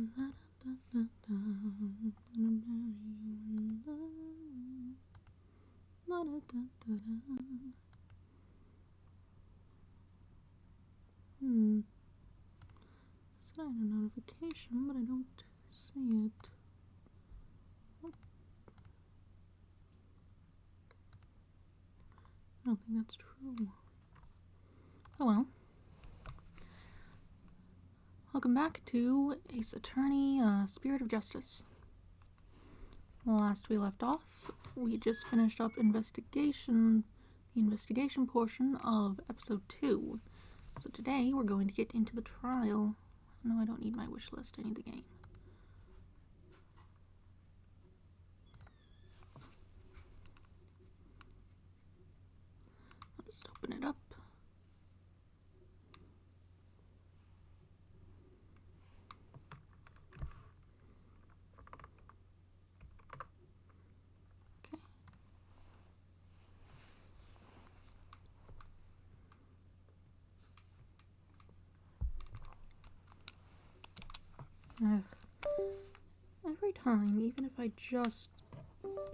It's not a notification, but I don't see it. I don't think that's true. Oh well. Welcome back to Ace Attorney, Spirit of Justice. Last we left off, we just finished up the investigation portion of episode 2. So today we're going to get into the trial. No, I don't need my wish list, I need the game. I'll just open it up. Every time, even if I just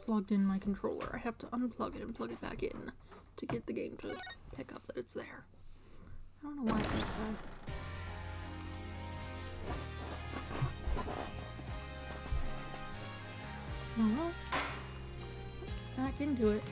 plugged in my controller, I have to unplug it and plug it back in to get the game to pick up that it's there. I don't know why it does that. Oh well, let's get back into it.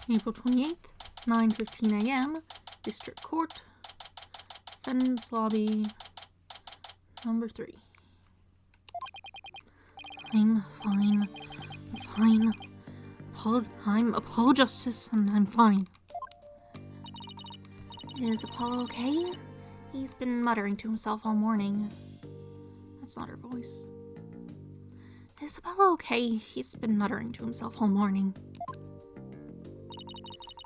April 28th, 9:15 a.m., District Court, Defendant's Lobby, number 3. I'm fine. I'm Apollo Justice, and I'm fine. Is Apollo okay? He's been muttering to himself all morning. That's not her voice. Is Apollo okay? He's been muttering to himself all morning.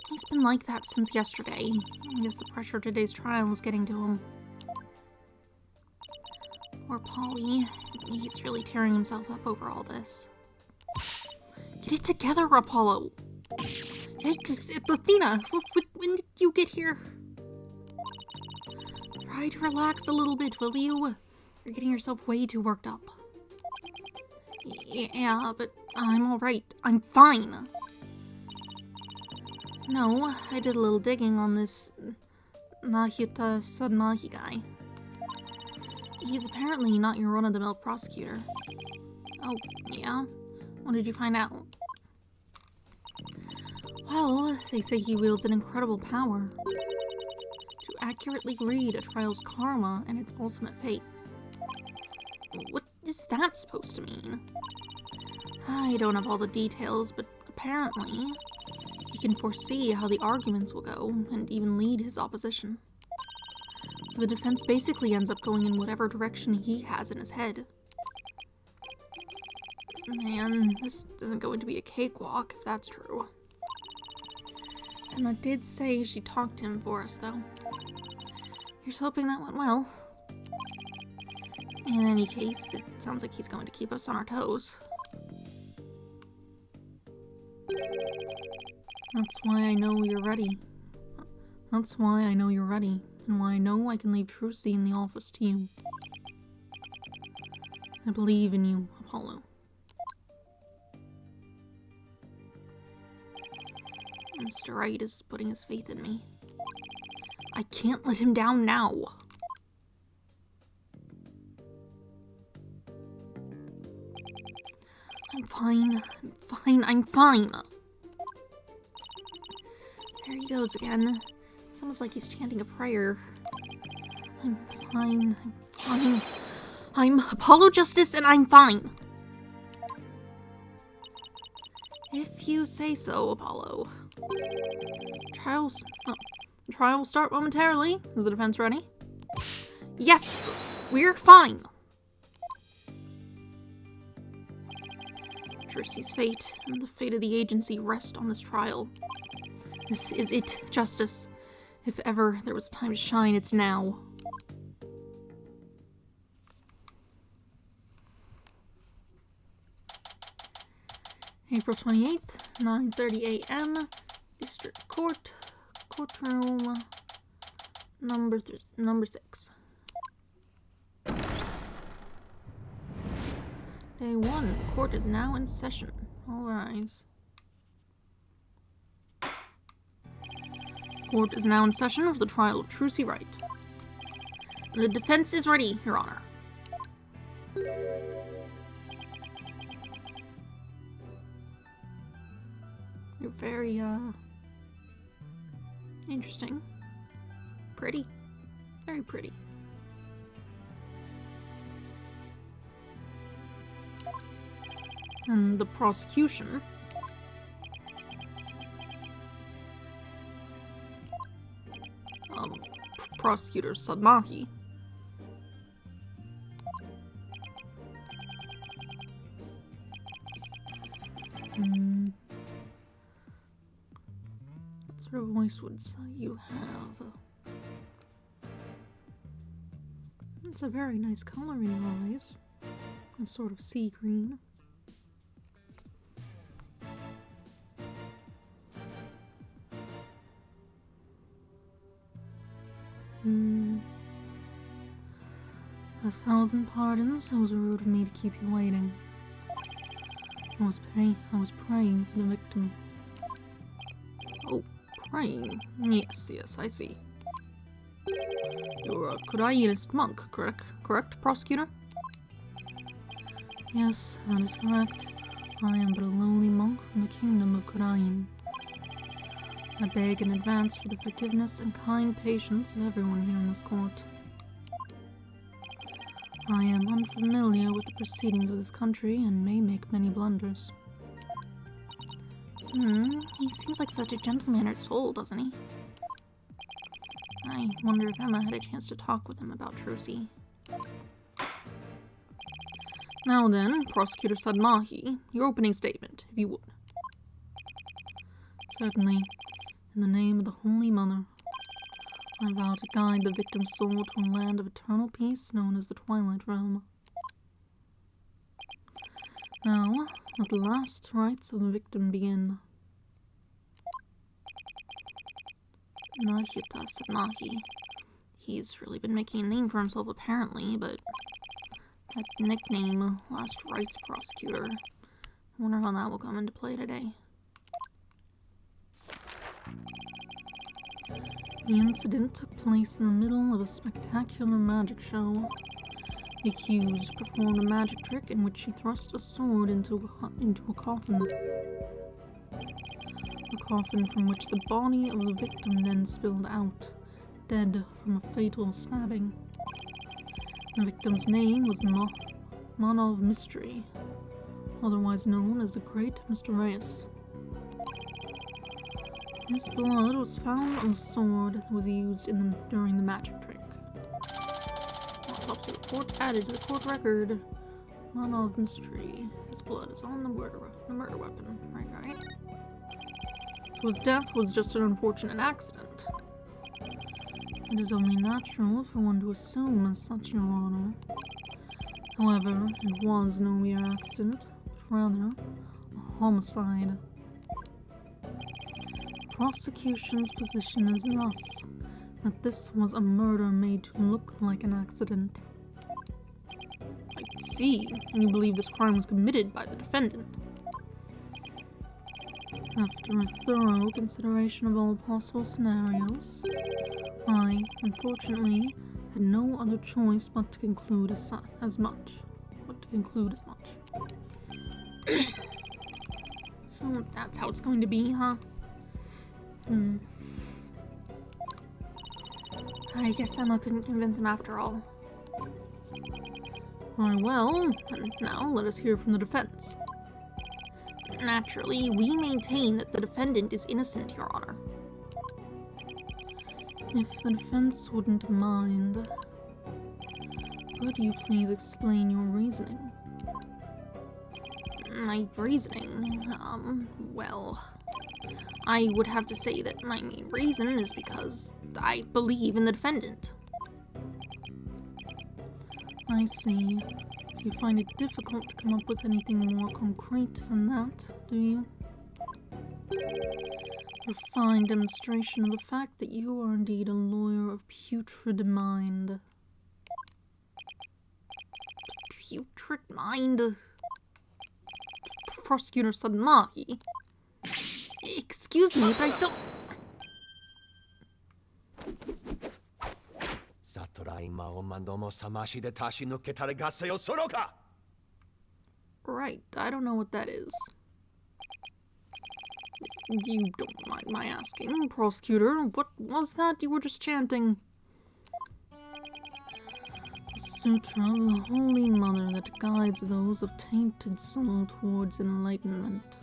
He's been like that since yesterday. I guess the pressure of today's trial is getting to him. Poor Polly. He's really tearing himself up over all this. Get it together, Apollo! Athena, when did you get here? Try to relax a little bit, will you? You're getting yourself way too worked up. Yeah, but I'm alright. I'm fine. No, I did a little digging on this Nahyuta Sadmahi guy. He's apparently not your run-of-the-mill prosecutor. Oh, yeah? What did you find out? Well, they say he wields an incredible power to accurately read a trial's karma and its ultimate fate. What is that supposed to mean? I don't have all the details, but apparently he can foresee how the arguments will go and even lead his opposition. So the defense basically ends up going in whatever direction he has in his head. Man, this isn't going to be a cakewalk if that's true. Emma did say she talked to him for us, though. Here's hoping that went well. In any case, it sounds like he's going to keep us on our toes. That's why I know you're ready. That's why I know you're ready, and why I know I can leave Trucy in the office to you. I believe in you, Apollo. Mr. Wright is putting his faith in me. I can't let him down now. I'm fine. There he goes again. It's almost like he's chanting a prayer. I'm fine. I'm Apollo Justice and I'm fine. If you say so, Apollo. Trial will start momentarily. Is the defense ready? Yes! We're fine! Trucy's fate and the fate of the agency rest on this trial. This is it, Justice. If ever there was time to shine, it's now. April 28th, 9:30 a.m. District Court, courtroom number 6. Day 1. Court is now in session. All rise. Court is now in session for the trial of Trucy Wright. The defense is ready, Your Honor. You're very, interesting. Pretty. Very pretty. And the prosecution. Prosecutor Sadmahi. What sort of voice would you have? It's a very nice color in your eyes. A sort of sea green. A thousand pardons. It was rude of me to keep you waiting. I was praying for the victim. Oh, praying? Yes, I see. You're a Kodayanist monk, correct, prosecutor? Yes, that is correct. I am but a lowly monk from the kingdom of Kodayan. I beg in advance for the forgiveness and kind patience of everyone here in this court. I am unfamiliar with the proceedings of this country and may make many blunders. He seems like such a gentle-mannered soul, doesn't he? I wonder if Emma had a chance to talk with him about Trucy. Now then, Prosecutor Sadmahi, your opening statement, if you would. Certainly. In the name of the Holy Mother, I vow to guide the victim's soul to a land of eternal peace known as the Twilight Realm. Now, let the last rites of the victim begin. Nahita Sadmahi. He's really been making a name for himself apparently, but that nickname, Last Rites Prosecutor, I wonder how that will come into play today. The incident took place in the middle of a spectacular magic show. The accused performed a magic trick in which he thrust a sword into a coffin. A coffin from which the body of the victim then spilled out, dead from a fatal stabbing. The victim's name was Man of Mystery, otherwise known as the Great Mysterious. His blood was found on the sword that was used during the magic trick. Autopsy report added to the court record. Man of Mystery. His blood is on the murder weapon. Right. So his death was just an unfortunate accident. It is only natural for one to assume as such, Your Honor. However, it was no mere accident, but rather a homicide. Prosecution's position is thus, that this was a murder made to look like an accident. I see, and you believe this crime was committed by the defendant. After a thorough consideration of all possible scenarios, I, unfortunately, had no other choice but to conclude as much. So that's how it's going to be, huh? I guess Emma couldn't convince him after all. Very well, and now let us hear from the defense. Naturally, we maintain that the defendant is innocent, Your Honor. If the defense wouldn't mind, could you please explain your reasoning? My reasoning? Well, I would have to say that my main reason is because I believe in the defendant. I see. You find it difficult to come up with anything more concrete than that, do you? A fine demonstration of the fact that you are indeed a lawyer of putrid mind. Putrid mind? Prosecutor Sadmahi? Excuse me, but I don't... Right, I don't know what that is. If you don't mind my asking, Prosecutor, what was that you were just chanting? The Sutra of the Holy Mother that guides those of tainted soul towards enlightenment.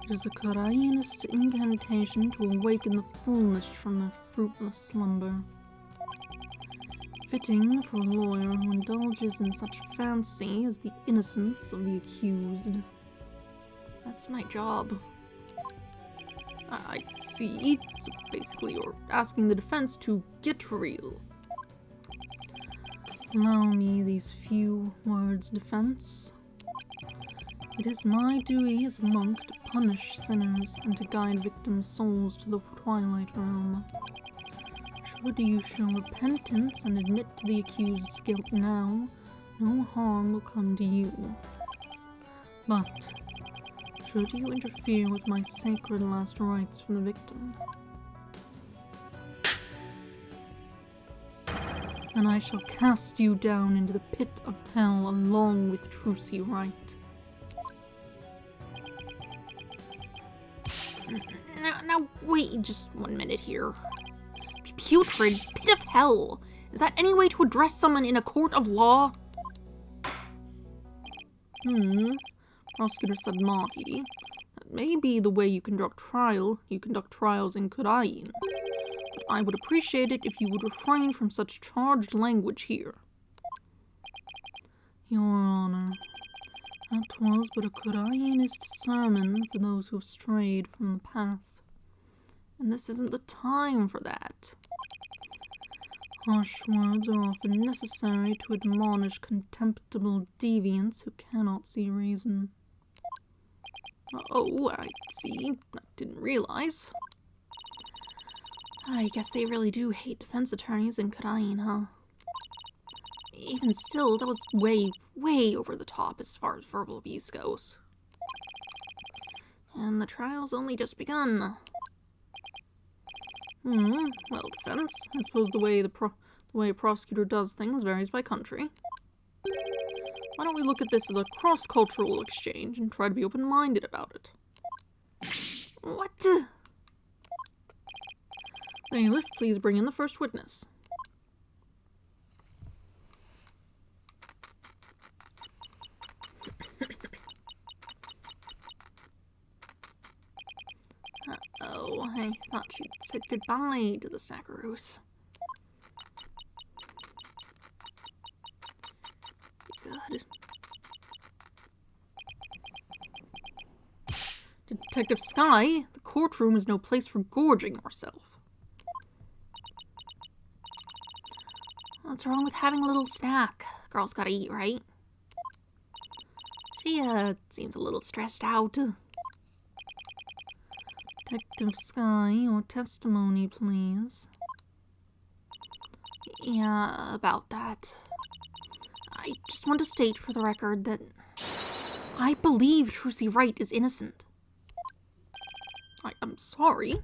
It is a Karayanist incantation to awaken the foolish from their fruitless slumber. Fitting for a lawyer who indulges in such fancy as the innocence of the accused. That's my job. I see. So basically you're asking the defense to get real. Allow me these few words, defense. It is my duty as a monk to punish sinners and to guide victims' souls to the Twilight Realm. Should you show repentance and admit to the accused's guilt now, no harm will come to you. But, should you interfere with my sacred last rites from the victim, then I shall cast you down into the pit of hell along with Trucy Wright. Now, wait just 1 minute here. Putrid pit of hell. Is that any way to address someone in a court of law? Prosecutor Sadmahi. That may be the way you conduct trials in Kurain. But I would appreciate it if you would refrain from such charged language here. Your Honor, that was but a Kurainist sermon for those who have strayed from the path. And this isn't the time for that. Harsh words are often necessary to admonish contemptible deviants who cannot see reason. Oh, I see. I didn't realize. I guess they really do hate defense attorneys in Karain, huh? Even still, that was way, way over the top as far as verbal abuse goes. And the trial's only just begun. Well, defense. I suppose the way a prosecutor does things varies by country. Why don't we look at this as a cross-cultural exchange and try to be open-minded about it? What? Bailiff, please bring in the first witness. Uh-oh, I thought she'd said goodbye to the Snackaroos. Good. Detective Skye, the courtroom is no place for gorging yourself. What's wrong with having a little snack? Girl's gotta eat, right? She, seems a little stressed out. Detective Skye, your testimony, please. Yeah, about that. I just want to state for the record that I believe Trucy Wright is innocent. I'm sorry.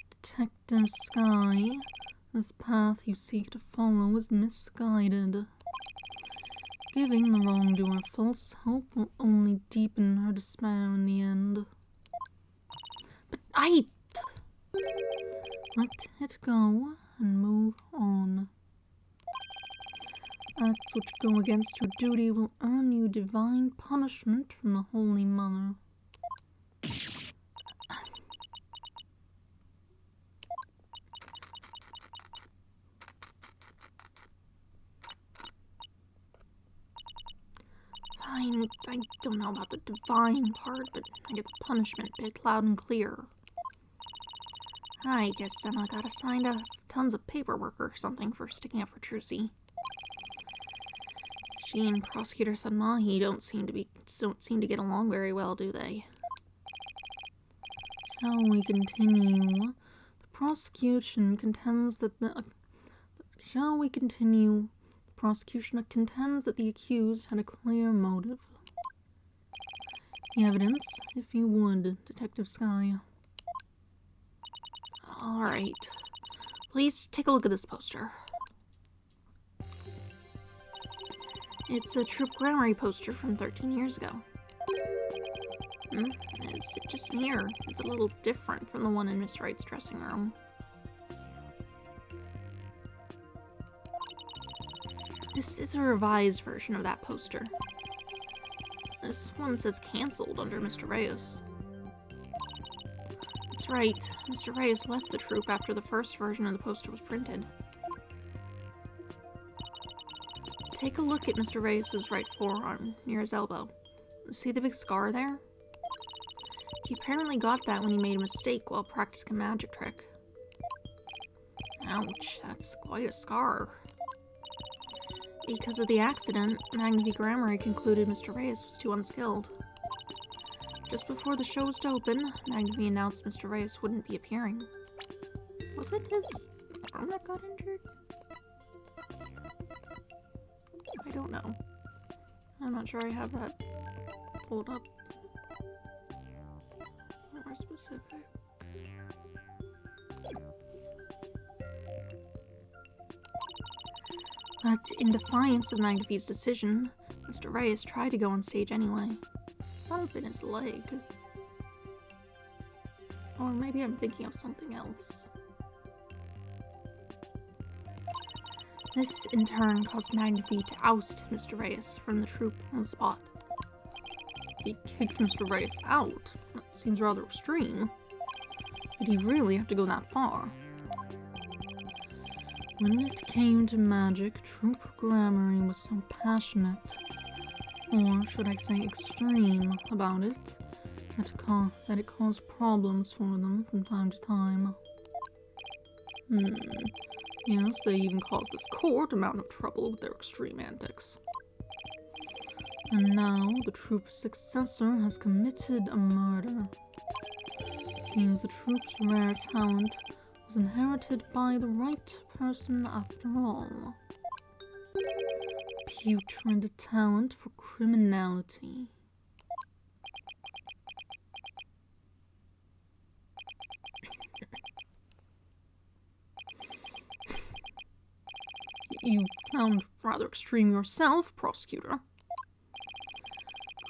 Detective Skye, this path you seek to follow is misguided. Giving the wrongdoer false hope will only deepen her despair in the end. But let it go and move on. Acts which go against your duty will earn you divine punishment from the Holy Mother. Fine, I don't know about the divine part, but I get the punishment bit loud and clear. I guess Emma got assigned tons of paperwork or something for sticking up for Trucy. She and Prosecutor Sanmahi don't seem to get along very well, do they? Shall we continue? The prosecution contends that the prosecution contends that the accused had a clear motive. The evidence, if you would, Detective Sky. Alright. Please take a look at this poster. It's a Troop Grammary poster from 13 years ago. Is it just me, or is it a little different from the one in Miss Wright's dressing room? This is a revised version of that poster. This one says cancelled under Mr. Reyes. That's right, Mr. Reyes left the troop after the first version of the poster was printed. Take a look at Mr. Reyes' right forearm, near his elbow. See the big scar there? He apparently got that when he made a mistake while practicing a magic trick. Ouch, that's quite a scar. Because of the accident, Magna Grammary concluded Mr. Reyes was too unskilled. Just before the show was to open, Magna announced Mr. Reyes wouldn't be appearing. Was it his arm that got injured? I don't know. I'm not sure I have that pulled up. More specific. But in defiance of Magna's decision, Mr. Reyes tried to go on stage anyway. Might have been his leg. Or maybe I'm thinking of something else. This, in turn, caused Magna to oust Mr. Reyes from the troop on the spot. He kicked Mr. Reyes out. That seems rather extreme. Did he really have to go that far? When it came to magic, Troop Grammary was so passionate, or should I say extreme, about it, that it caused problems for them from time to time. Yes, they even caused this court amount of trouble with their extreme antics. And now, the troop's successor has committed a murder. It seems the troop's rare talent was inherited by the right person after all. Putrid talent for criminality. You sound rather extreme yourself, prosecutor.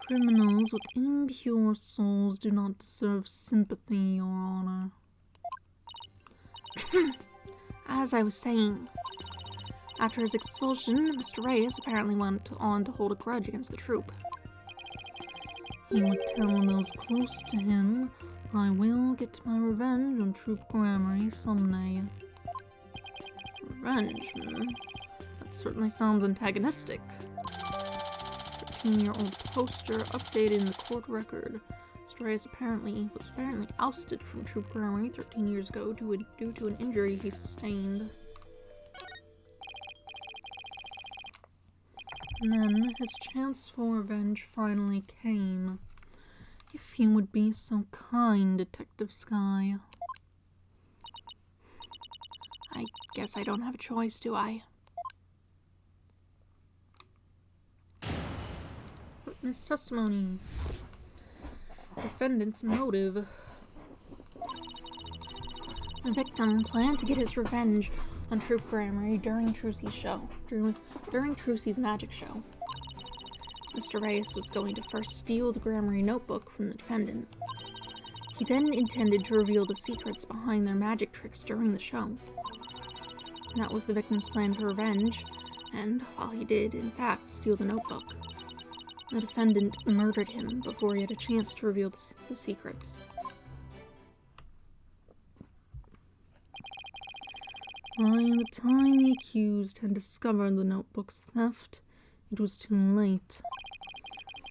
Criminals with impure souls do not deserve sympathy, Your Honor. As I was saying, after his expulsion, Mr. Reyes apparently went on to hold a grudge against the troop. He would tell those close to him, I will get my revenge on Troop Grammary someday. Revenge, That certainly sounds antagonistic. 13-year-old poster updated in the court record. Mr. Reyes was apparently ousted from Troop Grammary 13 years ago due to an injury he sustained. And then his chance for revenge finally came. If you would be so kind, Detective Sky. I guess I don't have a choice, do I? Witness testimony. Defendant's motive. The victim planned to get his revenge on Troop Grammary during Trucy's show. During Trucy's magic show. Mr. Reyes was going to first steal the Grammary notebook from the defendant. He then intended to reveal the secrets behind their magic tricks during the show. And that was the victim's plan for revenge, and while he did, in fact, steal the notebook, the defendant murdered him before he had a chance to reveal the secrets. By the time the accused had discovered the notebook's theft, it was too late.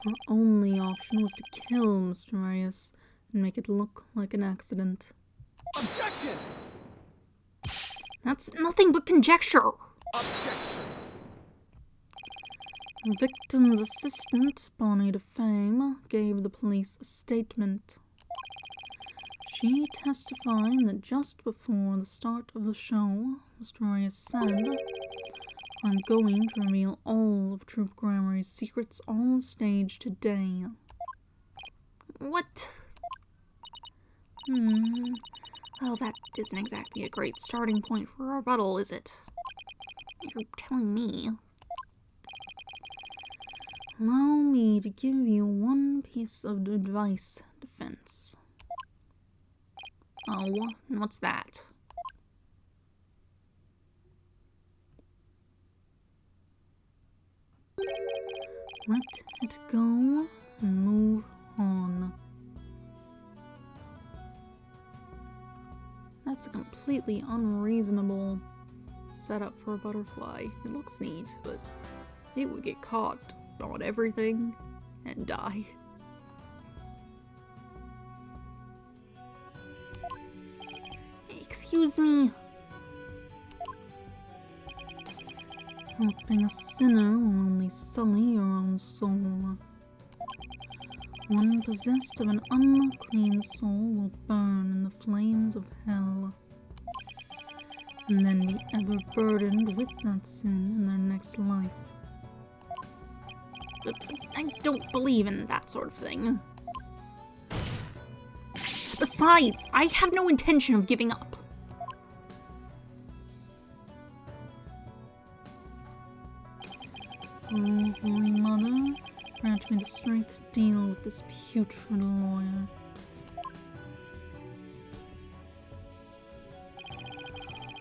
Our only option was to kill Mr. Reyes and make it look like an accident. Objection! That's nothing but conjecture! Objection! The victim's assistant, Bonnie DeFame, gave the police a statement. She testified that just before the start of the show, Mr. Reyes said, "I'm going to reveal all of Troop Gramarye's secrets on stage today." What? Well, that isn't exactly a great starting point for a rebuttal, is it? You're telling me. Allow me to give you one piece of advice, defense. Oh, what's that? Let it go and move on. That's a completely unreasonable setup for a butterfly. It looks neat, but it would get caught on everything and die. Excuse me. Helping a sinner will only sully your own soul. One possessed of an unclean soul will burn in the flames of hell, and then be ever burdened with that sin in their next life. But I don't believe in that sort of thing. Besides, I have no intention of giving up. Oh, Holy Mother, grant me the strength to deal with this putrid lawyer.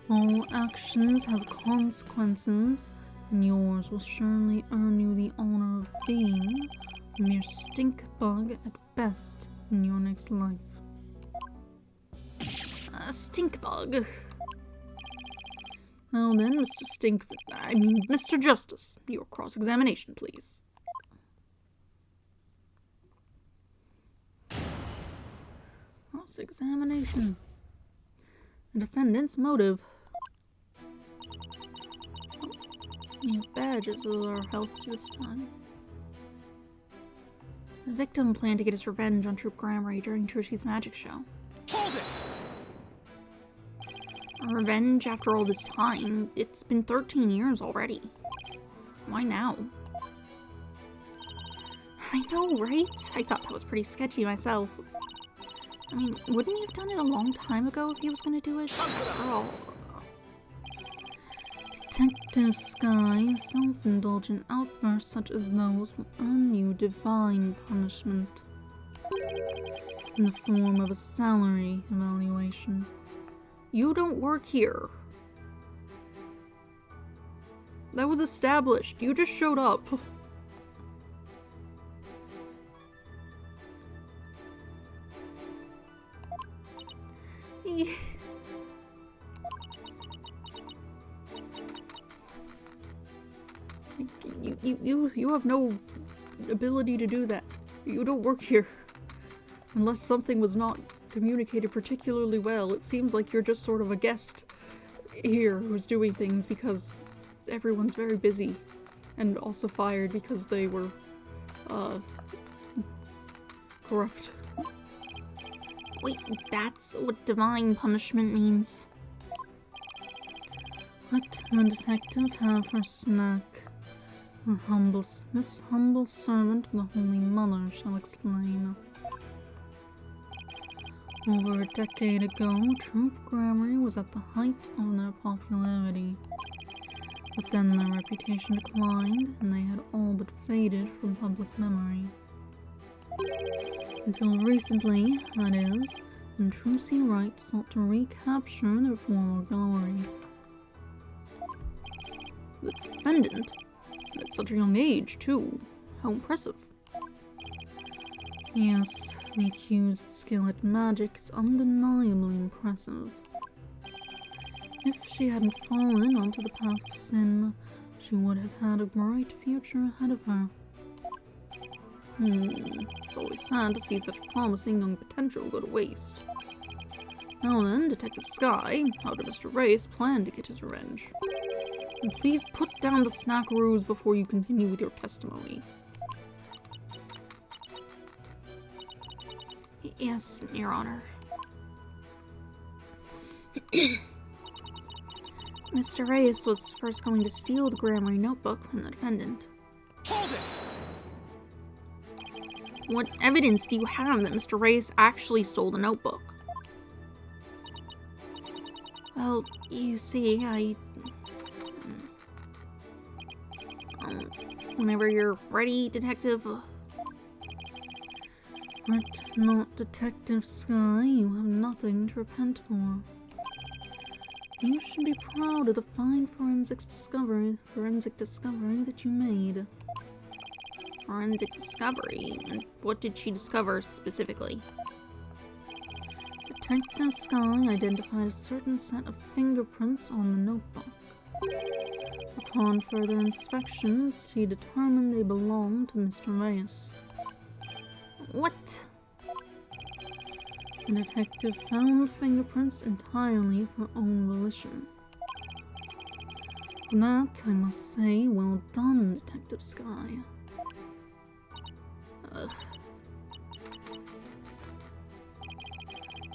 All actions have consequences, and yours will surely earn you the honor of being a mere stink bug at best in your next life. A stink bug? Now then, Mr. Justice, your cross-examination, please. Cross-examination. The defendant's motive. We have badges of our health this time. The victim planned to get his revenge on Troop Gramarye during Trushi's magic show. Hold it! Revenge after all this time? It's been 13 years already. Why now? I know, right? I thought that was pretty sketchy myself. I mean, wouldn't he have done it a long time ago if he was gonna do it? After all. Detective Sky, self-indulgent outbursts such as those will earn you divine punishment in the form of a salary evaluation. You don't work here. That was established. You just showed up. You have no ability to do that. You don't work here. Unless something was not communicated particularly well, it seems like you're just sort of a guest here who's doing things because everyone's very busy, and also fired because they were corrupt. Wait, that's what divine punishment means. Let the detective have her snack. This humble servant of the Holy Mother shall explain. Over a decade ago, Troop Gramarye was at the height of their popularity. But then their reputation declined, and they had all but faded from public memory. Until recently, that is, when Trucy Wright sought to recapture their former glory. The defendant? At such a young age, too. How impressive. Yes, the accused's skill at magic is undeniably impressive. If she hadn't fallen onto the path of sin, she would have had a bright future ahead of her. It's always sad to see such promising young potential go to waste. Now then, Detective Sky, how did Mr. Reyes plan to get his revenge? And please put down the snackaroos before you continue with your testimony. Yes, Your Honor. Mr. Reyes was first going to steal the Grammary notebook from the defendant. Hold it! What evidence do you have that Mr. Reyes actually stole the notebook? Well, you see, whenever you're ready, Detective. But not Detective Sky, you have nothing to repent for. You should be proud of the fine forensic discovery that you made. Forensic discovery? And what did she discover specifically? Detective Sky identified a certain set of fingerprints on the notebook. Upon further inspections, she determined they belonged to Mr. Reyes. What? The detective found fingerprints entirely of her own volition. For that, I must say, well done, Detective Sky. Ugh.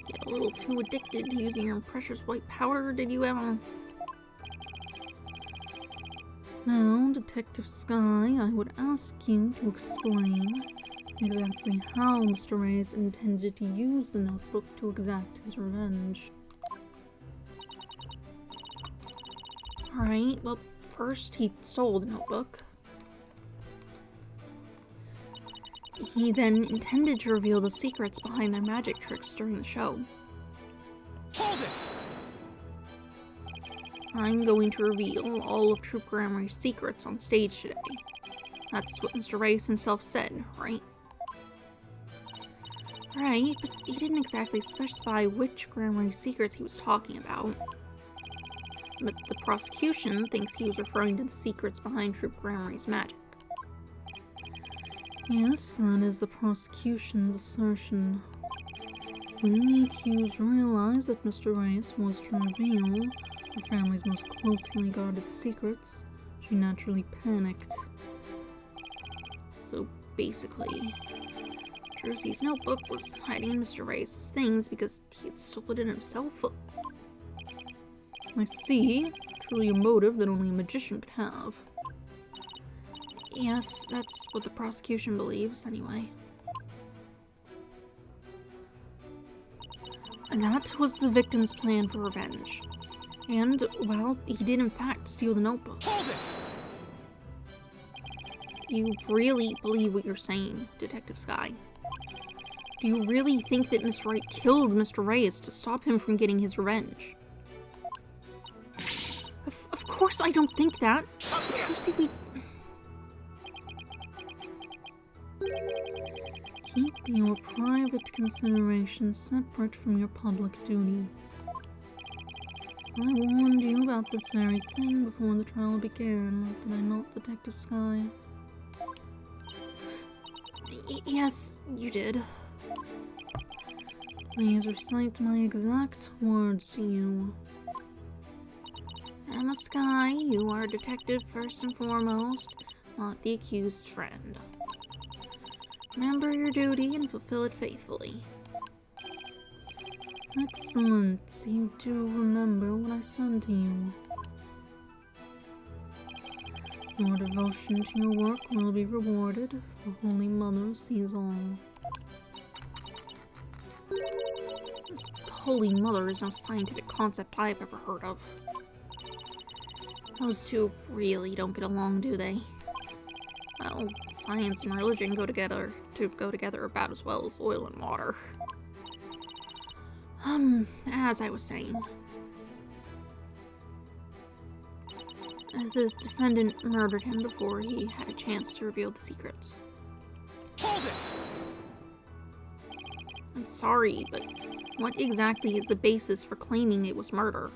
Get a little too addicted to using your precious white powder, did you ever? Now, Detective Sky, I would ask you to explain exactly how Mr. Reyes intended to use the notebook to exact his revenge. Alright, well, first he stole the notebook. He then intended to reveal the secrets behind their magic tricks during the show. Hold it! I'm going to reveal all of Troop Grammary's secrets on stage today. That's what Mr. Reyes himself said, right? Right, but he didn't exactly specify which Grammary secrets he was talking about. But the prosecution thinks he was referring to the secrets behind Troop Grammary's magic. Yes, that is the prosecution's assertion. When the accused realized that Mr. Reyes was to reveal her family's most closely guarded secrets, she naturally panicked. So basically, Drewsy's notebook was hiding in Mr. Reyes' things because he had stolen it himself. I see. Truly a motive that only a magician could have. Yes, that's what the prosecution believes, anyway. And that was the victim's plan for revenge. And, well, he did in fact steal the notebook. Hold it! You really believe what you're saying, Detective Sky? Do you really think that Miss Wright killed Mr. Reyes to stop him from getting his revenge? Of course I don't think that. Trucy, we... Keep your private considerations separate from your public duty. I warned you about this very thing before the trial began, did I not, Detective Sky? Yes, you did. Please recite my exact words to you. Emma Sky, you are a detective first and foremost, not the accused's friend. Remember your duty and fulfill it faithfully. Excellent. You do remember what I said to you. Your devotion to your work will be rewarded. The Holy Mother sees all. This Holy Mother is no scientific concept I've ever heard of. Those two really don't get along, do they? Well, science and religion go together about as well as oil and water. As I was saying, the defendant murdered him before he had a chance to reveal the secrets. Hold it! I'm sorry, but what exactly is the basis for claiming it was murder?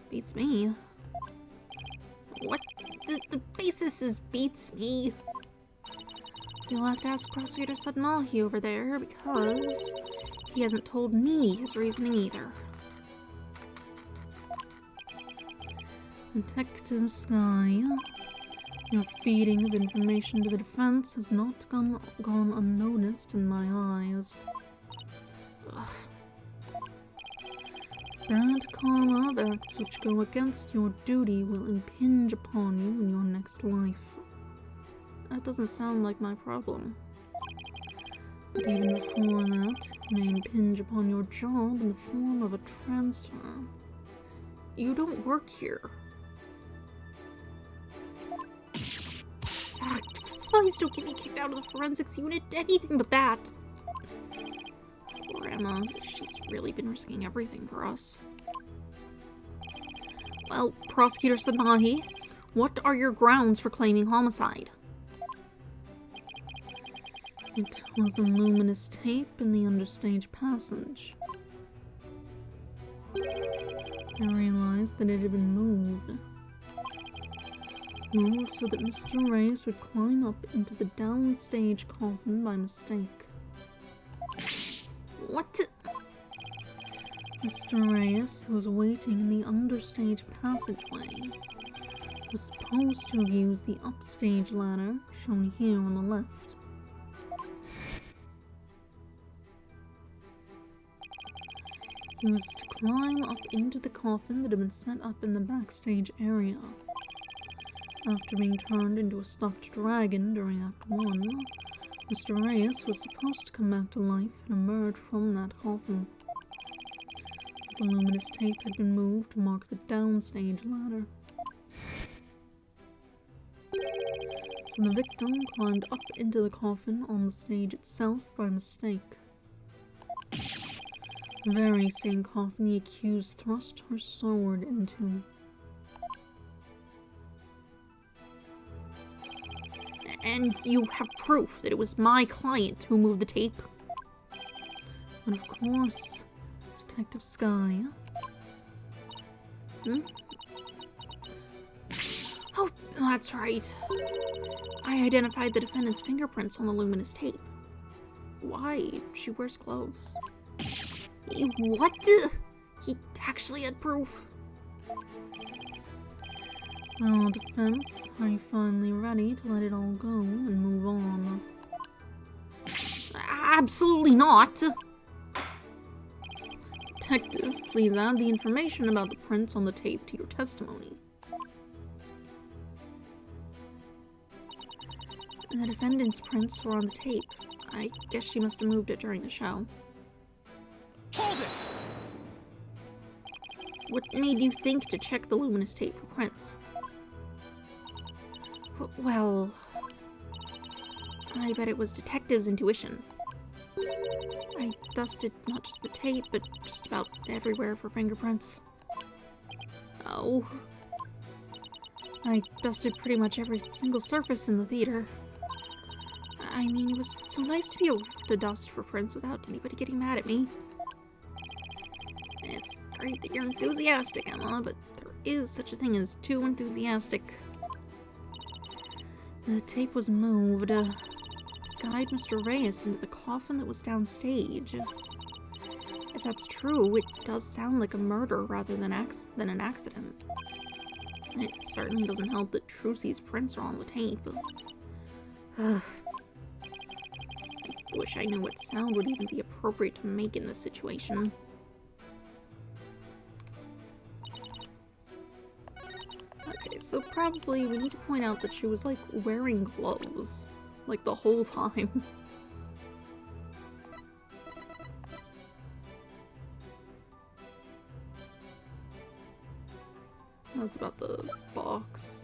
Beats me. What? The basis is beats me. You'll have to ask Prosecutor Sudmahi over there, because he hasn't told me his reasoning either. Detective Sky, your feeding of information to the defense has not gone unnoticed in my eyes. Ugh. Bad karma of acts which go against your duty will impinge upon you in your next life. That doesn't sound like my problem. But even before that, it may impinge upon your job in the form of a transfer. You don't work here. Ah, please don't get me kicked out of the forensics unit. Anything but that. Poor Emma. She's really been risking everything for us. Well, Prosecutor Samahi, what are your grounds for claiming homicide? It was a luminous tape in the understage passage. I realized that it had been moved. Moved so that Mr. Reyes would climb up into the downstage coffin by mistake. What? Mr. Reyes, who was waiting in the understage passageway, was supposed to have used the upstage ladder shown here on the left. He was to climb up into the coffin that had been set up in the backstage area. After being turned into a stuffed dragon during Act 1, Mr. Reyes was supposed to come back to life and emerge from that coffin. The luminous tape had been moved to mark the downstage ladder. So the victim climbed up into the coffin on the stage itself by mistake. The very same coffin the accused thrust her sword into. And you have proof that it was my client who moved the tape? But of course, Detective Sky. Hmm? Oh, that's right. I identified the defendant's fingerprints on the luminous tape. Why? She wears gloves. What? He actually had proof. Well, defense, are you finally ready to let it all go and move on? Absolutely not! Detective, please add the information about the prints on the tape to your testimony. The defendant's prints were on the tape. I guess she must have moved it during the show. Hold it! What made you think to check the luminous tape for prints? Well, I bet it was Detective's intuition. I dusted not just the tape, but just about everywhere for fingerprints. Oh. I dusted pretty much every single surface in the theater. I mean, it was so nice to be able to dust for prints without anybody getting mad at me. It's great that you're enthusiastic, Emma, but there is such a thing as too enthusiastic. The tape was moved to guide Mr. Reyes into the coffin that was downstage. If that's true, it does sound like a murder rather than an accident. It certainly doesn't help that Trucy's prints are on the tape. I wish I knew what sound would even be appropriate to make in this situation. Okay, so probably we need to point out that she was, like, wearing gloves, like, the whole time. That's about the box.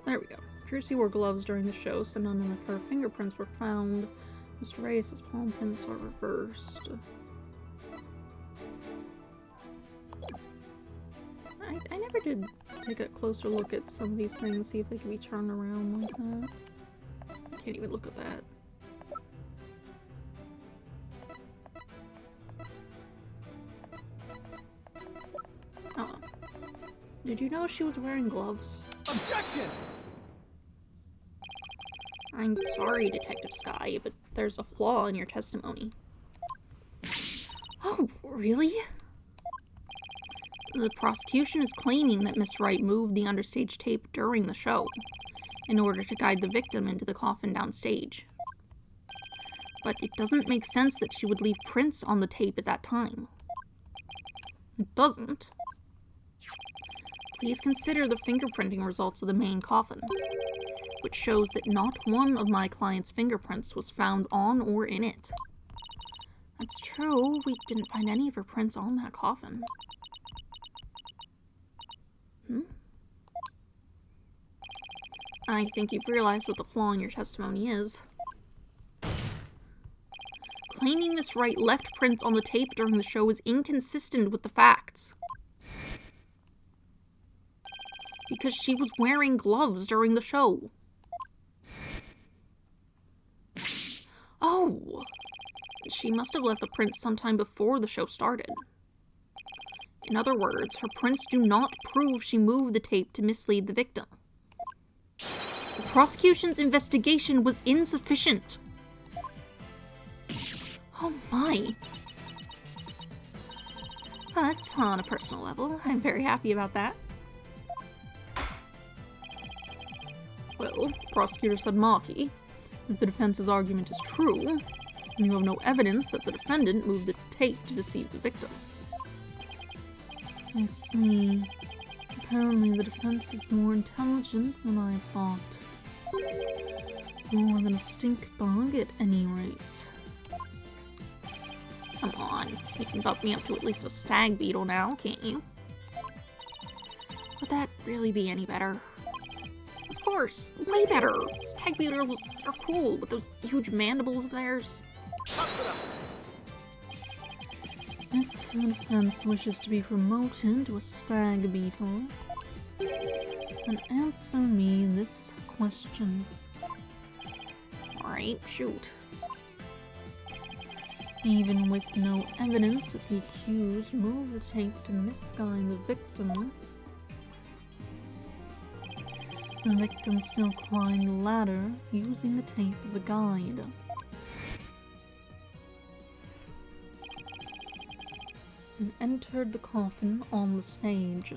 There we go. Trucy wore gloves during the show, so none of her fingerprints were found. Mr. Reyes' palm prints are reversed. I never did take a closer look at some of these things, see if they can be turned around like that. I can't even look at that. Did you know she was wearing gloves? Objection! I'm sorry, Detective Sky, but there's a flaw in your testimony. Oh, really? The prosecution is claiming that Miss Wright moved the understage tape during the show in order to guide the victim into the coffin downstage. But it doesn't make sense that she would leave prints on the tape at that time. It doesn't. Please consider the fingerprinting results of the main coffin, which shows that not one of my client's fingerprints was found on or in it. That's true, we didn't find any of her prints on that coffin. I think you've realized what the flaw in your testimony is. Claiming Miss Wright left prints on the tape during the show is inconsistent with the facts. Because she was wearing gloves during the show. Oh! She must have left the prints sometime before the show started. In other words, her prints do not prove she moved the tape to mislead the victim. The prosecution's investigation was insufficient. Oh my. But on a personal level, I'm very happy about that. Well, prosecutor said Maki. If the defense's argument is true, then you have no evidence that the defendant moved the tape to deceive the victim. I see. Apparently the defense is more intelligent than I thought. More than a stink bug at any rate. Come on, you can bump me up to at least a stag beetle now, can't you? Would that really be any better? Of course, way better! Stag beetles are cool with those huge mandibles of theirs. If the defense wishes to be promoted to a stag beetle, then answer me this question. Alright, shoot. Even with no evidence that the accused moved the tape to misguide the victim still climbed the ladder using the tape as a guide. And entered the coffin on the stage.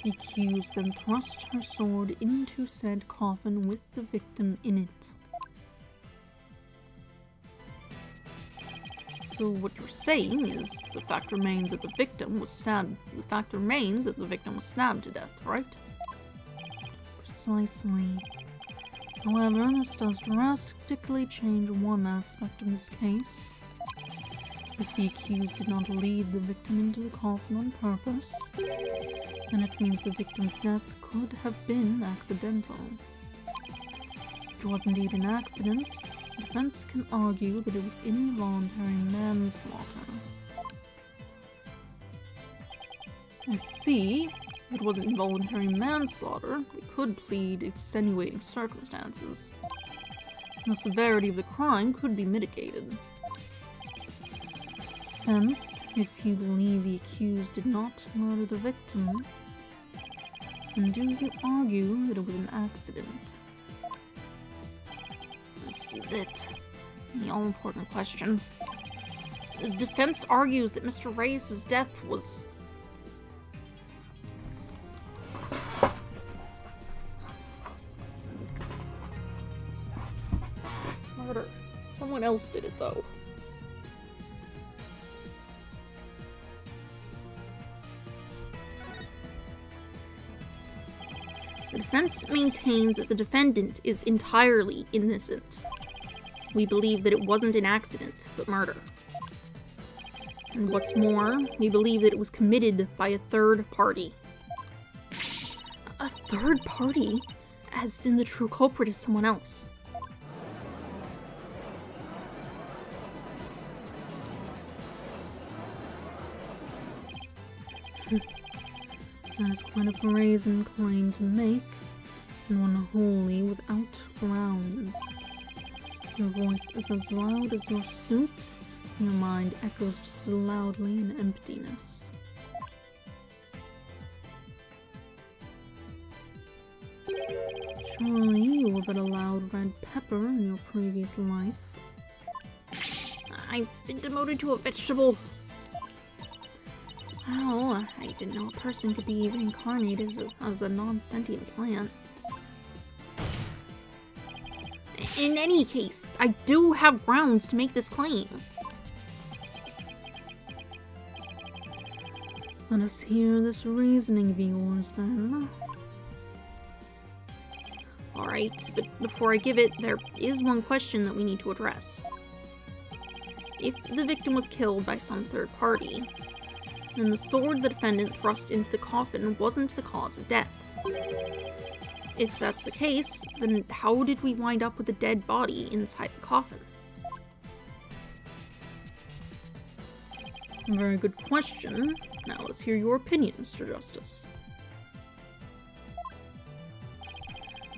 The accused then thrust her sword into said coffin with the victim in it. So what you're saying is the fact remains that the victim was stabbed. The fact remains that the victim was stabbed to death, right? Precisely. However, this does drastically change one aspect of this case. If the accused did not lead the victim into the coffin on purpose, then it means the victim's death could have been accidental. If it was indeed an accident, the defense can argue that it was involuntary manslaughter. I see. If it wasn't involuntary manslaughter, they could plead extenuating circumstances. The severity of the crime could be mitigated. Hence, if you believe the accused did not murder the victim, then do you argue that it was an accident? This is it. The all-important question. The defense argues that Mr. Reyes' death was... murder. Someone else did it, though. The defense maintains that the defendant is entirely innocent. We believe that it wasn't an accident, but murder. And what's more, we believe that it was committed by a third party. A third party? As in the true culprit is someone else. That is quite a brazen claim to make, and one wholly without grounds. Your voice is as loud as your suit, and your mind echoes just as loudly in emptiness. Surely you were but a loud red pepper in your previous life. I've been demoted to a vegetable. Oh, I didn't know a person could be reincarnated as a non-sentient plant. In any case, I do have grounds to make this claim. Let us hear this reasoning of yours, then. Alright, but before I give it, there is one question that we need to address. If the victim was killed by some third party, then the sword the defendant thrust into the coffin wasn't the cause of death. If that's the case, then how did we wind up with a dead body inside the coffin? Very good question. Now let's hear your opinion, Mr. Justice.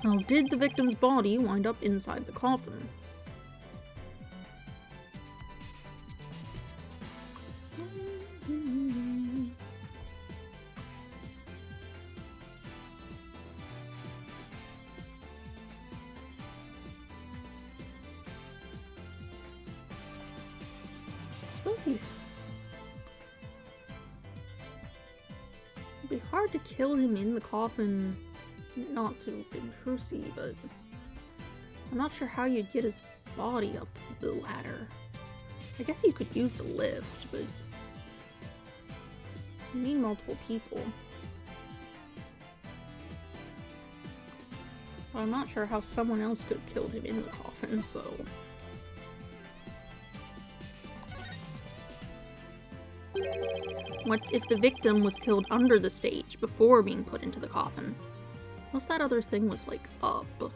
How did the victim's body wind up inside the coffin? It'd be hard to kill him in the coffin, not to intrusive, but I'm not sure how you'd get his body up the ladder. I guess you could use the lift, but you need multiple people. But I'm not sure how someone else could have killed him in the coffin, so... What if the victim was killed under the stage before being put into the coffin? Unless that other thing was, like, up. And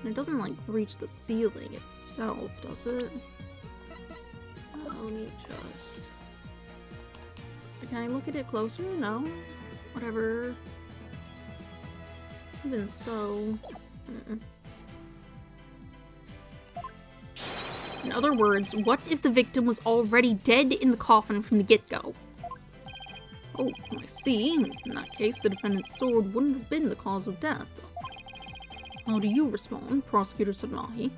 it doesn't, like, reach the ceiling itself, does it? Let me just... Can I look at it closer? No? Whatever. Even so... In other words, what if the victim was already dead in the coffin from the get-go? Oh, I see. In that case, the defendant's sword wouldn't have been the cause of death. How do you respond, Prosecutor Sadmahi?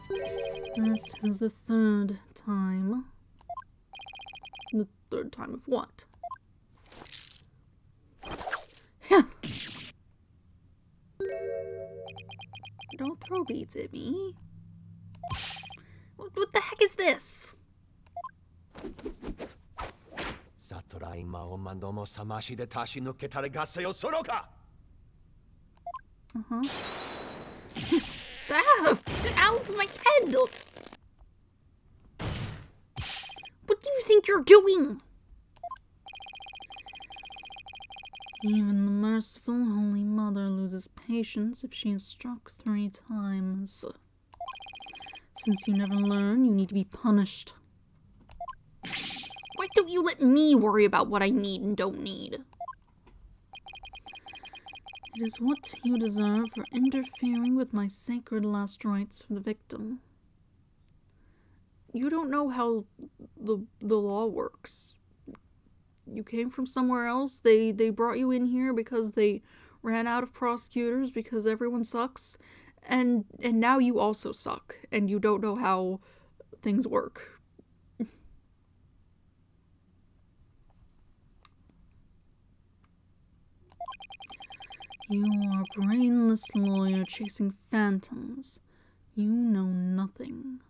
That is the third time. The third time of what? Don't throw beads at me. What the heck is this? Uh-huh. Out of my head! What do you think you're doing? Even the merciful Holy Mother loses patience if she is struck 3 times. Since you never learn, you need to be punished. Why don't you let me worry about what I need and don't need? It is what you deserve for interfering with my sacred last rites for the victim. You don't know how the law works. You came from somewhere else. They brought you in here because they ran out of prosecutors because everyone sucks. And now you also suck. And you don't know how things work. You are a brainless lawyer chasing phantoms. You know nothing.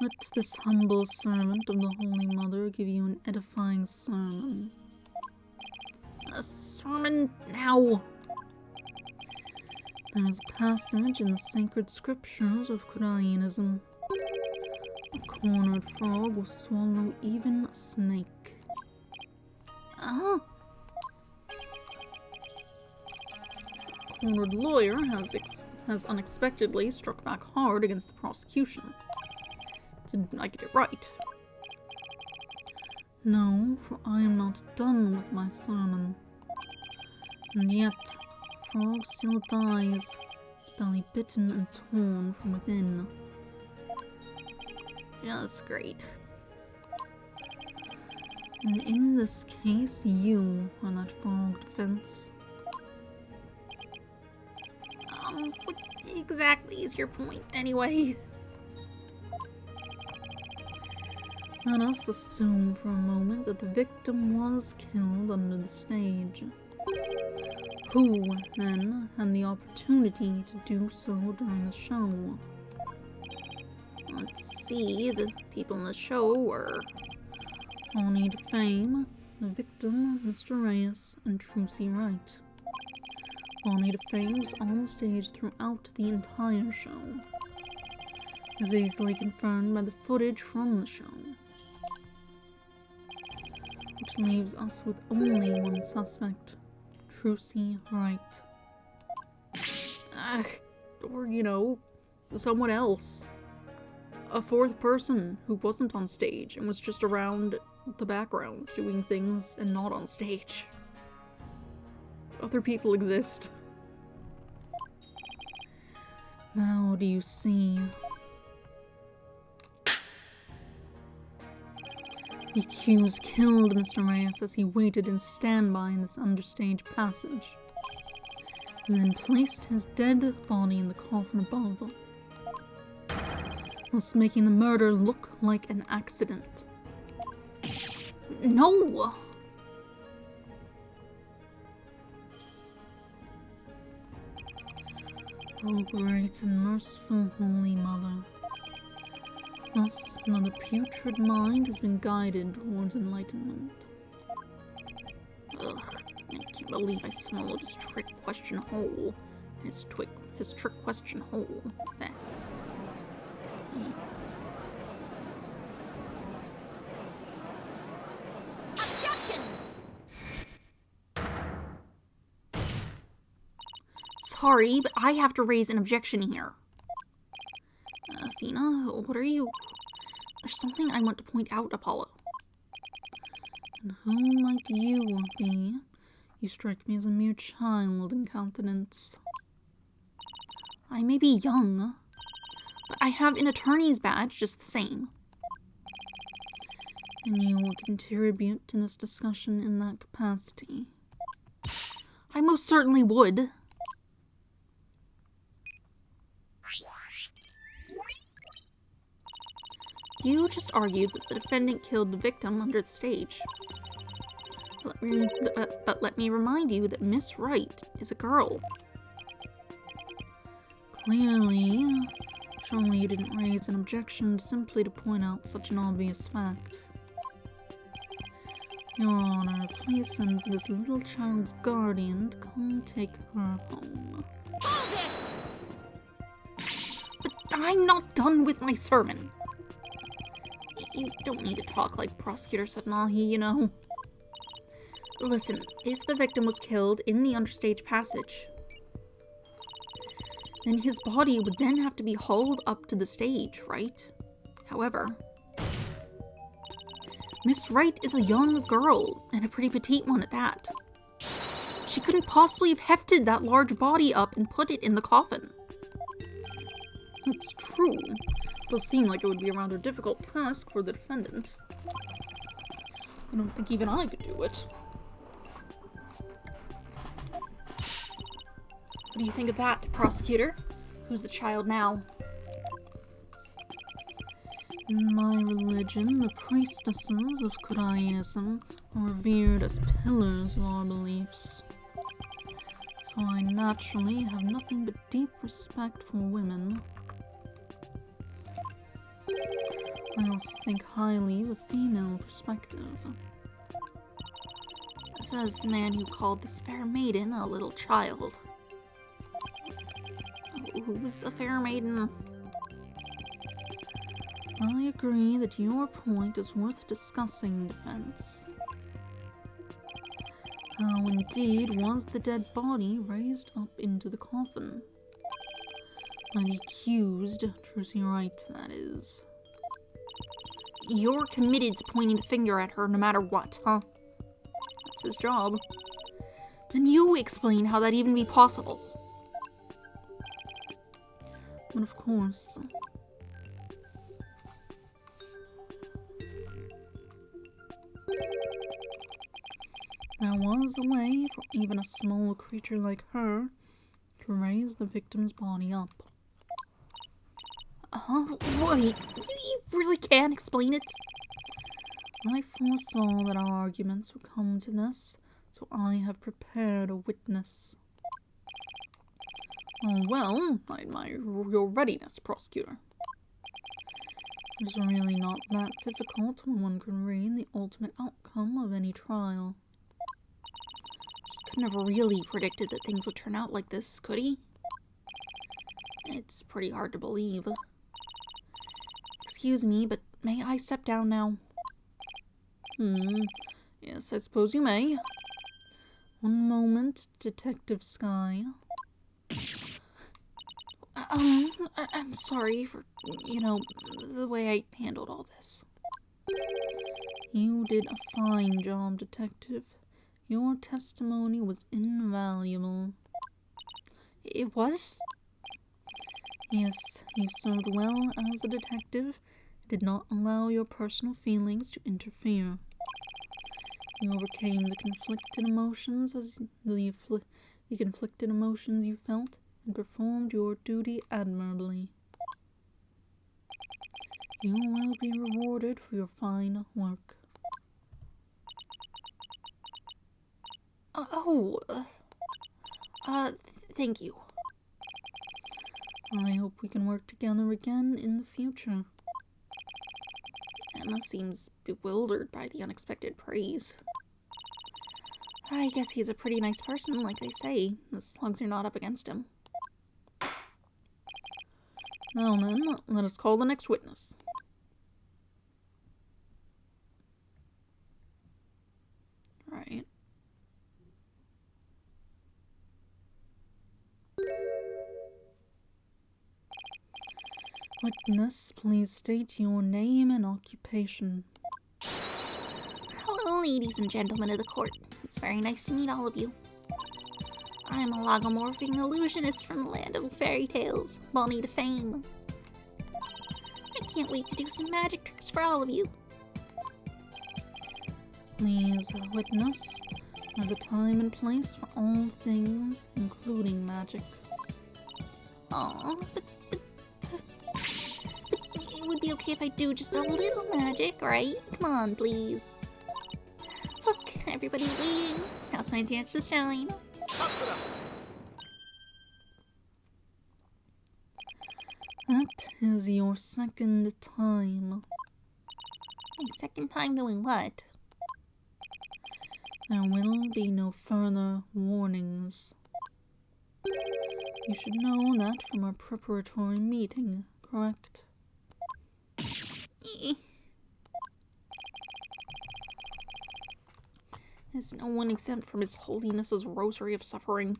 Let this humble servant of the Holy Mother give you an edifying sermon. A sermon now? There is a passage in the sacred scriptures of Koreanism. A cornered frog will swallow even a snake. Cornered lawyer has unexpectedly struck back hard against the prosecution. Did I get it right? No, for I am not done with my sermon. And yet, the frog still dies, his belly bitten and torn from within. Just great. And in this case, you are that frog defense. What exactly is your point, anyway? Let us assume for a moment that the victim was killed under the stage. Who, then, had the opportunity to do so during the show? Let's see, the people in the show were Bonnie to Fame, the victim, Mr. Reyes, and Trucy Wright. Bonnie to Fame was on stage throughout the entire show, as easily confirmed by the footage from the show, which leaves us with only one suspect, Trucy Wright. Or, you know, someone else. A fourth person who wasn't on stage and was just around the background doing things and not on stage. Other people exist. Now do you see? The accused killed Mr. Reyes as he waited in standby in this understage passage, and then placed his dead body in the coffin above, thus making the murder look like an accident. No! Oh, great and merciful Holy Mother. Thus, another putrid mind has been guided towards enlightenment. Ugh, I can't believe I swallowed his trick question whole. His trick question whole. There. Objection! Sorry, but I have to raise an objection here. Athena, what are you? There's something I want to point out, Apollo. And who might you be? You strike me as a mere child in countenance. I may be young, but I have an attorney's badge just the same. And you will contribute to this discussion in that capacity. I most certainly would. You just argued that the defendant killed the victim under the stage. But let me remind you that Miss Wright is a girl. Clearly, surely you didn't raise an objection simply to point out such an obvious fact. Your Honor, please send this little child's guardian to come take her home. Hold it! But I'm not done with my sermon. You don't need to talk like Prosecutor Satnahi, you know. Listen, if the victim was killed in the understage passage, then his body would then have to be hauled up to the stage, right? However, Miss Wright is a young girl, and a pretty petite one at that. She couldn't possibly have hefted that large body up and put it in the coffin. That's true. It does seem like it would be a rather difficult task for the defendant. I don't think even I could do it. What do you think of that, prosecutor? Who's the child now? In my religion, the priestesses of Kodainism are revered as pillars of our beliefs. So I naturally have nothing but deep respect for women. I also think highly of the female perspective. Says the man who called this fair maiden a little child. Who was the fair maiden? I agree that your point is worth discussing, defense. How indeed was the dead body raised up into the coffin? By the accused, Trucy Wright, that is. You're committed to pointing the finger at her no matter what, huh? That's his job. Then you explain how that'd even be possible. But of course, There was a way for even a small creature like her to raise the victim's body up. Oh, wait, you really can't explain it? I foresaw that our arguments would come to this, so I have prepared a witness. Oh, well, I admire your readiness, prosecutor. It's really not that difficult when one can read the ultimate outcome of any trial. He could never really predicted that things would turn out like this, could he? It's pretty hard to believe. Excuse me, but may I step down now? Yes, I suppose you may. One moment, Detective Sky. I'm sorry for, the way I handled all this. You did a fine job, Detective. Your testimony was invaluable. It was? Yes, you served well as a detective. Did not allow your personal feelings to interfere. You overcame the conflicted emotions you felt and performed your duty admirably. You will be rewarded for your fine work. Thank you. I hope we can work together again in the future. Emma seems bewildered by the unexpected praise. I guess he's a pretty nice person, like they say, as long as you're not up against him. Now then, let us call the next witness. Right. Witness, please state your name and occupation. Hello, ladies and gentlemen of the court. It's very nice to meet all of you. I'm a logomorphing illusionist from the land of fairy tales, Bonnie to fame. I can't wait to do some magic tricks for all of you. Please, witness, there's a time and place for all things, including magic. Aw, but it would be okay if I do just a little magic, right? Come on, please. Look, everybody's waiting. Now's my chance to shine. That is your second time. My second time doing what? There will be no further warnings. You should know that from our preparatory meeting, correct? Is no one exempt from His Holiness's rosary of suffering?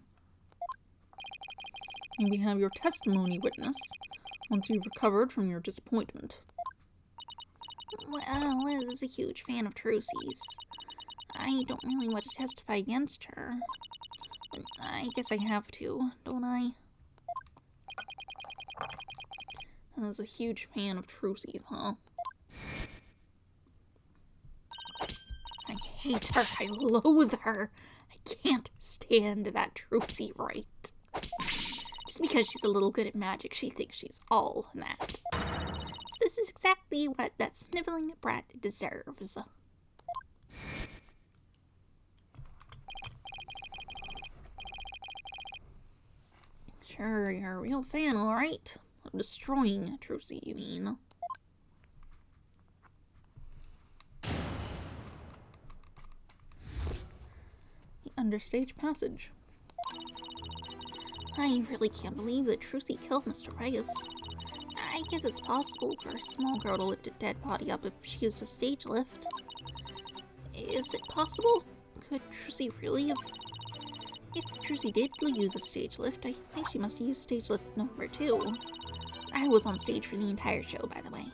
Maybe have your testimony, witness, once you've recovered from your disappointment. Well, Liz is a huge fan of Trucy's. I don't really want to testify against her. But I guess I have to, don't I? As a huge fan of Trucy's, huh? I hate her. I loathe her. I can't stand that Trucy Wright. Just because she's a little good at magic, she thinks she's all that. So this is exactly what that sniveling brat deserves. Sure, you're a real fan, alright? Of destroying Trucy, you mean? The understage passage. I really can't believe that Trucy killed Mr. Reyes. I guess it's possible for a small girl to lift a dead body up if she used a stage lift. Is it possible? Could Trucy really have... If Trucy did use a stage lift, I think she must have used stage lift number 2. I was on stage for the entire show, by the way.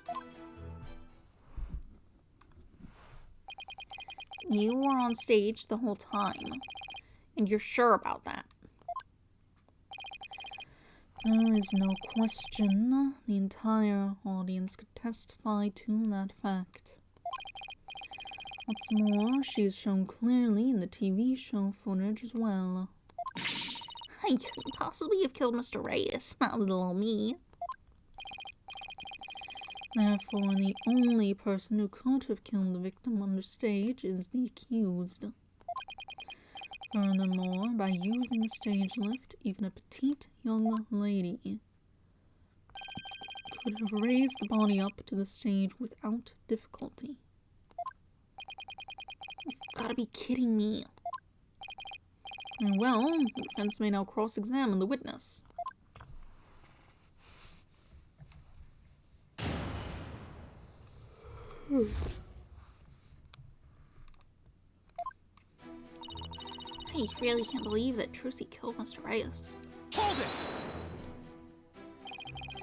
You were on stage the whole time. And you're sure about that? There is no question. The entire audience could testify to that fact. What's more, she's shown clearly in the TV show footage as well. I couldn't possibly have killed Mr. Reyes, not little old me. Therefore, the only person who could have killed the victim on the stage is the accused. Furthermore, by using a stage lift, even a petite young lady could have raised the body up to the stage without difficulty. You've gotta be kidding me. Well, the defense may now cross-examine the witness. I really can't believe that Trucy killed Mr. Reyes. Hold it!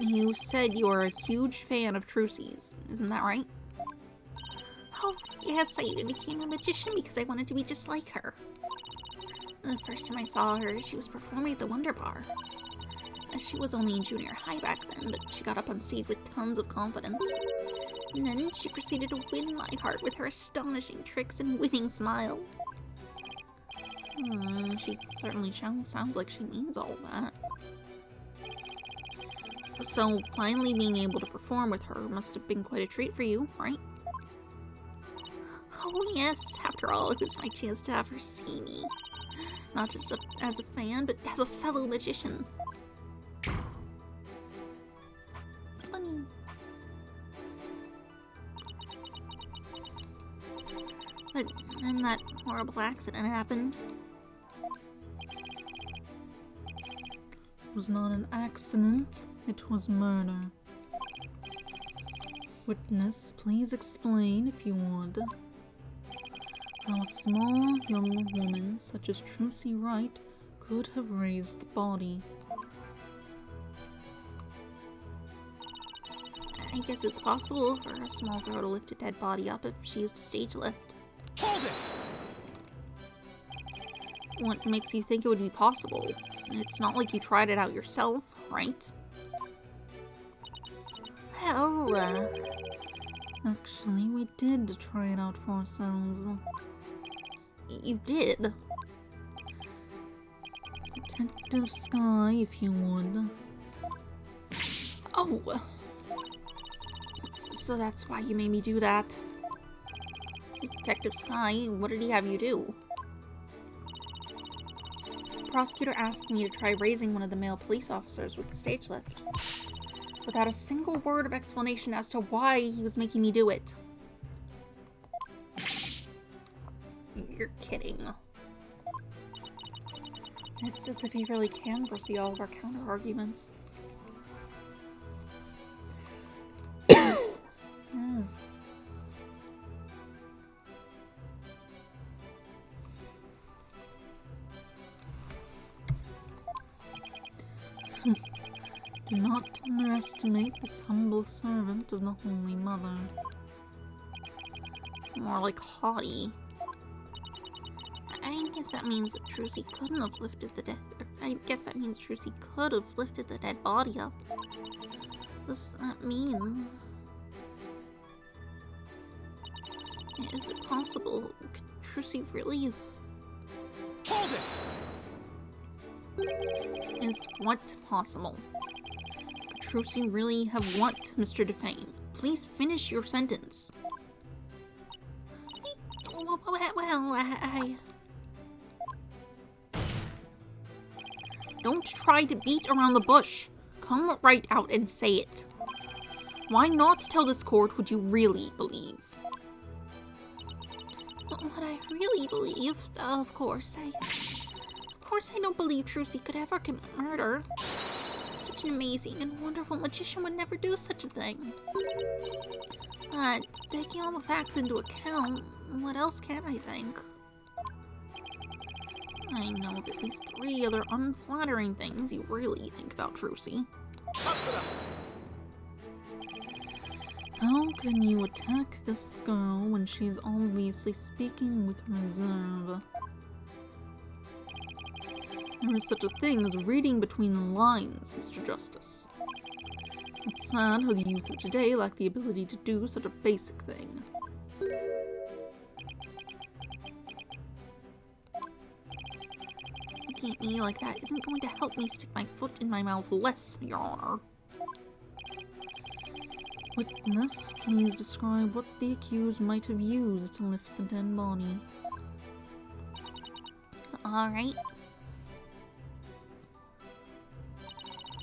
You said you are a huge fan of Trucy's, isn't that right? Oh, yes, I became a magician because I wanted to be just like her. The first time I saw her, she was performing at the Wonder Bar. She was only in junior high back then, but she got up on stage with tons of confidence. And then she proceeded to win my heart with her astonishing tricks and winning smile. She certainly sounds like she means all that. So, finally being able to perform with her must have been quite a treat for you, right? Oh yes, after all, it was my chance to have her see me. Not just as a fan, but as a fellow magician. Funny. But then that horrible accident happened. It was not an accident, it was murder. Witness, please explain, if you would, how a small young woman such as Trucy Wright could have raised the body. I guess it's possible for a small girl to lift a dead body up if she used a stage lift. Hold it! What makes you think it would be possible? It's not like you tried it out yourself, right? Well, Actually, we did try it out for ourselves. you did. Detective Sky, if you would. Oh. So that's why you made me do that. Detective Sky, what did he have you do? The prosecutor asked me to try raising one of the male police officers with the stage lift, without a single word of explanation as to why he was making me do it. You're kidding. It's as if he really can foresee all of our counter-arguments. Do not underestimate this humble servant of the Holy Mother. More like haughty. I guess that means that Trucy couldn't have lifted the dead. I guess that means Trucy could have lifted the dead body up. Does that mean? Is it possible? Could Trucy really? Hold it! Is what possible? Could Trucy really have what, Mr. Defame? Please finish your sentence. Well, I... Don't try to beat around the bush. Come right out and say it. Why not tell this court what you really believe? What I really believe, of course I don't believe Trucy could ever commit murder. Such an amazing and wonderful magician would never do such a thing. But taking all the facts into account, what else can I think? I know of at least 3 other unflattering things you really think about Trucy. Shut it up! How can you attack this girl when she is obviously speaking with reserve? There is such a thing as reading between the lines, Mr. Justice. It's sad how the youth of today lack the ability to do such a basic thing. looking at me like that isn't going to help me stick my foot in my mouth less, Your Honor. Witness, please describe what the accused might have used to lift the dead body. Alright.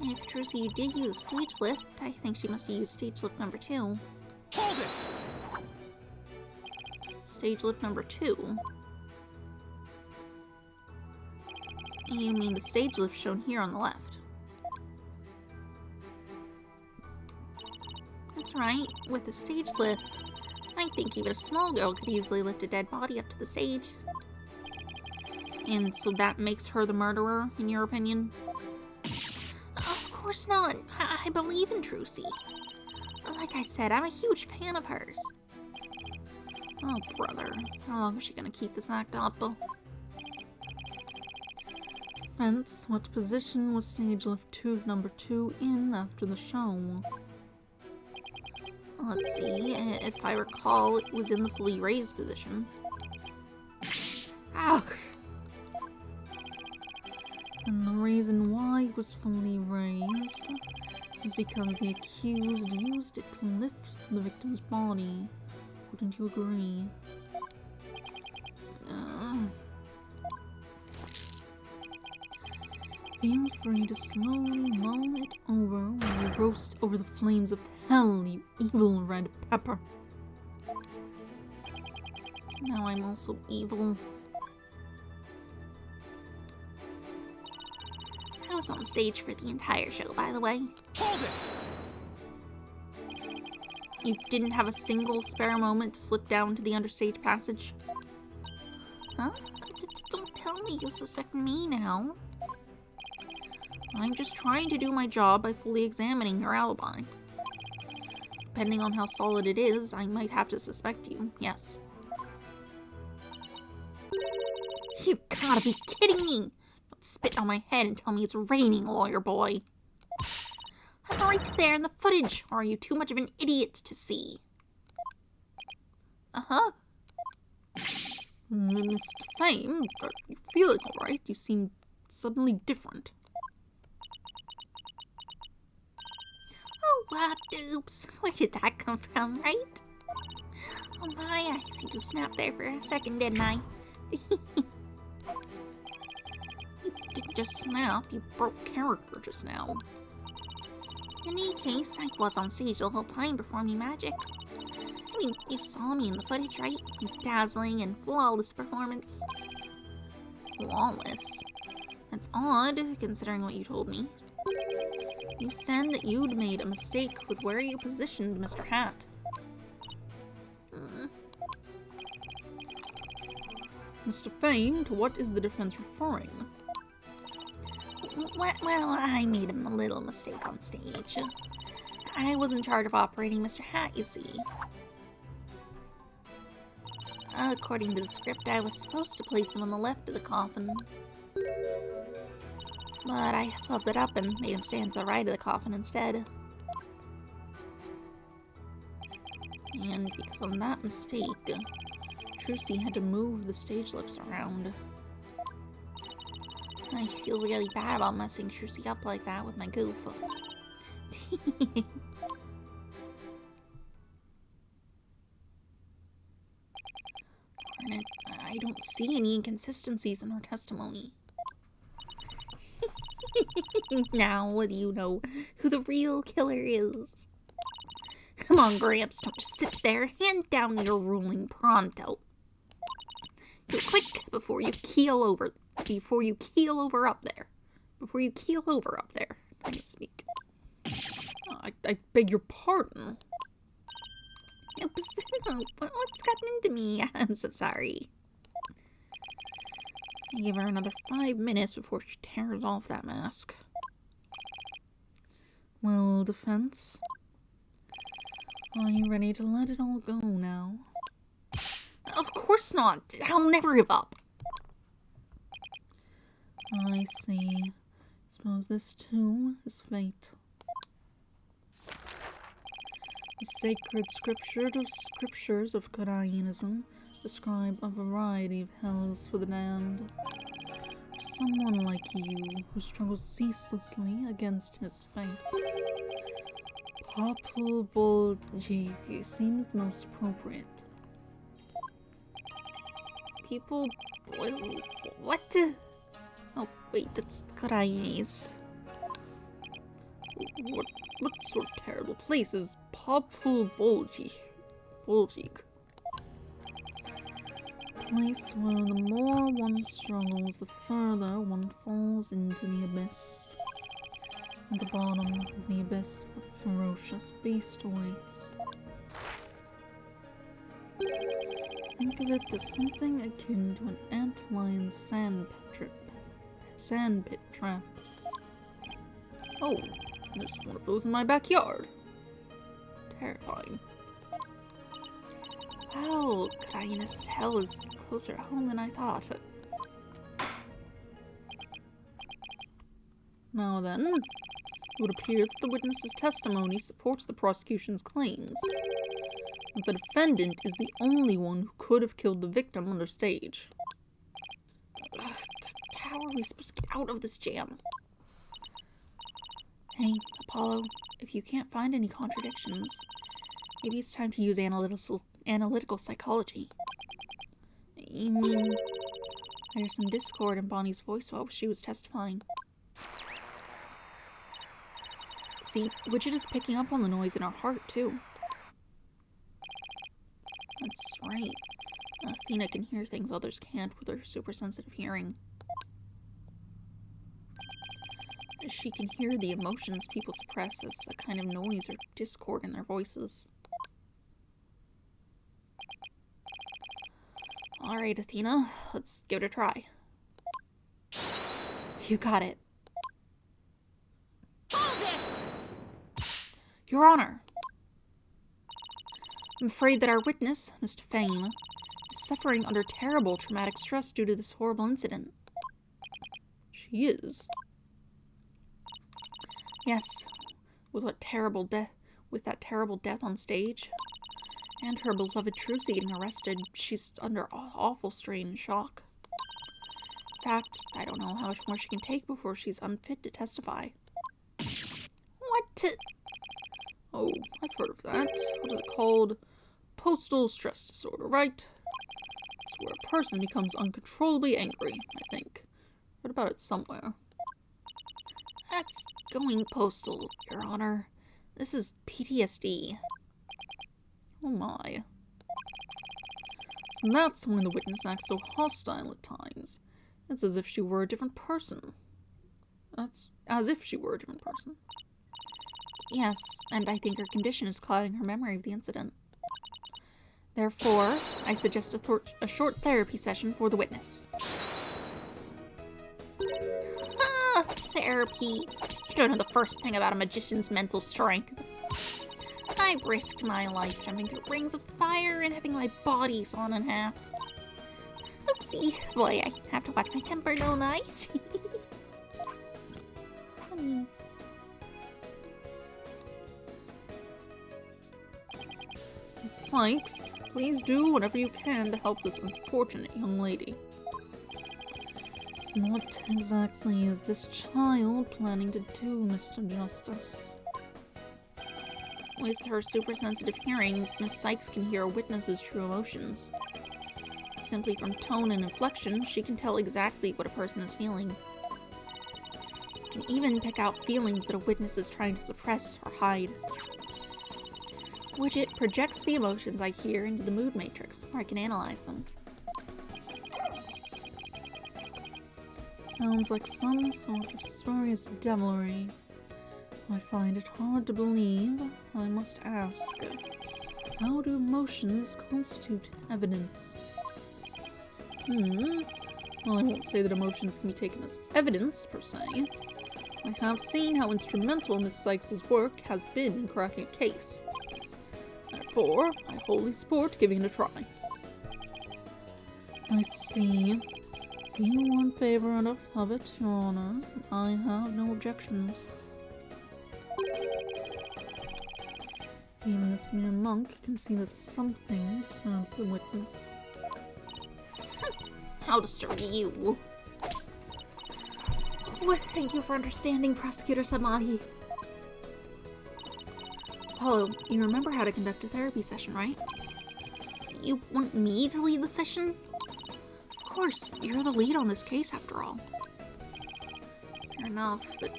If Trucy, you did use a stage lift, I think she must have used stage lift number 2. Hold it! Stage lift number 2? You mean the stage lift shown here on the left? That's right. With the stage lift, I think even a small girl could easily lift a dead body up to the stage. And so that makes her the murderer, in your opinion? Of course not. I believe in Trucy. Like I said, I'm a huge fan of hers. Oh, brother. How long is she gonna keep this act up? Defense, what position was stage lift number 2 in after the show? Let's see. If I recall, it was in the fully raised position. Ow! And the reason why it was fully raised is because the accused used it to lift the victim's body. Wouldn't you agree? Feel free to slowly mull it over while you roast over the flames of hell, you evil red pepper. So now I'm also evil. I was on stage for the entire show, by the way. Hold it! You didn't have a single spare moment to slip down to the understage passage? Huh? Don't tell me you suspect me now. I'm just trying to do my job by fully examining your alibi. Depending on how solid it is, I might have to suspect you, yes. You gotta be kidding me! Don't spit on my head and tell me it's raining, lawyer boy. I'm right there in the footage, or are you too much of an idiot to see? Uh-huh. Mr. Fame, are you feeling alright? You seem suddenly different. Oh, what? Oops. Where did that come from, right? Oh my, I seem to have snapped there for a second, didn't I? You didn't just snap, you broke character just now. In any case, I was on stage the whole time performing magic. I mean, you saw me in the footage, right? Dazzling and flawless performance. Flawless? That's odd, considering what you told me. You said that you'd made a mistake with where you positioned Mr. Hat. Mr. Fame, to what is the defense referring? Well, I made a little mistake on stage. I was in charge of operating Mr. Hat, you see. According to the script, I was supposed to place him on the left of the coffin. But I flubbed it up and made him stand to the right of the coffin instead. And because of that mistake, Trucy had to move the stage lifts around. I feel really bad about messing Trucy up like that with my goof. I don't see any inconsistencies in her testimony. Now, what do you know who the real killer is? Come on, Gramps, don't just sit there. Hand down your ruling pronto. Do it quick before you keel over. Before you keel over up there. Before you keel over up there. I can speak. I beg your pardon. Oops. What's gotten into me? I'm so sorry. I give her another 5 minutes before she tears off that mask. Well, defense, are you ready to let it all go now? Of course not. I'll never give up. I see. Suppose this too is fate. The sacred scriptures of Kodayanism describe a variety of hells for the damned. someone like you who struggles ceaselessly against his fate. Populbolgi seems the most appropriate. People... What? Oh, wait, that's Karai's. What sort of terrible place is Populbolgi? Place where the more one struggles, the further one falls into the abyss. At the bottom of the abyss, a ferocious beast awaits. Think of it as something akin to an antlion's sandpit trap. Oh, there's one of those in my backyard. Terrifying. Wow, Krain's hell is closer at home than I thought. Now then, it would appear that the witness's testimony supports the prosecution's claims. That the defendant is the only one who could have killed the victim on their stage. Ugh, how are we supposed to get out of this jam? Hey, Apollo, if you can't find any contradictions, maybe it's time to use analytical psychology. You mean there's some discord in Bonnie's voice while she was testifying? See, Widget is picking up on the noise in our heart, too. That's right. Athena can hear things others can't with her super sensitive hearing. She can hear the emotions people suppress as a kind of noise or discord in their voices. Alright, Athena, let's give it a try. You got it. Hold it! Your Honor! I'm afraid that our witness, Mr. Fame, is suffering under terrible traumatic stress due to this horrible incident. She is. Yes, with that terrible death on stage, and her beloved Trucy getting arrested, she's under awful strain and shock. In fact, I don't know how much more she can take before she's unfit to testify. What? Oh, I've heard of that. What is it called? Postal stress disorder, right? It's where a person becomes uncontrollably angry, I think. Read about it somewhere. That's going postal, Your Honor. This is PTSD. Oh my. So that's when the witness acts so hostile at times. It's as if she were a different person. That's as if she were a different person. Yes, and I think her condition is clouding her memory of the incident. Therefore, I suggest a short therapy session for the witness. Ah, therapy. You don't know the first thing about a magician's mental strength. I've risked my life jumping through rings of fire and having my body sawn in half. Oopsie. Boy, I have to watch my temper, don't I? Funny. Sykes, please do whatever you can to help this unfortunate young lady. What exactly is this child planning to do, Mr. Justice? With her super sensitive hearing, Miss Sykes can hear a witness's true emotions. Simply from tone and inflection, she can tell exactly what a person is feeling. Can even pick out feelings that a witness is trying to suppress or hide. Widget projects the emotions I hear into the mood matrix, where I can analyze them. Sounds like some sort of spurious devilry. I find it hard to believe. I must ask, how do emotions constitute evidence? Well, I won't say that emotions can be taken as evidence, per se. I have seen how instrumental Miss Sykes' work has been in cracking a case. Therefore, I wholly support giving it a try. I see. If you are in favor of it, Your Honor, I have no objections. Even this mere monk can see that something disturbs the witness. How disturbing you? What? Thank you for understanding, Prosecutor Samahi. Apollo, you remember how to conduct a therapy session, right? You want me to lead the session? Of course, you're the lead on this case after all. Fair enough, but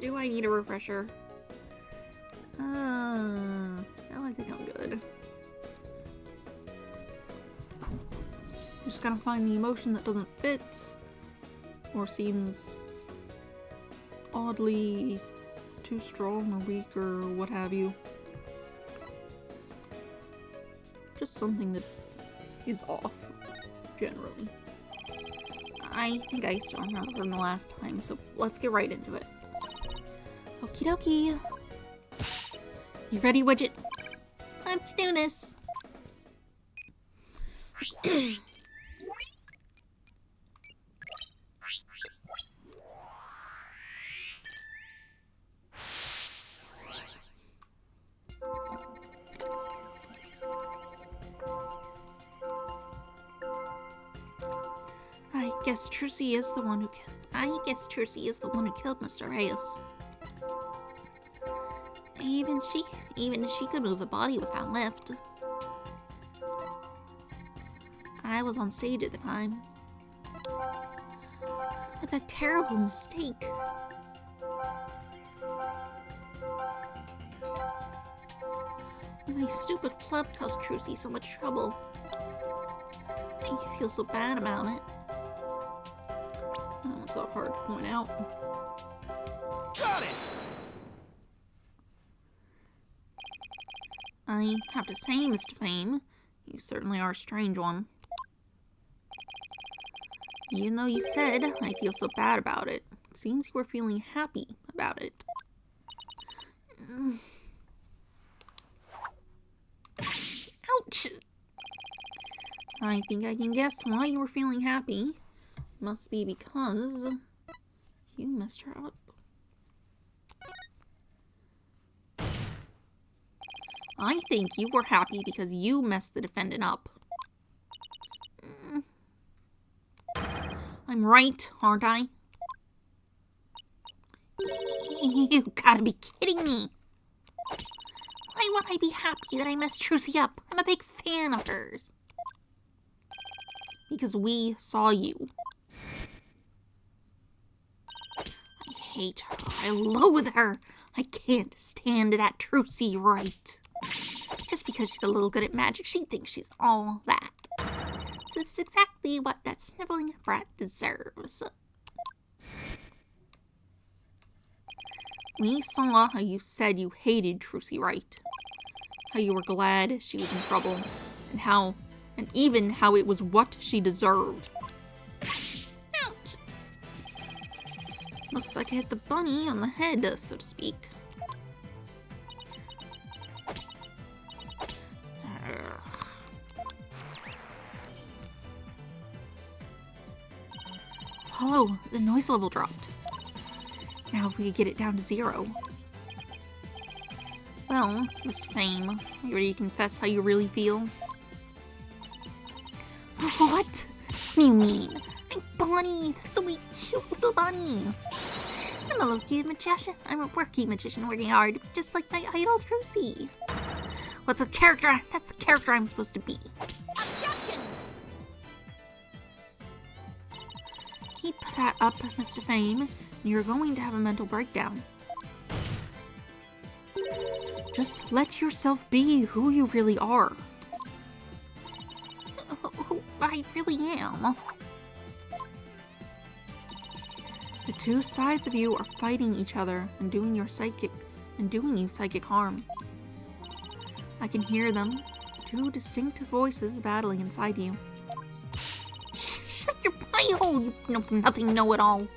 Do I need a refresher? No, I think I'm good. Just gotta find the emotion that doesn't fit, or seems oddly too strong or weak or what have you. Just something that is off, generally. I think I still remember from the last time, so let's get right into it. Okie dokie. You ready, Widget? let's do this. I guess Trucy is the one who killed Mr. Reyes. Even she could move a body without lift. I was on stage at the time. What a terrible mistake. My stupid club caused Trucy so much trouble. I feel so bad about it. Oh, it's so hard to point out. Got it! I have to say, Mr. Fame, you certainly are a strange one. Even though you said, I feel so bad about it, it seems you were feeling happy about it. Ouch! I think I can guess why you were feeling happy. Must be because you messed her up. I think you were happy because you messed the defendant up. I'm right, aren't I? You gotta be kidding me. Why would I be happy that I messed Trucy up? I'm a big fan of hers. Because we saw you. I hate her. I loathe her. I can't stand that Trucy Wright. Just because she's a little good at magic, she thinks she's all that. So this is exactly what that sniveling brat deserves. We saw how you said you hated Trucy Wright. How you were glad she was in trouble. And even how it was what she deserved. Ouch! Looks like I hit the bunny on the head, so to speak. Hello, the noise level dropped. Now if we could get it down to 0. Well, Mr. Fame, are you ready to confess how you really feel? What do you mean? I'm Bonnie, the sweet, cute little bunny. I'm a low-key magician. I'm a worky magician working hard, just like my idol Trucy. What's a character? That's the character I'm supposed to be. Objection! Keep that up, Mr. Fame, and you're going to have a mental breakdown. Just let yourself be who you really are. Who I really am. The two sides of you are fighting each other and doing you psychic harm. I can hear them, two distinct voices battling inside you. Shut your pie hole, you nothing know-it-all.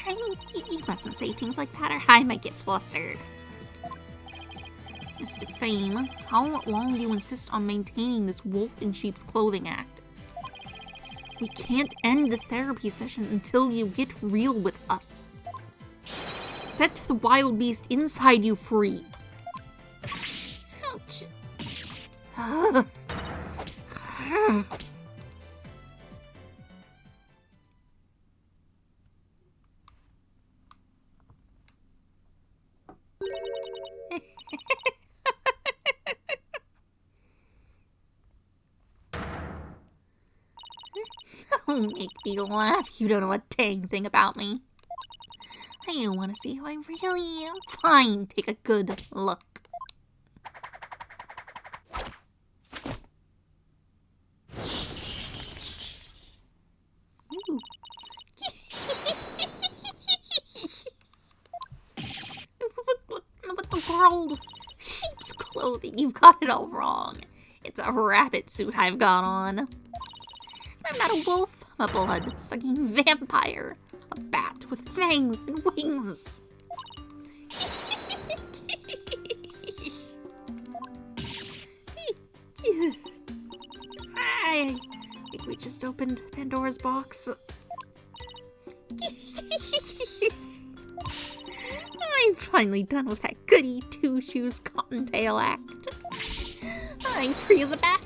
I mean, you mustn't say things like that or I might get flustered. Mr. Fame, how long do you insist on maintaining this wolf in sheep's clothing act? We can't end this therapy session until you get real with us. Set the wild beast inside you free. Ouch. Don't make me laugh. You don't know a dang thing about me. I want to see who I really am. Fine, take a good look. Ooh. What the world? Sheep's clothing. You've got it all wrong. It's a rabbit suit I've got on. I'm not a wolf. I'm a blood-sucking vampire. A bat with fangs and wings. I think we just opened Pandora's box. I'm finally done with that goody two-shoes cottontail act. I'm free as a bat.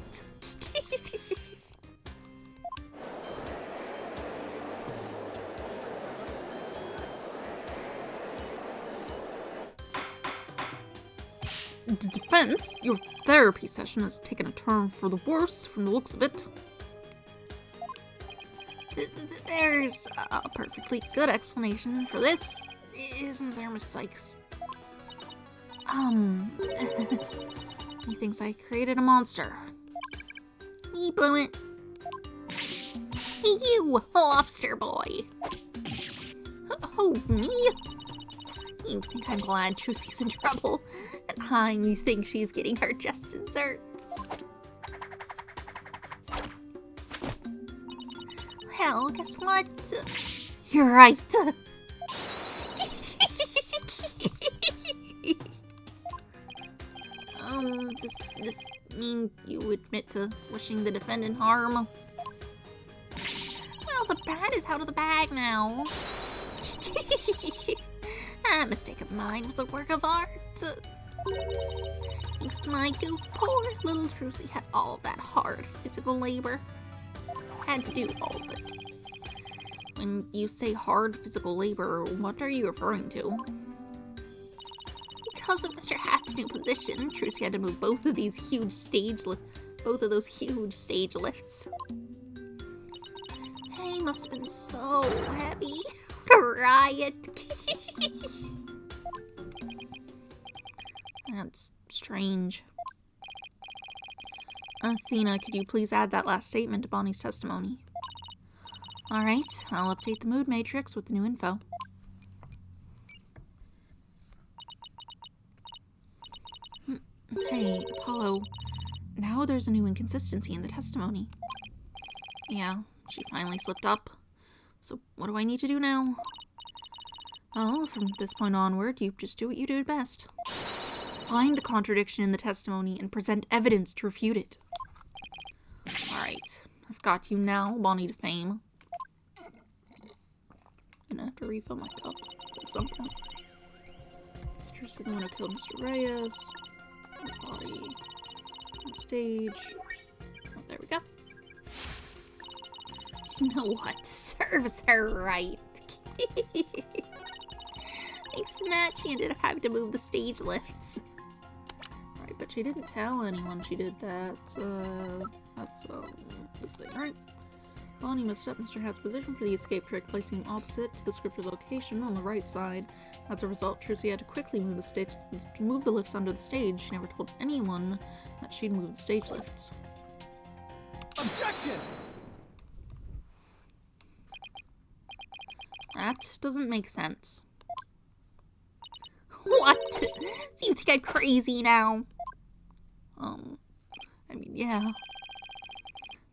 Defense, your therapy session has taken a turn for the worse from the looks of it. There's a perfectly good explanation for this, isn't there, Miss Sykes? He thinks I created a monster. He blew it. Hey, you, lobster boy. Oh, me? You think I'm glad Trucy's in trouble, and you think she's getting her just desserts. Well, guess what? You're right. Does this mean you admit to wishing the defendant harm? Well, the bat is out of the bag now. That mistake of mine was a work of art. Thanks to my goof, poor little Trucy had all of that hard physical labor. Had to do all of it. When you say hard physical labor, what are you referring to? Because of Mr. Hat's new position, Trucy had to move both of those huge stage lifts. They must have been so heavy. What a riot. That's strange. Athena, could you please add that last statement to Bonnie's testimony? Alright, I'll update the mood matrix with the new info. Hey, Apollo, now there's a new inconsistency in the testimony. Yeah, she finally slipped up. So what do I need to do now? Well, from this point onward, you just do what you do best. Find the contradiction in the testimony and present evidence to refute it. Alright, I've got you now, Bonnie to fame. I'm gonna have to refill my cup at some point. Is Trucy the one who killed Mr. Reyes? Body on stage. Oh, there we go. You know what? Serves her right. Thanks to that, she ended up having to move the stage lifts. Right, but she didn't tell anyone she did that. That's this thing, right? Bonnie messed up Mr. Hat's position for the escape trick, placing him opposite to the scripted location on the right side. As a result, Trucy had to quickly move the lifts under the stage. She never told anyone that she'd move the stage lifts. Objection! That doesn't make sense. What? So you think I'm crazy now? I mean, yeah.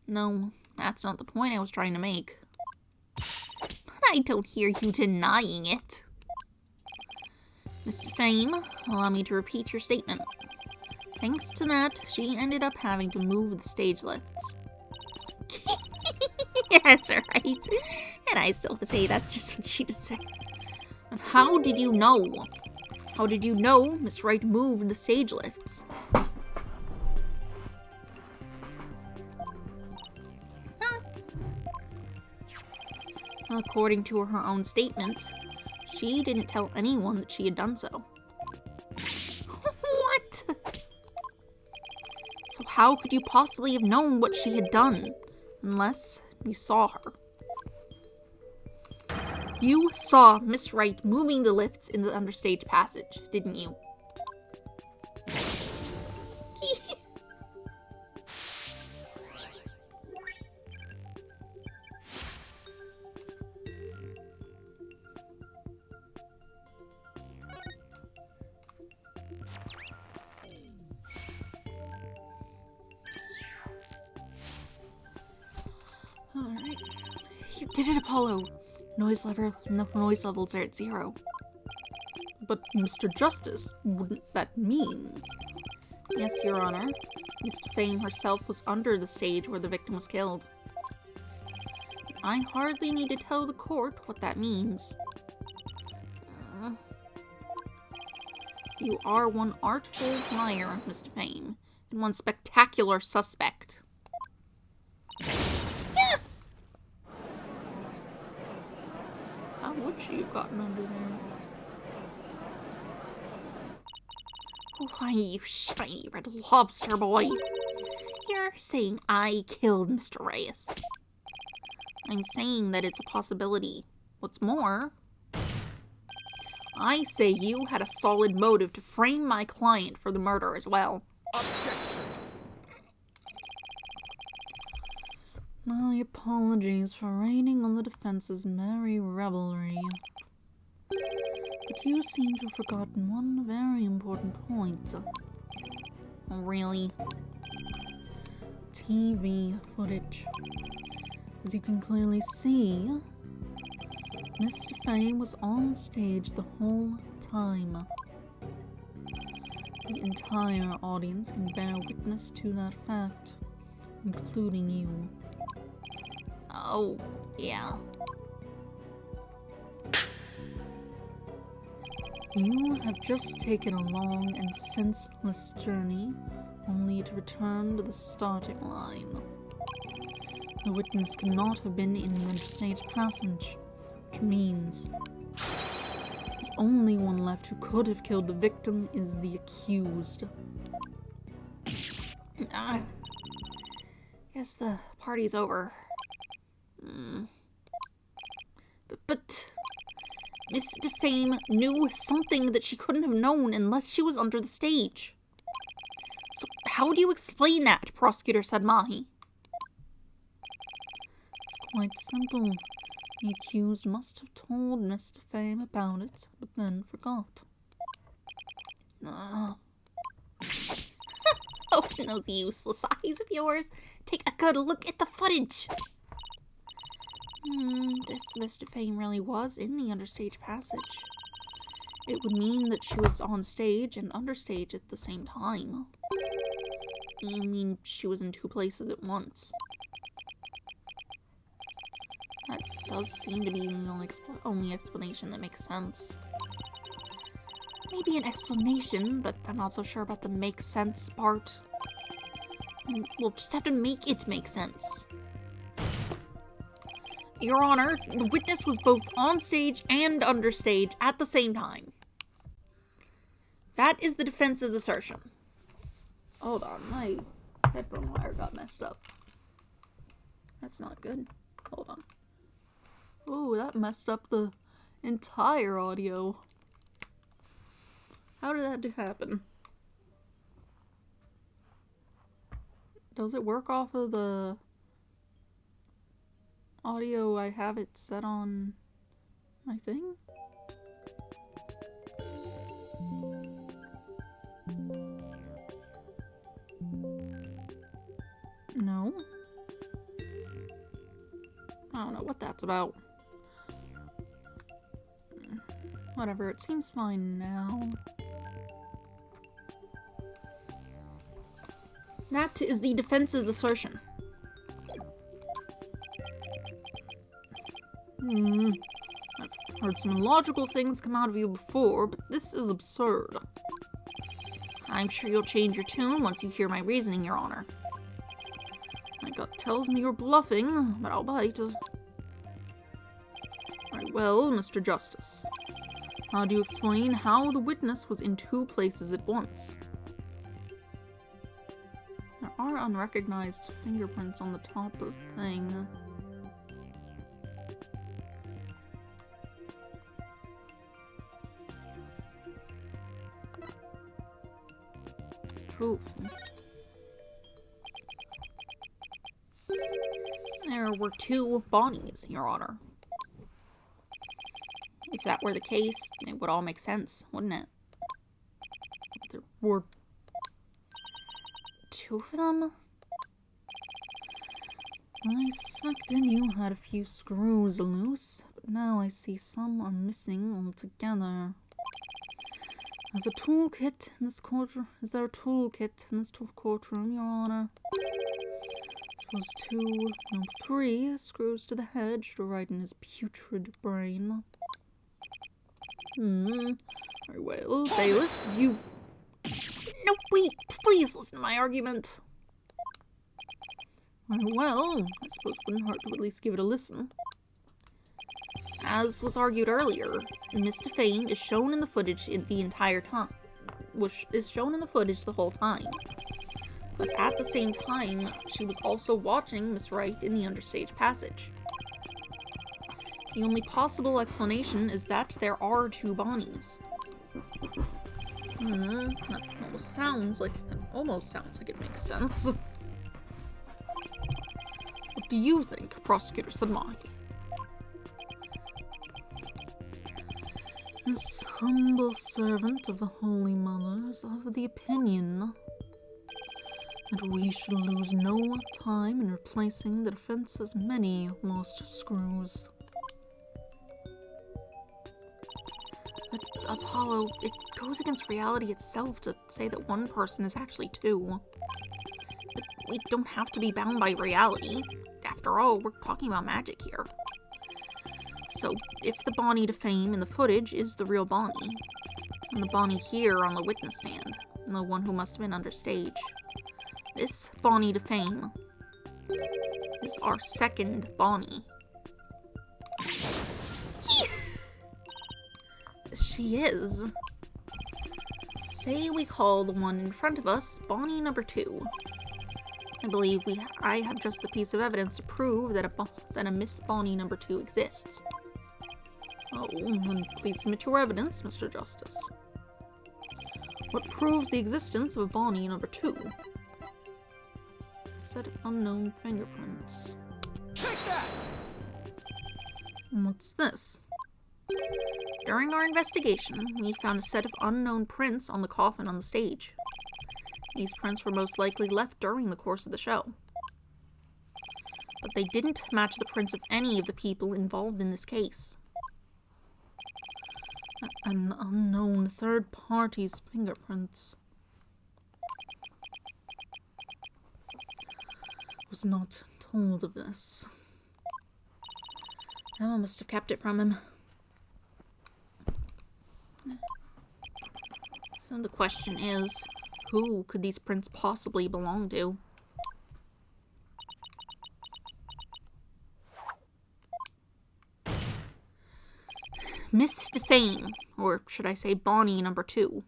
No, that's not the point I was trying to make. But I don't hear you denying it. Mr. Fame, allow me to repeat your statement. Thanks to that, she ended up having to move the stage lifts. That's right. And I still have to say that's just what she deserved. And how did you know? How did you know Miss Wright moved the stage lifts? According to her own statement, she didn't tell anyone that she had done so. What? So how could you possibly have known what she had done? Unless you saw her. You saw Miss Wright moving the lifts in the understage passage, didn't you? Alright. You did it, Apollo. Noise levels are at 0. But Mr. Justice, wouldn't that mean? Yes, Your Honor. Miss Fame herself was under the stage where the victim was killed. I hardly need to tell the court what that means. You are one artful liar, Mr. Fame, and one spectacular suspect. How would she have gotten under there? Why, you shiny red lobster boy. You're saying I killed Mr. Reyes. I'm saying that it's a possibility. What's more, I say you had a solid motive to frame my client for the murder as well. Objection. My apologies for raining on the defense's merry revelry. But you seem to have forgotten one very important point. Oh, really? TV footage. As you can clearly see, Mr. Fame was on stage the whole time. The entire audience can bear witness to that fact, including you. Oh, yeah. You have just taken a long and senseless journey, only to return to the starting line. The witness could not have been in the interstate passage, which means the only one left who could have killed the victim is the accused. Guess the party's over. But Miss Defame knew something that she couldn't have known unless she was under the stage. So how do you explain that, Prosecutor Sadmahi? It's quite simple. The accused must have told Miss Defame about it, but then forgot. Open those useless eyes of yours. Take a good look at the footage. If Mr. Fame really was in the understage passage, it would mean that she was on stage and understage at the same time. I mean, she was in 2 places at once. That does seem to be the only explanation that makes sense. Maybe an explanation, but I'm not so sure about the make sense part. We'll just have to make it make sense. Your Honor, the witness was both on stage and understage at the same time. That is the defense's assertion. Hold on, my headphone wire got messed up. That's not good. Hold on. Oh, that messed up the entire audio. How did that happen? Does it work off of the audio I have it set on my thing? No. I don't know what that's about. Whatever, it seems fine now. That is the defense's assertion. I've heard some illogical things come out of you before, but this is absurd. I'm sure you'll change your tune once you hear my reasoning, Your Honor. My gut tells me you're bluffing, but I'll bite. Very well, Mr. Justice. How do you explain how the witness was in 2 places at once? There are unrecognized fingerprints on the top of the thing. proof. There were 2 Bonnies, Your Honor. If that were the case, it would all make sense, wouldn't it? There were 2 of them? I suspected you had a few screws loose, but now I see some are missing altogether. Is there a toolkit in this courtroom, Your Honor? Suppose 2, no 3 screws to the head should Wright in his putrid brain. Very well, bailiff, you... No, wait, please listen to my argument. Very well, I suppose it wouldn't hurt to at least give it a listen. As was argued earlier, Miss Defame is shown in the footage the entire time. Is shown in the footage the whole time. But at the same time, she was also watching Miss Wright in the understage passage. The only possible explanation is that there are 2 Bonnies. That almost sounds like it makes sense. What do you think, Prosecutor Sadmahi? This humble servant of the Holy Mother is of the opinion that we should lose no time in replacing the defense's many lost screws. But, Apollo, it goes against reality itself to say that one person is actually 2. But we don't have to be bound by reality. After all, we're talking about magic here. So, if the Bonnie Defame in the footage is the real Bonnie, and the Bonnie here on the witness stand, and the one who must have been understage, this Bonnie Defame is our second Bonnie. She is. Say we call the one in front of us Bonnie number 2. I believe I have just the piece of evidence to prove that a Miss Bonnie number 2 exists. Oh, then please submit your evidence, Mr. Justice. What proves the existence of a Bonnie number 2? Set of unknown fingerprints. Take that! What's this? During our investigation, we found a set of unknown prints on the coffin on the stage. These prints were most likely left during the course of the show. But they didn't match the prints of any of the people involved in this case. An unknown third party's fingerprints. Was not told of this. Emma must have kept it from him. So the question is, who could these prints possibly belong to? Miss Defame, or should I say Bonnie number 2.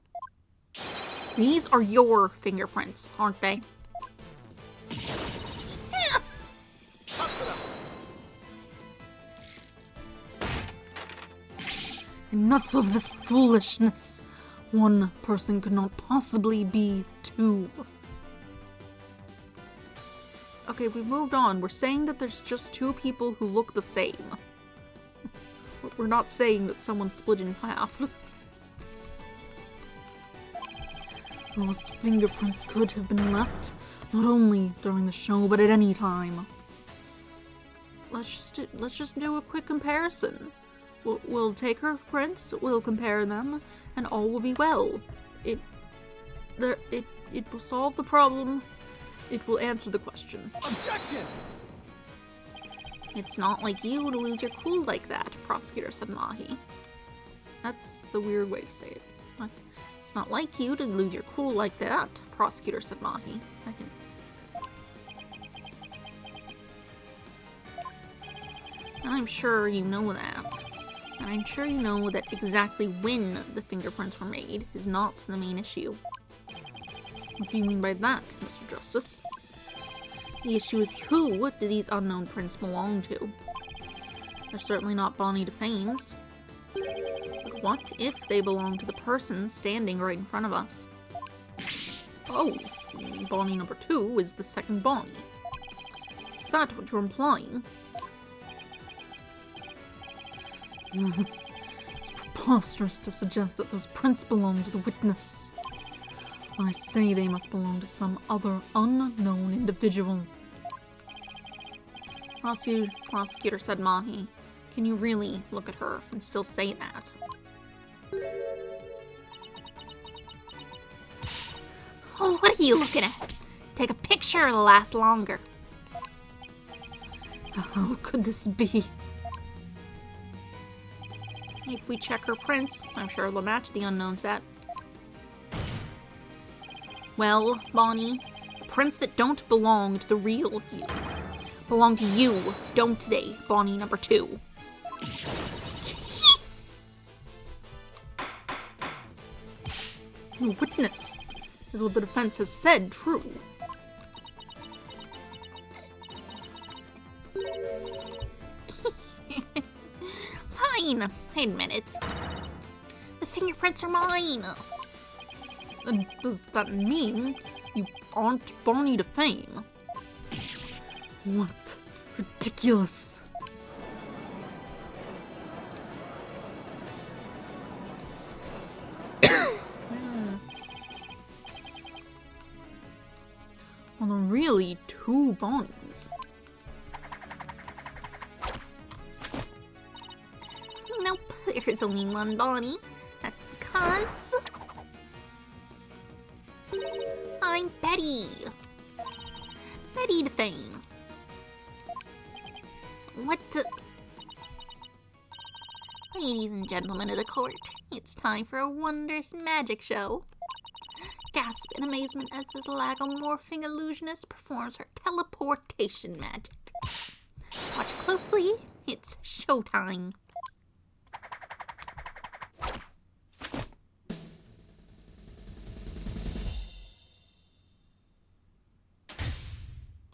These are your fingerprints, aren't they? Talk to them. Enough of this foolishness. One person could not possibly be 2. Okay, we've moved on. We're saying that there's just 2 people who look the same. We're not saying that someone split in half. Those fingerprints could have been left, not only during the show, but at any time. Let's just do a quick comparison. We'll take her prints, we'll compare them, and all will be well. It will solve the problem. It will answer the question. Objection! It's not like you to lose your cool like that, Prosecutor Sadmahi. That's the weird way to say it. It's not like you to lose your cool like that, Prosecutor Sadmahi. And I'm sure you know that. And I'm sure you know that exactly when the fingerprints were made is not the main issue. What do you mean by that, Mr. Justice? The issue is who do these unknown prints belong to? They're certainly not Bonnie Defame's. But what if they belong to the person standing right in front of us? Oh, Bonnie number 2 is the second Bonnie. Is that what you're implying? It's preposterous to suggest that those prints belong to the witness. I say they must belong to some other unknown individual. Prosecutor said Mahi. Can you really look at her and still say that? Oh, what are you looking at? Take a picture, it'll last longer. How could this be? If we check her prints, I'm sure it'll match the unknown set. Well, Bonnie, prints that don't belong to the real you belong to you, don't they, Bonnie number 2? The witness is what the defense has said true. Fine, I admit it. The fingerprints are mine. And does that mean you aren't Bonnie to fame? What ridiculous. Well, there are really 2 Bonnies. Nope, there's only one Bonnie. That's because I'm Betty. Betty to fame. What the... Ladies and gentlemen of the court, it's time for a wondrous magic show. Gasp in amazement as this lagomorphing illusionist performs her teleportation magic. Watch closely, it's showtime.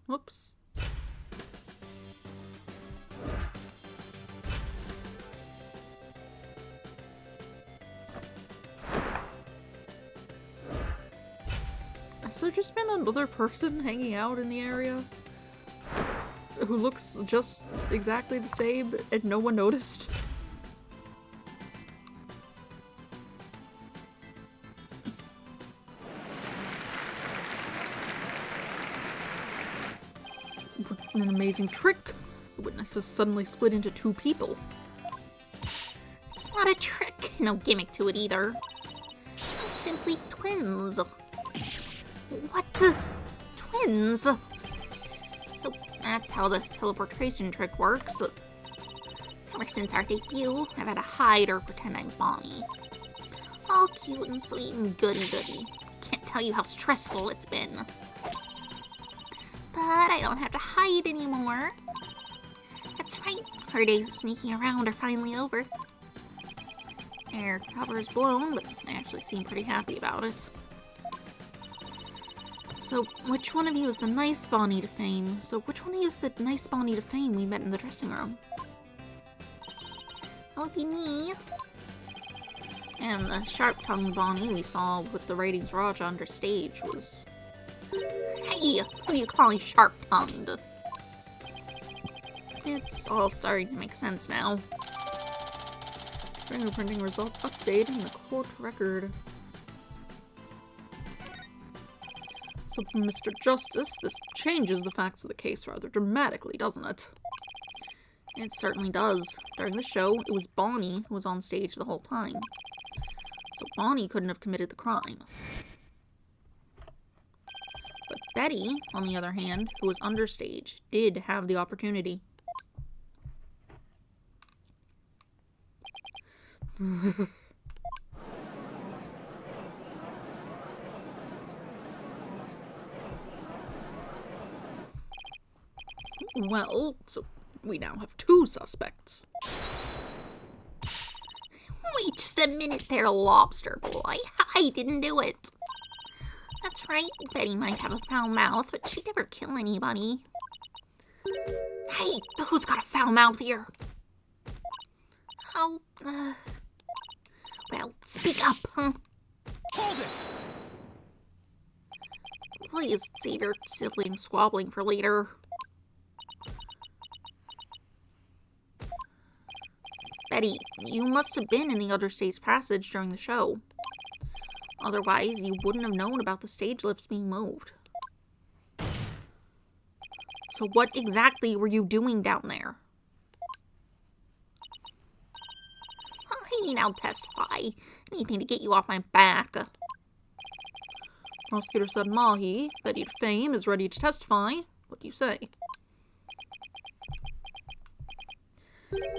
Whoops. Has there just been another person hanging out in the area who looks just exactly the same and no one noticed? What an amazing trick! The witness has suddenly split into 2 people. It's not a trick, no gimmick to it either. It's simply twins. What? Twins? So that's how the teleportation trick works. Ever since our debut, I've had to hide or pretend I'm Bonnie. All cute and sweet and goody-goody. Can't tell you how stressful it's been. But I don't have to hide anymore. That's right, our days of sneaking around are finally over. Their cover is blown, but they actually seem pretty happy about it. So, which one of you is the nice Bonnie to fame? We met in the dressing room? That would be me. And the sharp-tongued Bonnie we saw with the ratings Raja under stage was... Hey, who do you call sharp-tongued? It's all starting to make sense now. Fingerprinting results updated in the court record. So, Mr. Justice, this changes the facts of the case rather dramatically, doesn't it? It certainly does. During the show, it was Bonnie who was on stage the whole time. So Bonnie couldn't have committed the crime. But Betty, on the other hand, who was understage, did have the opportunity. Well, so we now have 2 suspects. Wait just a minute there, lobster boy. I didn't do it. That's right, Betty might have a foul mouth, but she'd never kill anybody. Hey, who's got a foul mouth here? Oh, well, speak up, huh? Hold it! Please save your sibling squabbling for later. Betty, you must have been in the understage passage during the show. Otherwise, you wouldn't have known about the stage lifts being moved. So what exactly were you doing down there? Fine, I'll testify. Anything to get you off my back. Prosecutor said Mahi, Betty to Fame, is ready to testify. What do you say?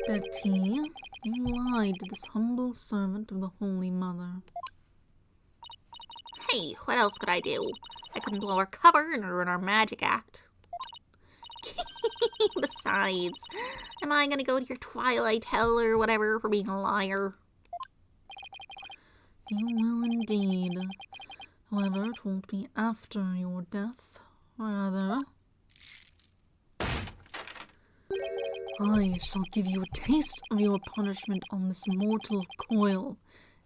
Betty, you lied to this humble servant of the Holy Mother. Hey, what else could I do? I couldn't blow our cover and ruin our magic act. Besides, am I gonna go to your Twilight Hell or whatever for being a liar? You will indeed. However, it won't be after your death. Rather, I shall give you a taste of your punishment on this mortal coil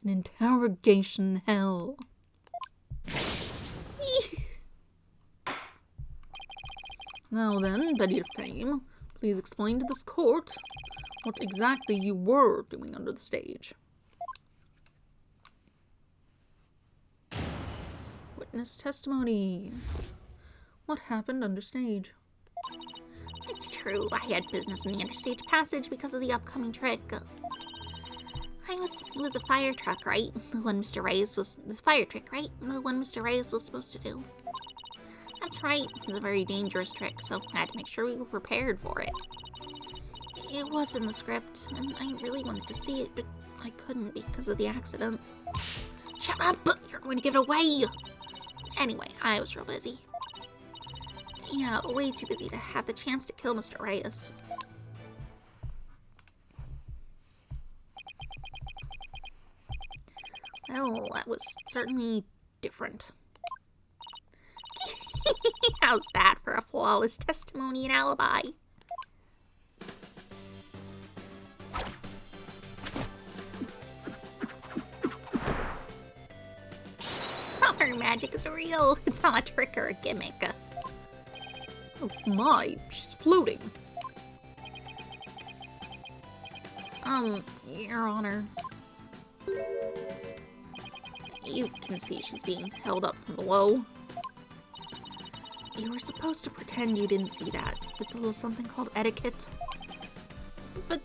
in interrogation hell. Now then, Betty to Fame, please explain to this court what exactly you were doing under the stage. Witness testimony. What happened under stage? It's true, I had business in the interstage passage because of the upcoming trick. It was the fire truck, right? The fire trick, right? The one Mr. Reyes was supposed to do. That's right, it was a very dangerous trick, so I had to make sure we were prepared for it. It was in the script, and I really wanted to see it, but I couldn't because of the accident. Shut up! You're going to give it away! Anyway, I was real busy. Yeah, way too busy to have the chance to kill Mr. Reyes. Well, that was certainly different. How's that for a flawless testimony and alibi? Our magic is real. It's not a trick or a gimmick. Oh my, she's floating. Your Honor. You can see she's being held up from below. You were supposed to pretend you didn't see that. It's a little something called etiquette. But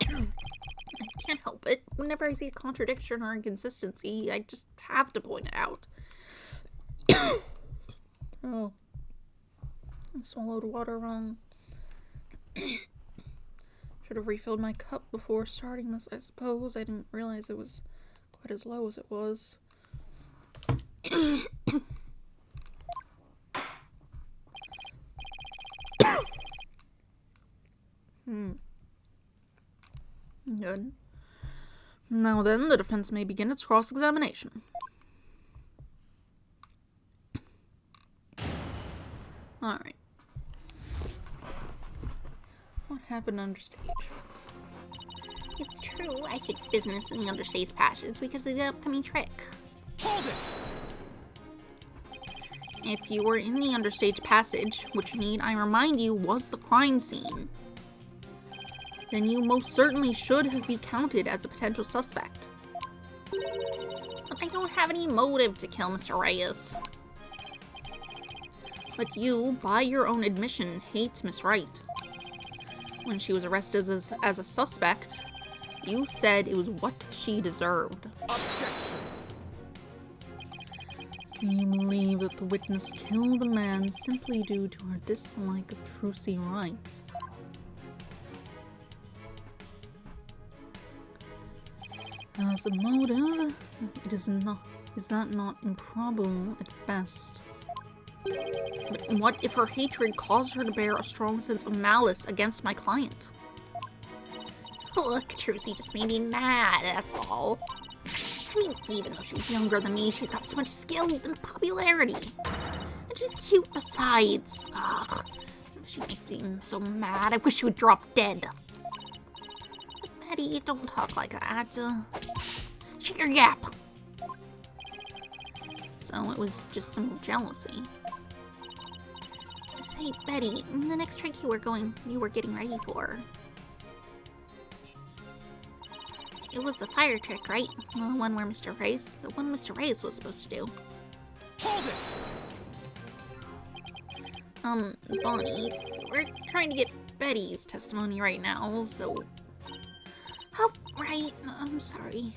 I can't help it. Whenever I see a contradiction or inconsistency, I just have to point it out. Oh. I swallowed water wrong. Should have refilled my cup before starting this, I suppose. I didn't realize it was quite as low as it was. Good. Now then, the defense may begin its cross-examination. Alright. What happened understage? It's true, I had business in the understage passage because of the upcoming trick. Hold it! If you were in the understage passage, which need I remind you was the crime scene, then you most certainly should be counted as a potential suspect. But I don't have any motive to kill Mr. Reyes. But you, by your own admission, hate Miss Wright. When she was arrested as a suspect, you said it was what she deserved. Objection! So you believe that the witness killed the man simply due to her dislike of Trucy Wright? As a motive, is that not improbable at best? But what if her hatred caused her to bear a strong sense of malice against my client? Look, Trucy just made me mad, that's all. I mean, even though she's younger than me, she's got so much skill and popularity. And she's cute besides. Ugh, she makes me so mad, I wish she would drop dead. But Betty, don't talk like that. Shut your yap. So it was just simple jealousy. Say, Betty, the next trick you were getting ready for. It was a fire trick, right? The one where Mr. Reyes was supposed to do. Hold it! Bonnie, we're trying to get Betty's testimony right now, so... Oh, right, I'm sorry.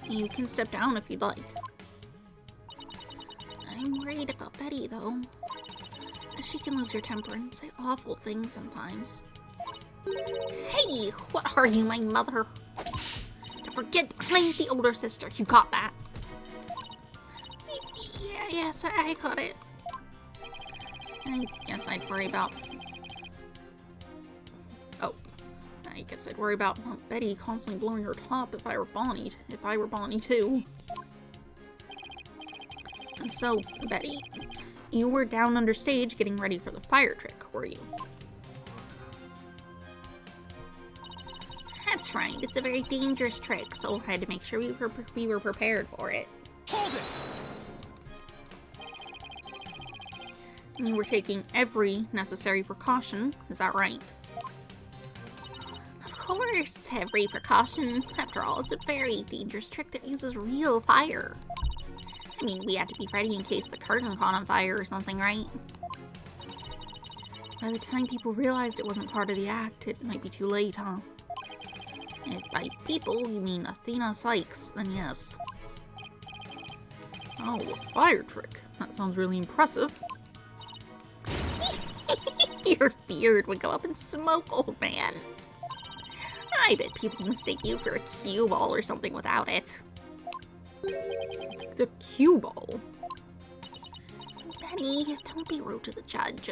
You can step down if you'd like. I'm worried about Betty, though. She can lose her temper and say awful things sometimes. Hey, what are you, my mother? Don't forget, I'm the older sister. You got that? Yes, I got it. I guess I'd worry about... Oh. I guess I'd worry about Betty constantly blowing her top if I were Bonnie too. So, Betty, you were down under stage getting ready for the fire trick, were you? That's right. It's a very dangerous trick, so I had to make sure we were prepared for it. Hold it! And you were taking every necessary precaution, is that right? Of course, every precaution. After all, it's a very dangerous trick that uses real fire. I mean, we had to be ready in case the curtain caught on fire or something, right? By the time people realized it wasn't part of the act, it might be too late, huh? If by people you mean Athena Sykes, then yes. Oh, a fire trick. That sounds really impressive. Your beard would go up in smoke, old man. I bet people mistake you for a cue ball or something without it. The cue ball? Betty, don't be rude to the judge.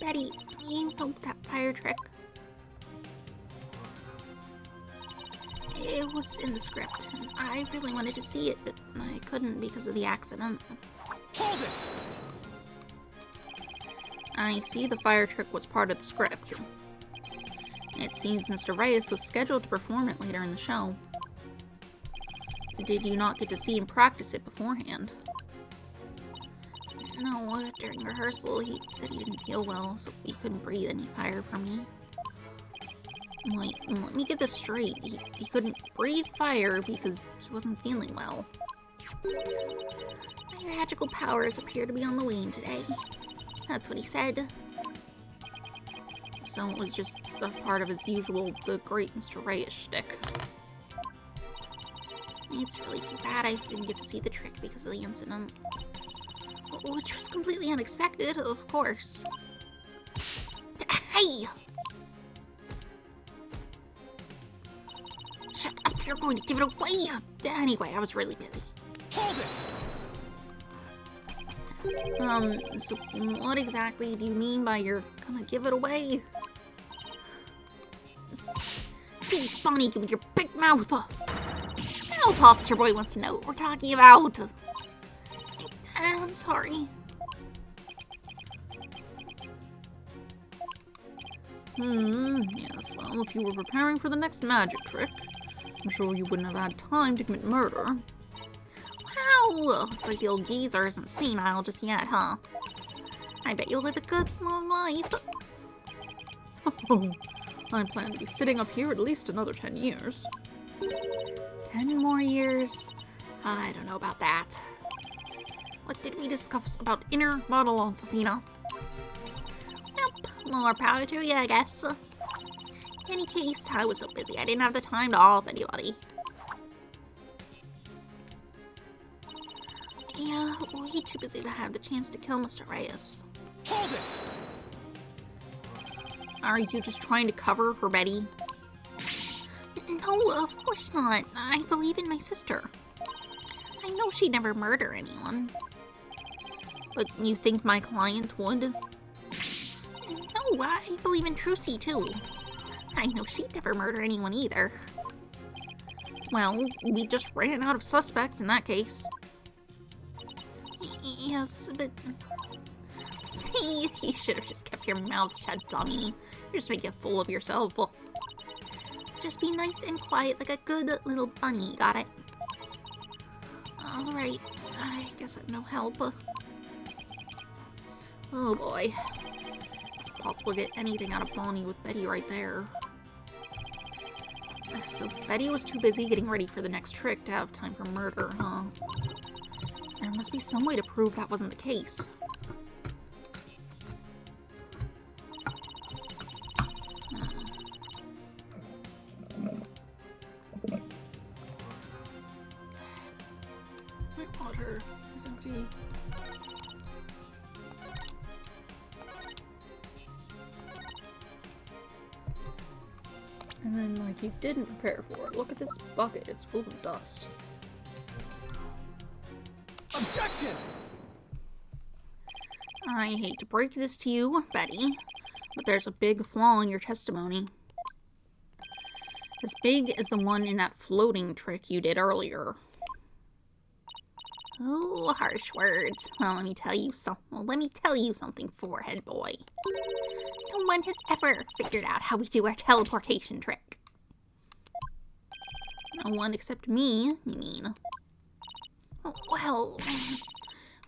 Betty, you know that fire trick. It was in the script. I really wanted to see it, but I couldn't because of the accident. Hold it! I see the fire trick was part of the script. It seems Mr. Reyes was scheduled to perform it later in the show. Did you not get to see him practice it beforehand? No, during rehearsal he said he didn't feel well, so he couldn't breathe any fire from me. Wait, let me get this straight. He couldn't breathe fire because he wasn't feeling well. My magical powers appear to be on the wane today. That's what he said. So it was just a part of his usual, the great Mr. Reyes shtick. It's really too bad I didn't get to see the trick because of the incident. Which was completely unexpected, of course. Hey! Shut up, you're going to give it away! Anyway, I was really busy. Hold it! So what exactly do you mean by you're gonna give it away? See, Bonnie, with your big mouth! Health Officer Boy wants to know what we're talking about. I'm sorry. Yes, well, if you were preparing for the next magic trick, I'm sure you wouldn't have had time to commit murder. Wow, looks like the old geezer isn't senile just yet, huh? I bet you'll live a good, long life. Oh, I plan to be sitting up here at least another 10 years. 10 more years? I don't know about that. What did we discuss about inner monologues, Athena? Nope, more power to you, I guess. In any case, I was so busy I didn't have the time to off anybody. Yeah, way too busy to have the chance to kill Mr. Reyes. Hold it! Are you just trying to cover for Betty? No, of course not. I believe in my sister. I know she'd never murder anyone. But you think my client would? No, I believe in Trucy, too. I know she'd never murder anyone either. Well, we just ran out of suspects in that case. Yes, but... See, you should have just kept your mouth shut, dummy. You're just making a fool of yourself. Just be nice and quiet like a good little bunny, got it? Alright, I guess I'm no help. Oh boy. It's impossible to get anything out of Bonnie with Betty right there. So Betty was too busy getting ready for the next trick to have time for murder, huh? There must be some way to prove that wasn't the case. My water is empty. And then, like, you didn't prepare for it. Look at this bucket, it's full of dust. Objection! I hate to break this to you, Betty, but there's a big flaw in your testimony. As big as the one in that floating trick you did earlier. Oh, harsh words. Well, let me tell you something, forehead boy. No one has ever figured out how we do our teleportation trick. No one except me, you mean? Oh, well,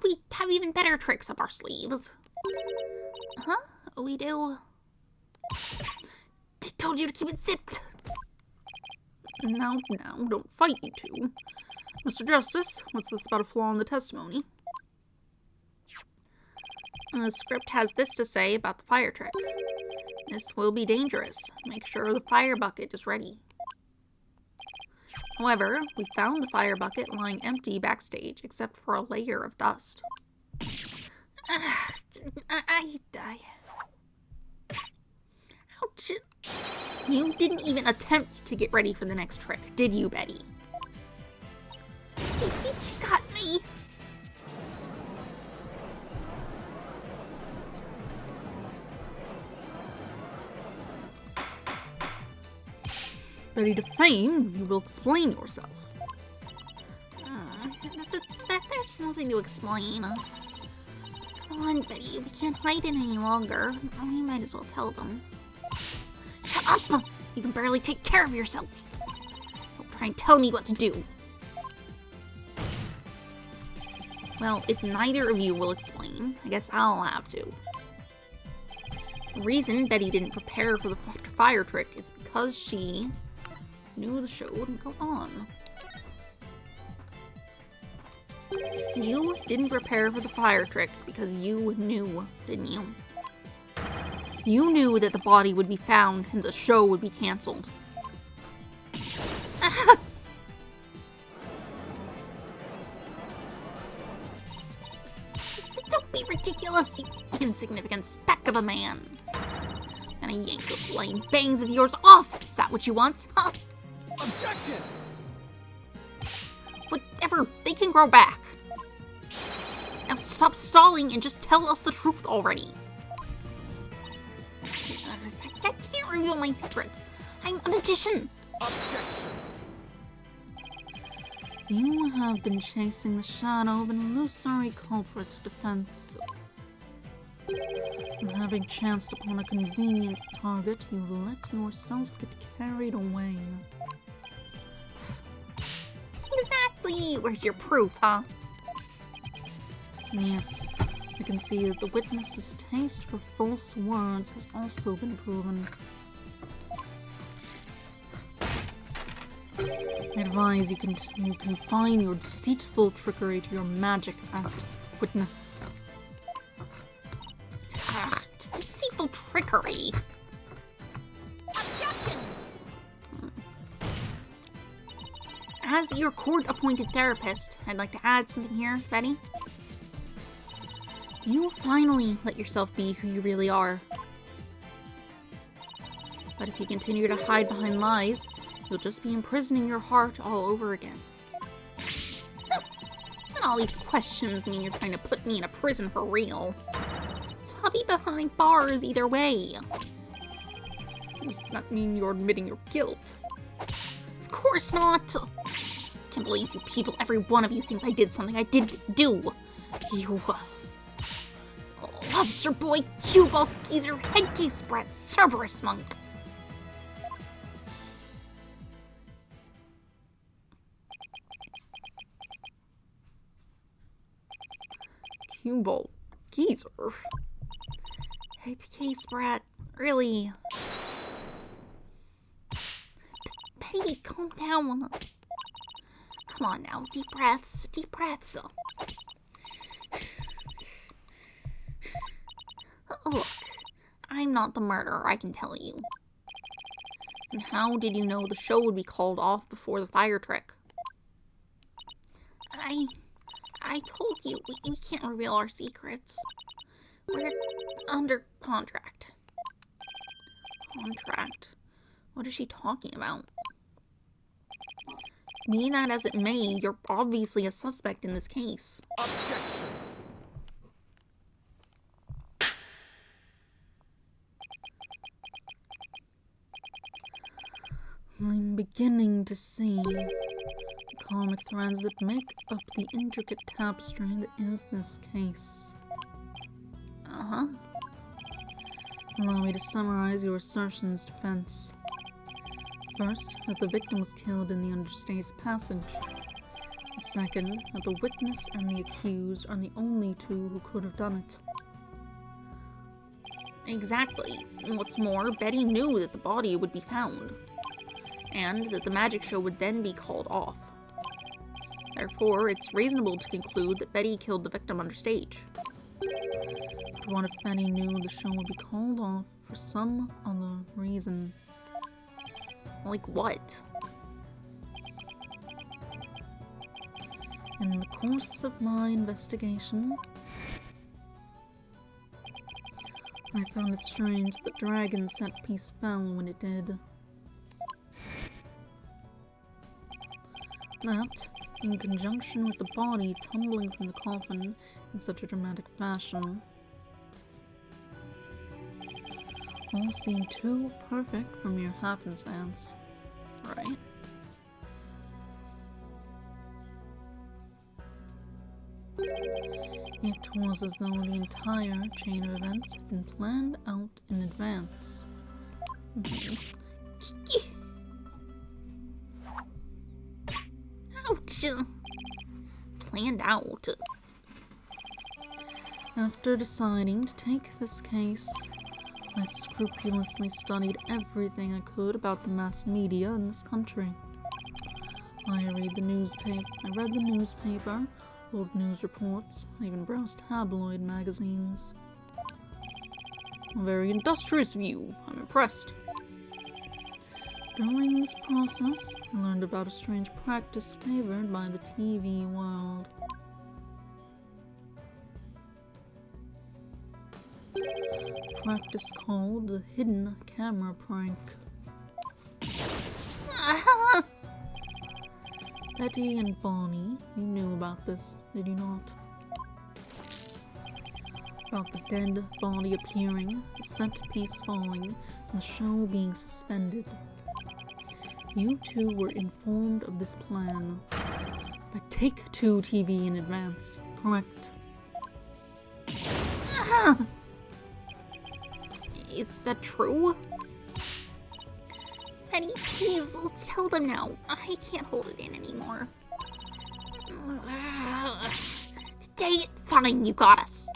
we have even better tricks up our sleeves. Huh? We do? I told you to keep it zipped. Now, don't fight, you two. Mr. Justice, what's this about a flaw in the testimony? The script has this to say about the fire trick. This will be dangerous. Make sure the fire bucket is ready. However, we found the fire bucket lying empty backstage, except for a layer of dust. Ouch. You didn't even attempt to get ready for the next trick, did you, Betty? You got me. Betty Defame, you will explain yourself. There's nothing to explain. Come on, Betty. We can't hide it any longer. We might as well tell them. Shut up! You can barely take care of yourself. Don't try and tell me what to do. Well, if neither of you will explain, I guess I'll have to. The reason Betty didn't prepare for the fire trick is because she knew the show wouldn't go on. You didn't prepare for the fire trick because you knew, didn't you? You knew that the body would be found and the show would be canceled. Don't be ridiculous, you insignificant speck of a man. Gonna yank those lame bangs of yours off. Is that what you want? Huh? Objection! Whatever, they can grow back. Now stop stalling and just tell us the truth already. I can't reveal my secrets. I'm a magician. Objection! You have been chasing the shadow of an illusory culprit defense. And having chanced upon a convenient target, you let yourself get carried away. Exactly. Where's your proof, huh? And yet, I can see that the witness's taste for false words has also been proven. I advise you confine your deceitful trickery to your magic act, witness. Ugh, deceitful trickery. Objection! As your court-appointed therapist, I'd like to add something here, Betty. You finally let yourself be who you really are. But if you continue to hide behind lies, you'll just be imprisoning your heart all over again. And all these questions mean you're trying to put me in a prison for real. So I'll be behind bars either way. Does that mean you're admitting your guilt? Of course not. Can't believe you people, every one of you thinks I did something I didn't do. You, lobster boy, cue ball geezer, headcase brat, Cerberus monk. cue ball geezer. Head case, Brat. Really? Betty, calm down. Come on now, deep breaths, deep breaths. Look, I'm not the murderer, I can tell you. And how did you know the show would be called off before the fire trick? I told you, we can't reveal our secrets. We're under contract. Contract? What is she talking about? Be that as it may, you're obviously a suspect in this case. Objection. I'm beginning to see the comic threads that make up the intricate tapestry that is this case. Uh-huh. Allow me to summarize your assertion's defense. First, that the victim was killed in the understated passage. Second, that the witness and the accused are the only two who could have done it. Exactly. What's more, Betty knew that the body would be found, and that the magic show would then be called off. Therefore, it's reasonable to conclude that Betty killed the victim understage. But what if Betty knew the show would be called off for some other reason? Like what? In the course of my investigation, I found it strange that the dragon set piece fell when it did. That, in conjunction with the body tumbling from the coffin in such a dramatic fashion, all seemed too perfect for mere happenstance, right? It was as though the entire chain of events had been planned out in advance. Ouch! Planned out. After deciding to take this case, I scrupulously studied everything I could about the mass media in this country. I read the newspaper, old news reports, I even browsed tabloid magazines. A very industrious view. I'm impressed. During this process, I learned about a strange practice favored by the TV world. A practice called the hidden camera prank. Betty and Bonnie, you knew about this, did you not? About the dead body appearing, the centerpiece falling, and the show being suspended. You two were informed of this plan by Take-Two TV in advance, correct? Is that true? Betty, please, let's tell them now. I can't hold it in anymore. Dang it, fine, you got us.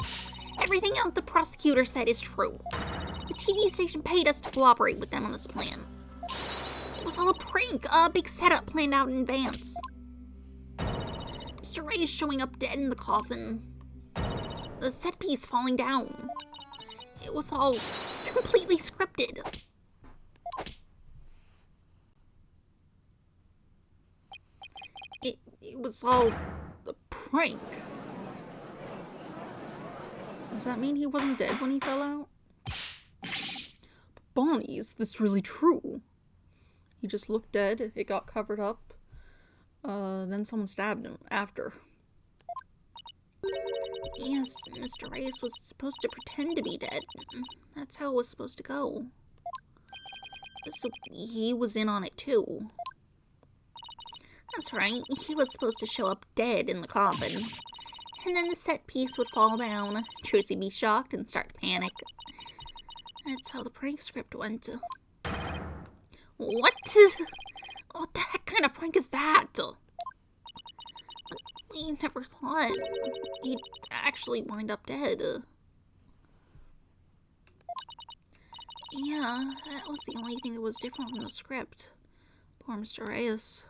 Everything else the prosecutor said is true. The TV station paid us to cooperate with them on this plan. It was all a prank, a big setup planned out in advance. Mr. Wright is showing up dead in the coffin. The set piece falling down. It was all completely scripted. It was all a prank? Does that mean he wasn't dead when he fell out? Bonnie, is this really true? He just looked dead, it got covered up, then someone stabbed him after. Yes, Mr. Reyes was supposed to pretend to be dead. That's how it was supposed to go. So he was in on it too. That's right, he was supposed to show up dead in the coffin. And then the set piece would fall down, Trucy be shocked and start to panic. That's how the prank script went. What? What the heck kind of prank is that? We never thought he'd actually wind up dead. Yeah, that was the only thing that was different from the script. Poor Mr. Reyes.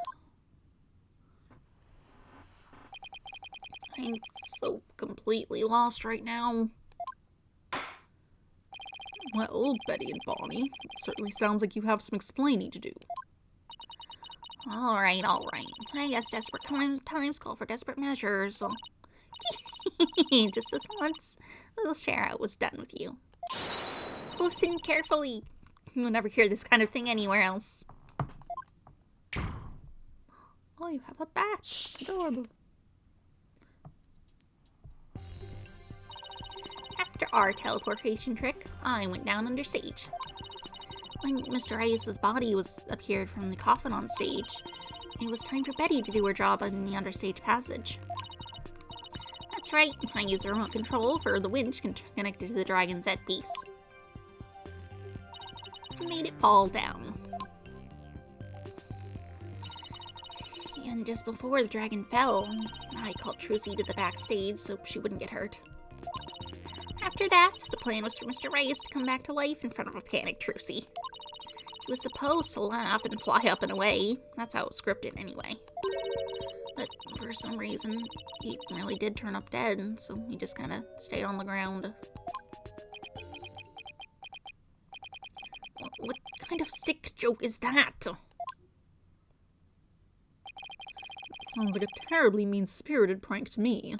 I'm so completely lost right now. Well, Betty and Bonnie, it certainly sounds like you have some explaining to do. Alright. I guess desperate times call for desperate measures. Just this once, we'll share how it was done with you. Listen carefully. You'll never hear this kind of thing anywhere else. Oh, you have a bat. Adorable. After our teleportation trick, I went down under stage. When Mr. Reyes' body appeared from the coffin on stage, it was time for Betty to do her job in the understage passage. That's right, I used the remote control for the winch connected to the dragon's head piece. Made it fall down. And just before the dragon fell, I called Trucy to the backstage so she wouldn't get hurt. After that, the plan was for Mr. Reyes to come back to life in front of a panicked Trucy. He was supposed to laugh and fly up and away. That's how it was scripted anyway. But for some reason, he really did turn up dead, so he just kind of stayed on the ground. What kind of sick joke is that? Sounds like a terribly mean-spirited prank to me.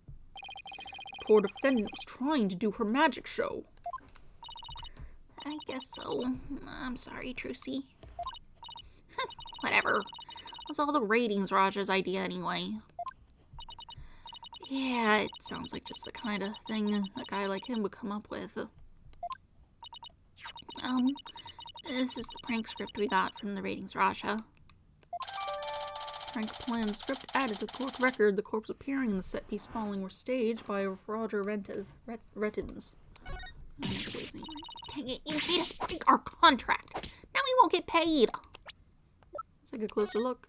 The poor defendant was trying to do her magic show. I guess so. I'm sorry, Trucy. Whatever. It was all the ratings Roger's idea anyway. Yeah, it sounds like just the kind of thing a guy like him would come up with. This is the prank script we got from the ratings Raja. Prank plan script added to court record, the corpse appearing in the set piece following were staged by Roger Rettins. Dang it, you made us break our contract. Now we won't get paid. Let's take a closer look.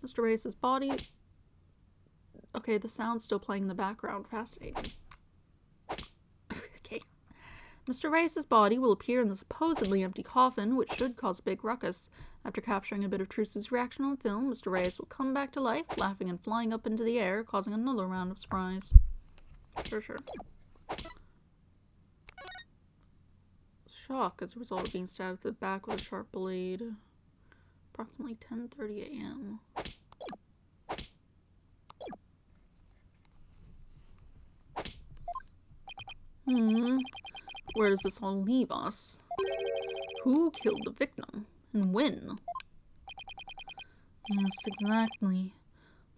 Mr. Reyes' body. Okay, the sound's still playing in the background. Fascinating. Okay. Mr. Reyes' body will appear in the supposedly empty coffin, which should cause a big ruckus. After capturing a bit of Trucy's reaction on film, Mr. Reyes will come back to life, laughing and flying up into the air, causing another round of surprise. Sure. Shock as a result of being stabbed to the back with a sharp blade. Approximately 10:30 a.m. Where does this all leave us? Who killed the victim? And when? Yes, exactly.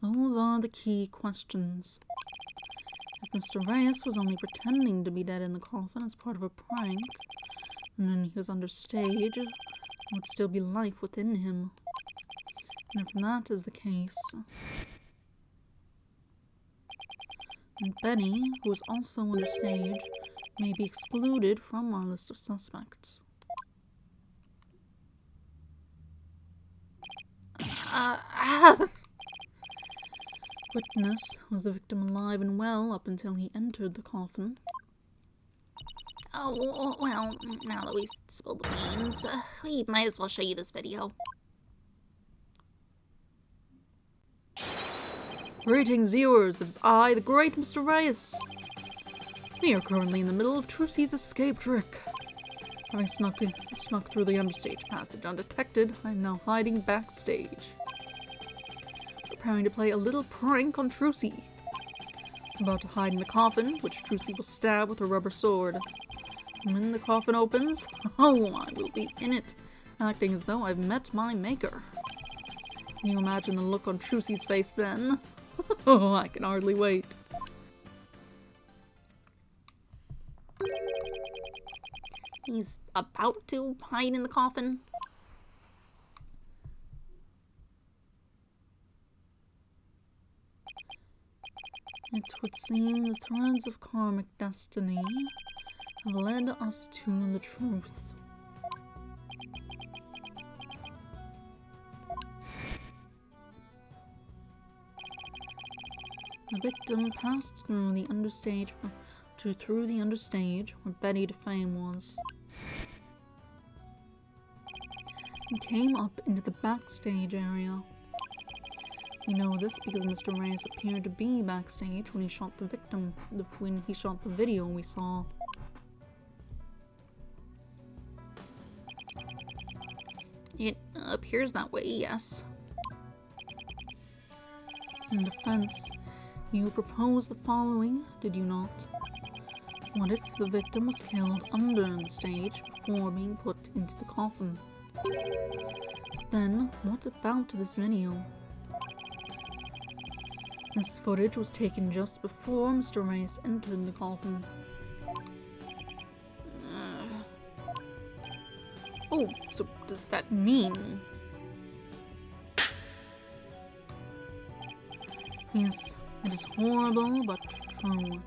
Those are the key questions. If Mr. Reyes was only pretending to be dead in the coffin as part of a prank, and then he was under stage, there would still be life within him. And if that is the case, then Betty, who is also under stage, may be excluded from our list of suspects. Witness was the victim alive and well up until he entered the coffin. Oh, well, now that we've spilled the beans, we might as well show you this video. Greetings, viewers. It is I, the great Mr. Reyes. We are currently in the middle of Trucy's escape trick. Having snuck through the understage passage undetected, I am now hiding backstage, preparing to play a little prank on Trucy. I'm about to hide in the coffin, which Trucy will stab with a rubber sword. And when the coffin opens, oh, I will be in it, acting as though I've met my maker. Can you imagine the look on Trucy's face then? Oh, I can hardly wait. He's about to hide in the coffin. It would seem the threads of karmic destiny have led us to the truth. The victim passed through the understage where Betty DeFame was, and came up into the backstage area. We know this because Mr. Reyes appeared to be backstage when he shot the victim, when he shot the video we saw. It appears that way, yes. In defense, you proposed the following, did you not? What if the victim was killed under the stage before being put into the coffin? Then, what about this video? This footage was taken just before Mr. Reyes entered the coffin. Oh, so does that mean... Yes, it is horrible, but true.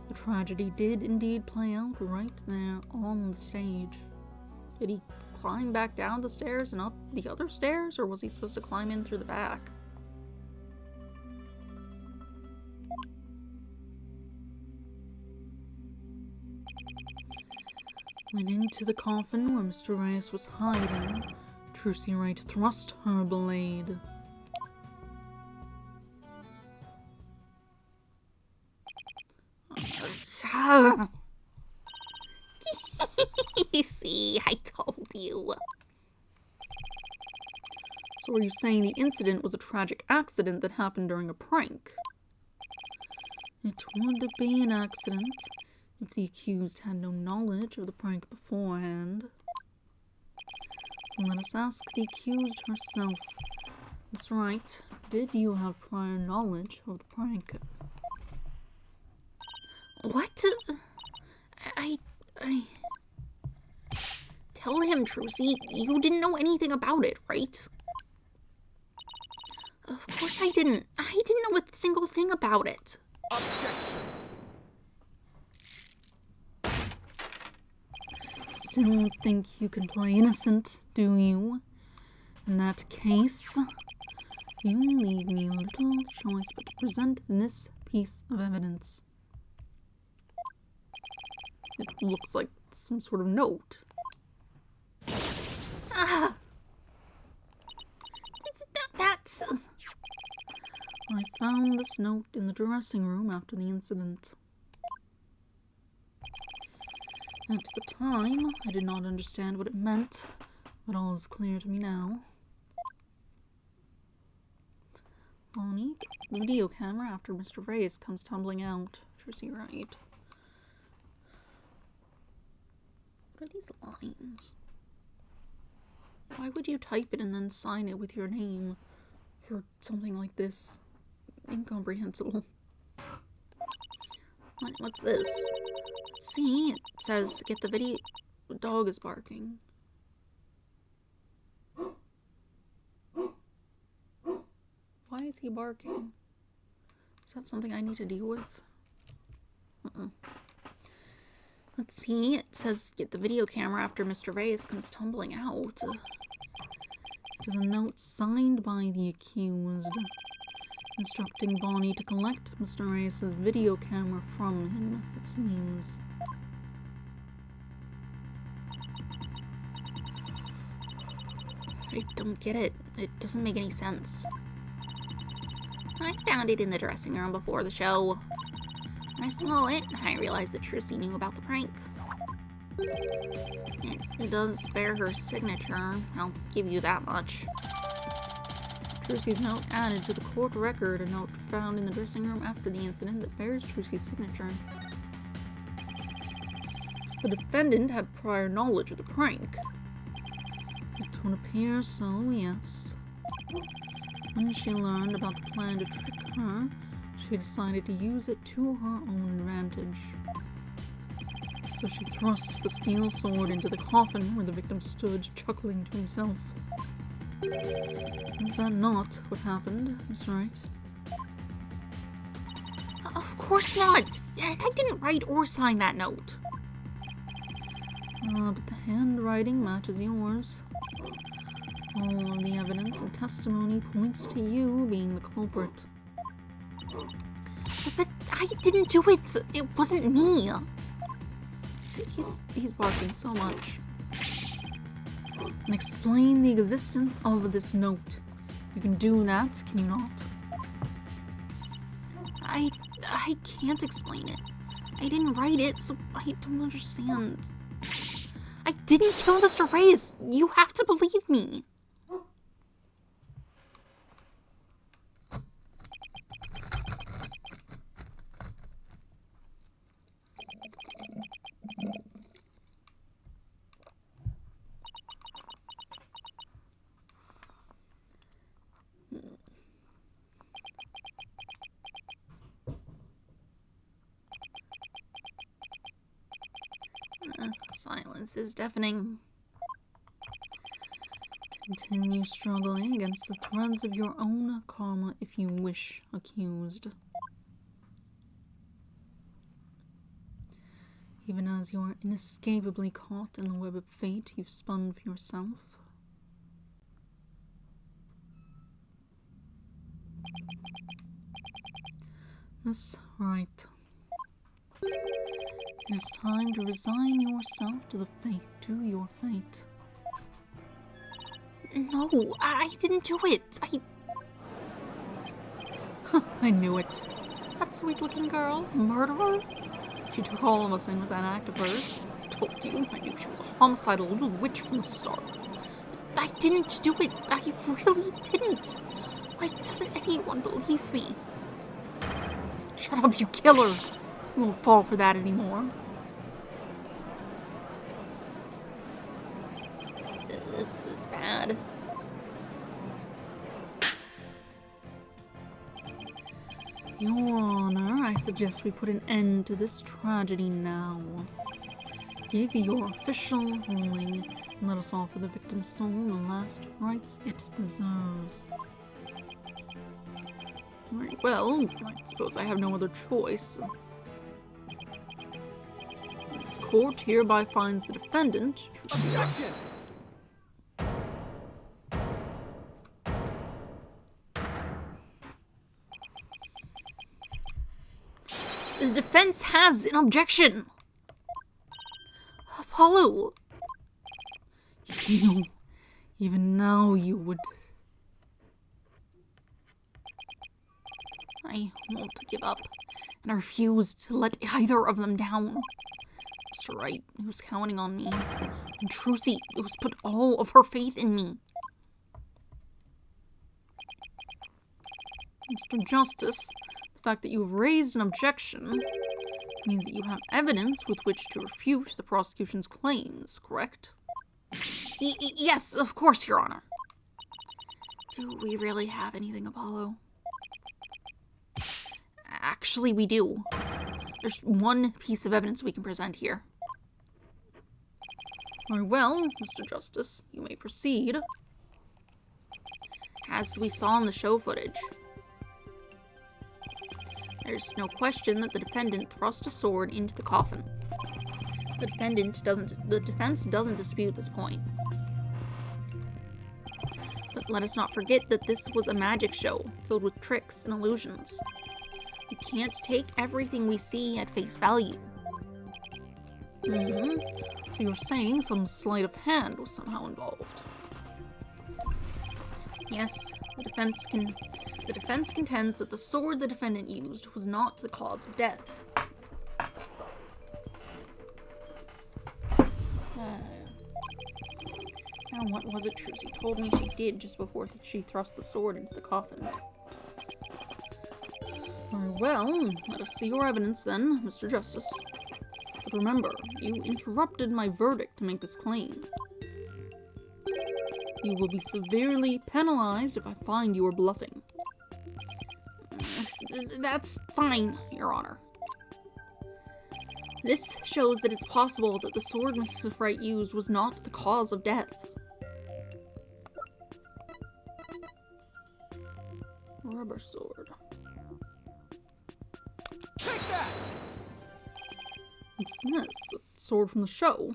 The tragedy did indeed play out right there on the stage. Did he climb back down the stairs and up the other stairs, or was he supposed to climb in through the back? Went into the coffin where Mr. Reyes was hiding. Trucy Wright thrust her blade. See, I told you. So are you saying the incident was a tragic accident that happened during a prank? It would be an accident if the accused had no knowledge of the prank beforehand. So let us ask the accused herself. Miss Wright, did you have prior knowledge of the prank? What? I... Tell him, Trucy, you didn't know anything about it, right? Of course I didn't. I didn't know a single thing about it. Objection. Still think you can play innocent, do you? In that case, you leave me little choice but to present this piece of evidence. It looks like some sort of note. Ah! That's... I found this note in the dressing room after the incident. At the time, I did not understand what it meant, but all is clear to me now. Bonnie, get the video camera after Mr. Reyes comes tumbling out. Trucy Wright. What are these lines? Why would you type it and then sign it with your name for something like this? Incomprehensible. What's this? See, it says get the video. The dog is barking. Why is he barking? Is that something I need to deal with? Let's see, it says get the video camera after Mr. Reyes comes tumbling out. It is a note signed by the accused, instructing Bonnie to collect Mr. Reyes' video camera from him, it seems. I don't get it. It doesn't make any sense. I found it in the dressing room before the show. When I saw it, I realized that Trucy knew about the prank. It does bear her signature, I'll give you that much. Trucy's note added to the court record, a note found in the dressing room after the incident that bears Trucy's signature. So the defendant had prior knowledge of the prank. It would appear so, yes. When she learned about the plan to trick her, she decided to use it to her own advantage. So she thrust the steel sword into the coffin where the victim stood, chuckling to himself. Is that not what happened, Miss Wright? Of course not! I didn't write or sign that note. But the handwriting matches yours. All of the evidence and testimony points to you being the culprit. But I didn't do it. It wasn't me. He's barking so much. And explain the existence of this note. You can do that, can you not? I can't explain it. I didn't write it, so I don't understand. I didn't kill Mr. Reyes. You have to believe me. Silence is deafening. Continue struggling against the threads of your own karma if you wish, accused. Even as you are inescapably caught in the web of fate you've spun for yourself. Miss Wright. It is time to resign yourself to your fate. No, I didn't do it. I knew it. That sweet-looking girl, murderer. She took all of us in with that act of hers. Told you, I knew she was a homicidal little witch from the start. I didn't do it. I really didn't. Why doesn't anyone believe me? Shut up, you killer! You won't fall for that anymore. This is bad. Your Honor, I suggest we put an end to this tragedy now. Give your official ruling and let us offer the victim's soul the last rites it deserves. Very well, I suppose I have no other choice. This court hereby finds the defendant. Objection! The defense has an objection. Apollo. You, even now you would. I won't give up, and I refuse to let either of them down. Mr. Wright, who's counting on me, and Trucy, who's put all of her faith in me. Mr. Justice, the fact that you have raised an objection means that you have evidence with which to refute the prosecution's claims, correct? Yes, of course, Your Honor. Do we really have anything, Apollo? Actually, we do. There's one piece of evidence we can present here. Very well, Mr. Justice, you may proceed. As we saw in the show footage, there's no question that the defendant thrust a sword into the coffin. The defense doesn't dispute this point. But let us not forget that this was a magic show filled with tricks and illusions. We can't take everything we see at face value. So you're saying some sleight of hand was somehow involved? Yes, the defense contends that the sword the defendant used was not the cause of death. Now what was it Trucy told me she did just before she thrust the sword into the coffin? Very well, let us see your evidence then, Mr. Justice. But remember, you interrupted my verdict to make this claim. You will be severely penalized if I find you are bluffing. That's fine, Your Honor. This shows that it's possible that the sword Mrs. Wright used was not the cause of death. Rubber sword. Take that! What's this? A sword from the show?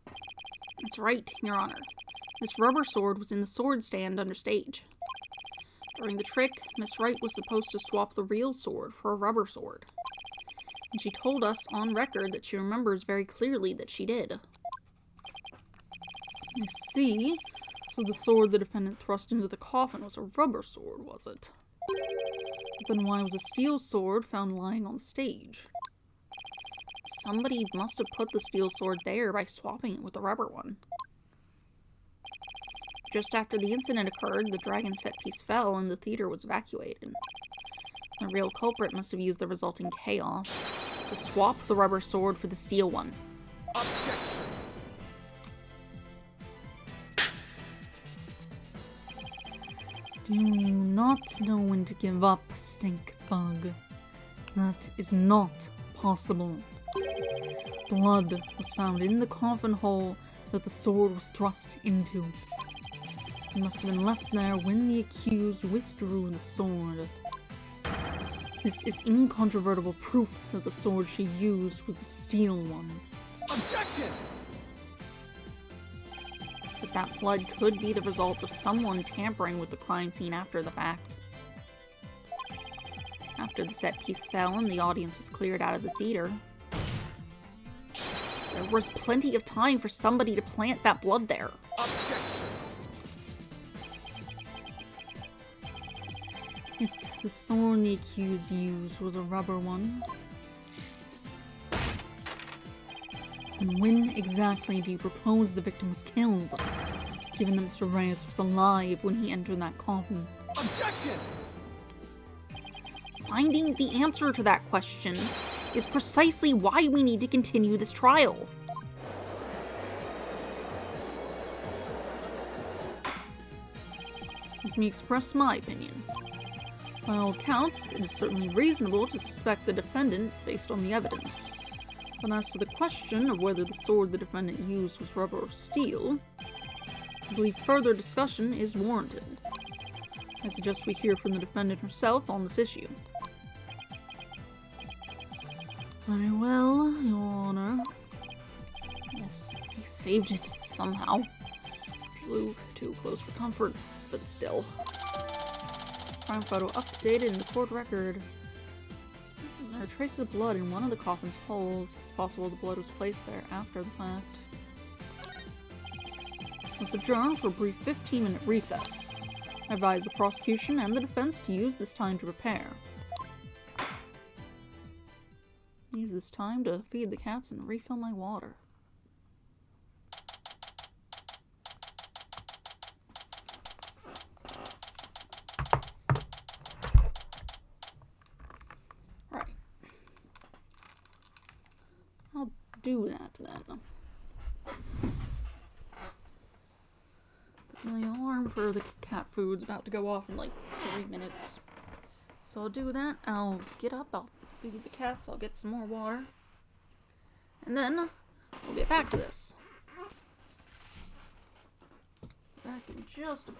That's right, Your Honor. This rubber sword was in the sword stand under stage. During the trick, Miss Wright was supposed to swap the real sword for a rubber sword. And she told us on record that she remembers very clearly that she did. I see. So the sword the defendant thrust into the coffin was a rubber sword, was it? But then why was a steel sword found lying on the stage? Somebody must have put the steel sword there by swapping it with the rubber one. Just after the incident occurred, the dragon set piece fell and the theater was evacuated. The real culprit must have used the resulting chaos to swap the rubber sword for the steel one. Objection. Do you not know when to give up, stink bug? That is not possible. Blood was found in the coffin hole that the sword was thrust into. It must have been left there when the accused withdrew the sword. This is incontrovertible proof that the sword she used was the steel one. Objection. But that blood could be the result of someone tampering with the crime scene after the fact. After the set piece fell and the audience was cleared out of the theater, there was plenty of time for somebody to plant that blood there. Objection. If the sword the accused used was a rubber one, then when exactly do you propose the victim was killed, given that Mr. Reyes was alive when he entered that coffin? Objection. Finding the answer to that question is precisely why we need to continue this trial. Let me express my opinion. By all accounts, it is certainly reasonable to suspect the defendant based on the evidence. But as to the question of whether the sword the defendant used was rubber or steel, I believe further discussion is warranted. I suggest we hear from the defendant herself on this issue. Very well, Your Honor. Yes, I saved it somehow. Flew too close for comfort, but still. Crime photo updated in the court record. There are traces of blood in one of the coffin's holes. It's possible the blood was placed there after the fact. Let's adjourn for a brief 15-minute recess. I advise the prosecution and the defense to use this time to prepare. Use this time to feed the cats and refill my water. Right. I'll do that then. The alarm for the cat food's about to go off in like 3 minutes. So I'll do that. I'll get up, I'll feed the cats, I'll get some more water. And then we'll get back to this. Back in just a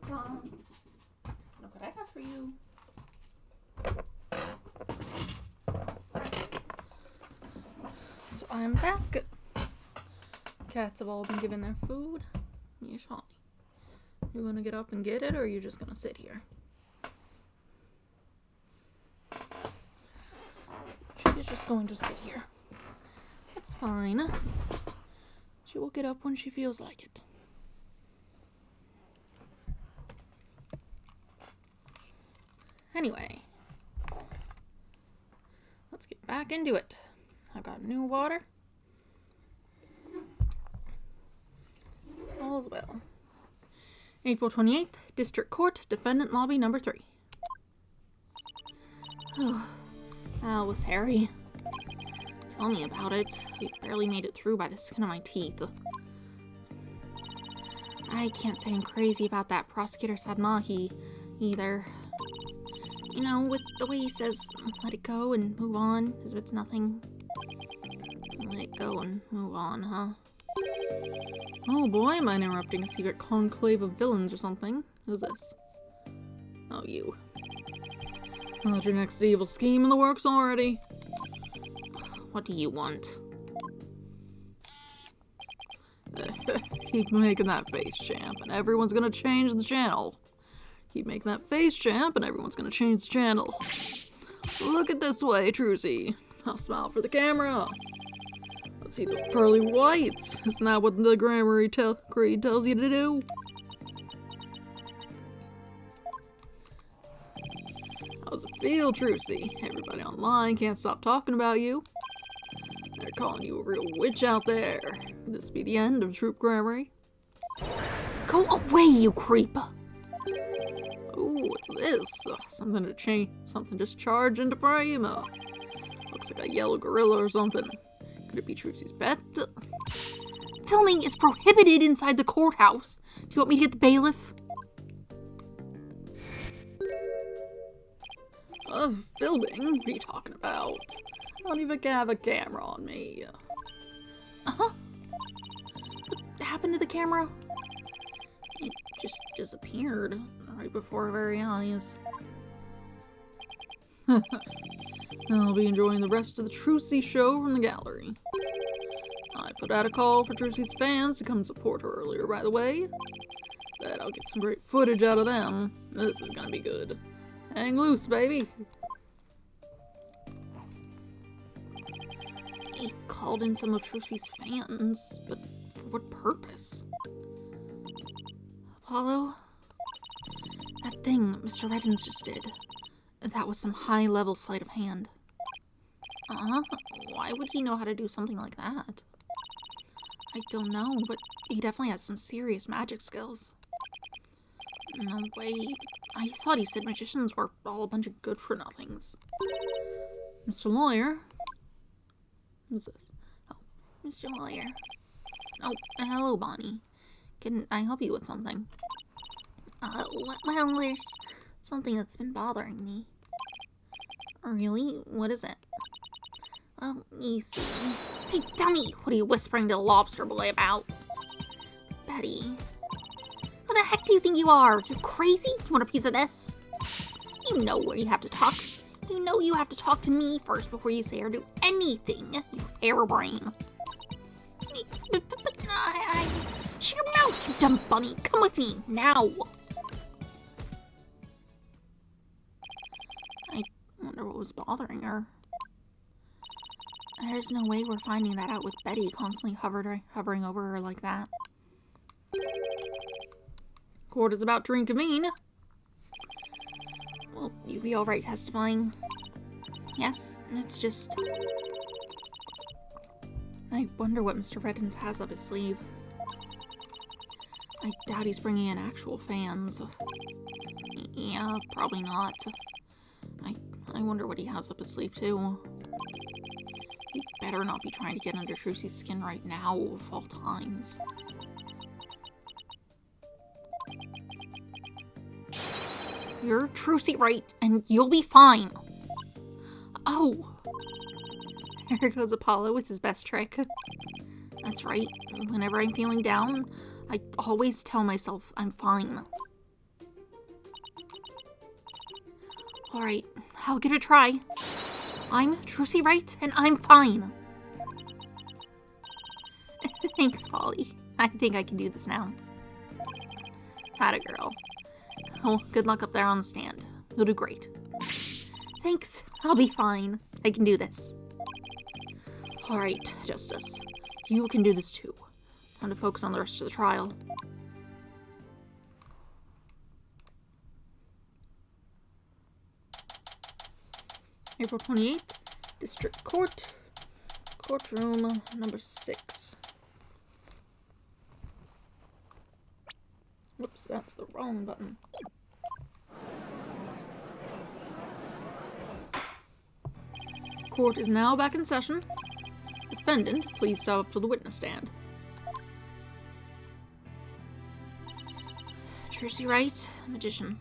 Look what I got for you. So I'm back. Cats have all been given their food. Yes, honey. You gonna get up and get it, or are you just gonna sit here? She's just going to sit here. That's fine. She will get up when she feels like it. Anyway, let's get back into it. I've got new water. All's well. April 28th, District Court, Defendant Lobby number 3. That was hairy. Tell me about it. I barely made it through by the skin of my teeth. I can't say I'm crazy about that Prosecutor Sadmahi either. You know, with the way he says, let it go and move on, as if it's nothing. Let it go and move on, huh? Oh boy, am I interrupting a secret conclave of villains or something? Who's this? Oh, you. Not your next evil scheme in the works already. What do you want? Keep making that face, champ, and everyone's gonna change the channel. Keep making that face, champ, and everyone's gonna change the channel. Look it this way, Trucy. I'll smile for the camera. Let's see those pearly whites. Isn't that what the grammar creed tells you to do? How's it feel, Trucy? Everybody online can't stop talking about you. They're calling you a real witch out there. Could this be the end of Troop Grammary? Go away, you creep! Ooh, what's this? Something just charged into frame. Looks like a yellow gorilla or something. Could it be Trucy's pet? Filming is prohibited inside the courthouse. Do you want me to get the bailiff? Filming? What are you talking about? I don't even have a camera on me. Uh-huh. What happened to the camera? It just disappeared right before our very eyes. I'll be enjoying the rest of the Trucy show from the gallery. I put out a call for Trucy's fans to come support her earlier, by the way. Bet I'll get some great footage out of them. This is gonna be good. Hang loose, baby. He called in some of Trucy's fans, but for what purpose? Apollo? That thing Mr. Reddins just did. That was some high-level sleight of hand. Why would he know how to do something like that? I don't know, but he definitely has some serious magic skills. No way. I thought he said magicians were all a bunch of good-for-nothings. Mr. Lawyer? Who's this? Oh, Mr. Lawyer. Oh, hello, Bonnie. Can I help you with something? Well, there's something that's been bothering me. Really? What is it? Well, you see... Hey, dummy! What are you whispering to the lobster boy about? Betty... Who the heck do you think you are? You crazy? You want a piece of this? You know where you have to talk. You know you have to talk to me first before you say or do anything, you harebrain. Shut your mouth, you dumb bunny! Come with me, now! I wonder what was bothering her. There's no way we're finding that out with Betty constantly hovering over her like that. Court is about to reconvene. Will you be alright testifying? Yes, it's just... I wonder what Mr. Reddins has up his sleeve. I doubt he's bringing in actual fans. Yeah, probably not. I wonder what he has up his sleeve, too. He better not be trying to get under Trucy's skin right now, of all times. You're Trucy, right? And you'll be fine. Oh! Here goes Apollo with his best trick. That's right. Whenever I'm feeling down, I always tell myself I'm fine. Alright, I'll give it a try. I'm Trucy Wright, and I'm fine. Thanks, Polly. I think I can do this now. Atta girl. Oh, good luck up there on the stand. You'll do great. Thanks. I'll be fine. I can do this. Alright, Justice. You can do this too. Time to focus on the rest of the trial. April 28th, District Court, courtroom number 6. Whoops, that's the wrong button. Court is now back in session. Defendant, please step up to the witness stand. Trucy Wright, magician.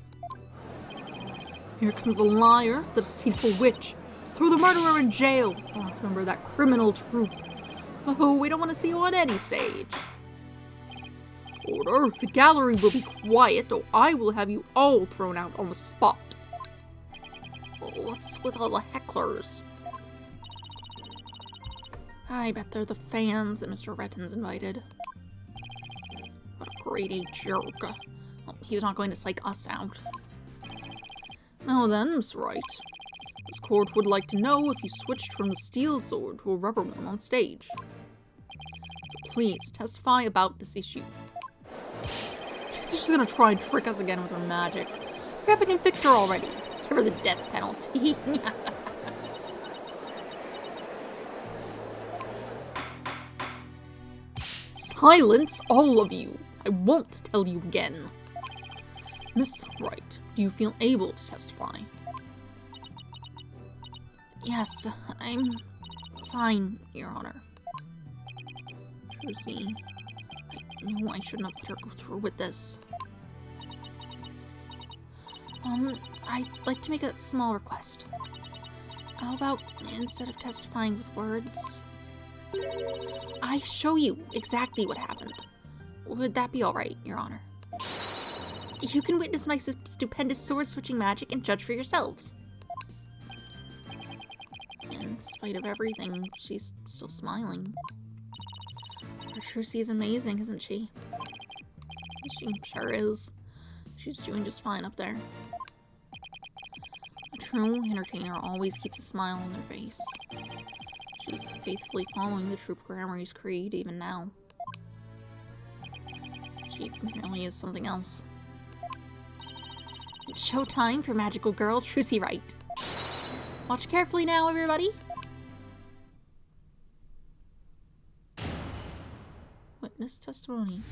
Here comes the liar, the deceitful witch. Throw the murderer in jail, last member of that criminal troupe. Oh, we don't want to see you on any stage. Order, the gallery will be quiet, or I will have you all thrown out on the spot. What's with all the hecklers? I bet they're the fans that Mr. Retton's invited. What a great A jerk. Well, he's not going to psych us out. Now then, Miss Wright, this court would like to know if you switched from the steel sword to a rubber one on stage. So please, testify about this issue. She's just gonna try and trick us again with her magic. We have to convict her already. Give her the death penalty. Silence, all of you! I won't tell you again. Miss Wright, do you feel able to testify? Yes, I'm fine, Your Honor. Trucy, I knew I shouldn't have let her go through with this. I'd like to make a small request. How about, instead of testifying with words, I show you exactly what happened? Would that be alright, Your Honor? You can witness my stupendous sword-switching magic and judge for yourselves. In spite of everything, she's still smiling. Her Trucy is amazing, isn't she? She sure is. She's doing just fine up there. A true entertainer always keeps a smile on their face. She's faithfully following the Troop Grammary's creed even now. She really is something else. It's showtime for magical girl Trucy Wright. Watch carefully now, everybody. Witness testimony.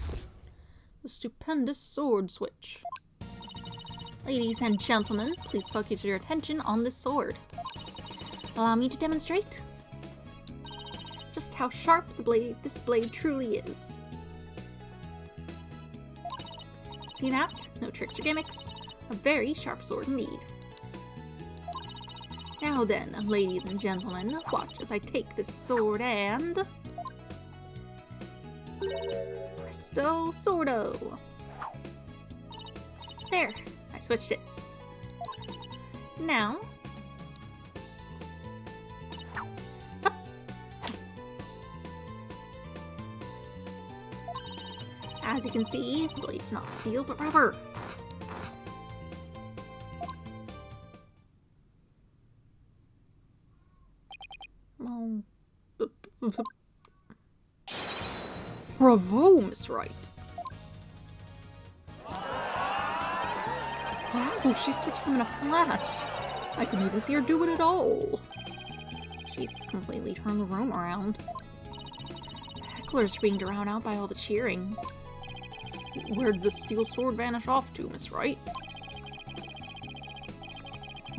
The stupendous sword switch. Ladies and gentlemen, please focus your attention on this sword. Allow me to demonstrate just how sharp this blade truly is. See that? No tricks or gimmicks. A very sharp sword indeed. Now then, ladies and gentlemen, watch as I take this sword and... Presto Sordo! There, I switched it. Now... Up. As you can see, the blade's not steel but rubber. Bravo, Miss Wright. Wow, she switched them in a flash. I couldn't even see her do it at all. She's completely turned the room around. The hecklers are being drowned out by all the cheering. Where did the steel sword vanish off to, Miss Wright?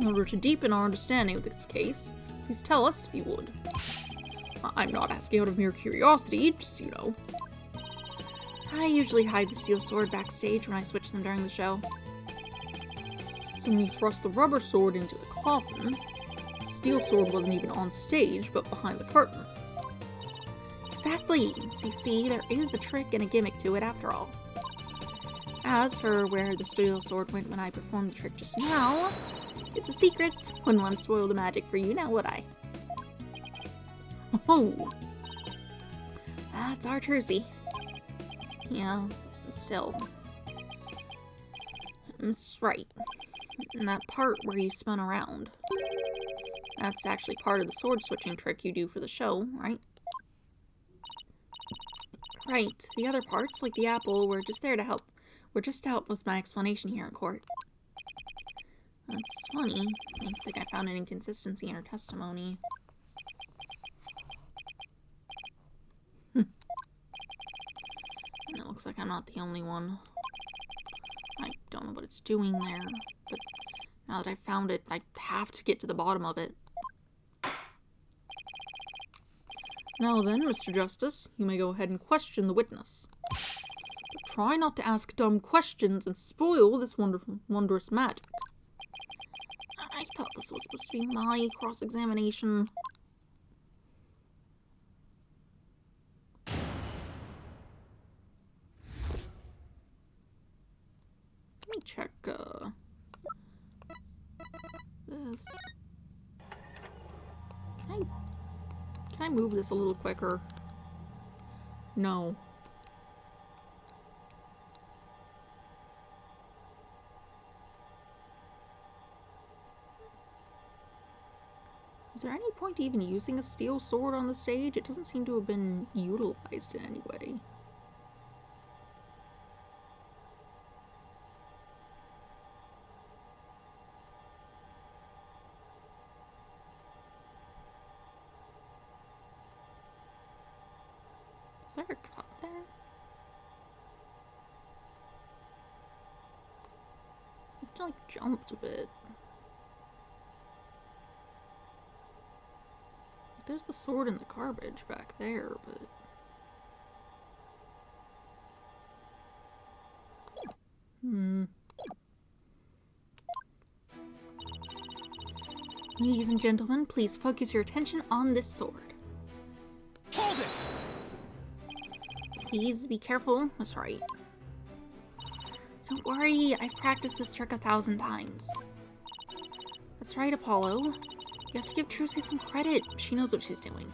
In order to deepen our understanding of this case, please tell us if you would. I'm not asking out of mere curiosity, just so you know. I usually hide the steel sword backstage when I switch them during the show. So when you thrust the rubber sword into the coffin, the steel sword wasn't even on stage, but behind the curtain. Exactly! So you see, there is a trick and a gimmick to it after all. As for where the steel sword went when I performed the trick just now, it's a secret. Wouldn't want to spoil the magic for you now, would I? Oh, that's our Trucy. Yeah, still. That's right. And that part where you spun around. That's actually part of the sword switching trick you do for the show, right? Right. The other parts, like the apple, were just there to help. We're just to help with my explanation here in court. That's funny. I think I found an inconsistency in her testimony. And it looks like I'm not the only one. I don't know what it's doing there, but now that I found it, I have to get to the bottom of it. Now then, Mr. Justice, you may go ahead and question the witness. But try not to ask dumb questions and spoil this wondrous magic. I thought this was supposed to be my cross-examination. Let me check, this. Can I move this a little quicker? No. Is there any point to even using a steel sword on the stage? It doesn't seem to have been utilized in any way. Is there a cut there? It like jumped a bit. There's the sword in the garbage back there, but... Ladies and gentlemen, please focus your attention on this sword. Hold it! Please be careful, Miss Wright. Don't worry, I've practiced this trick 1,000 times. That's right, Apollo. You have to give Trucy some credit. She knows what she's doing.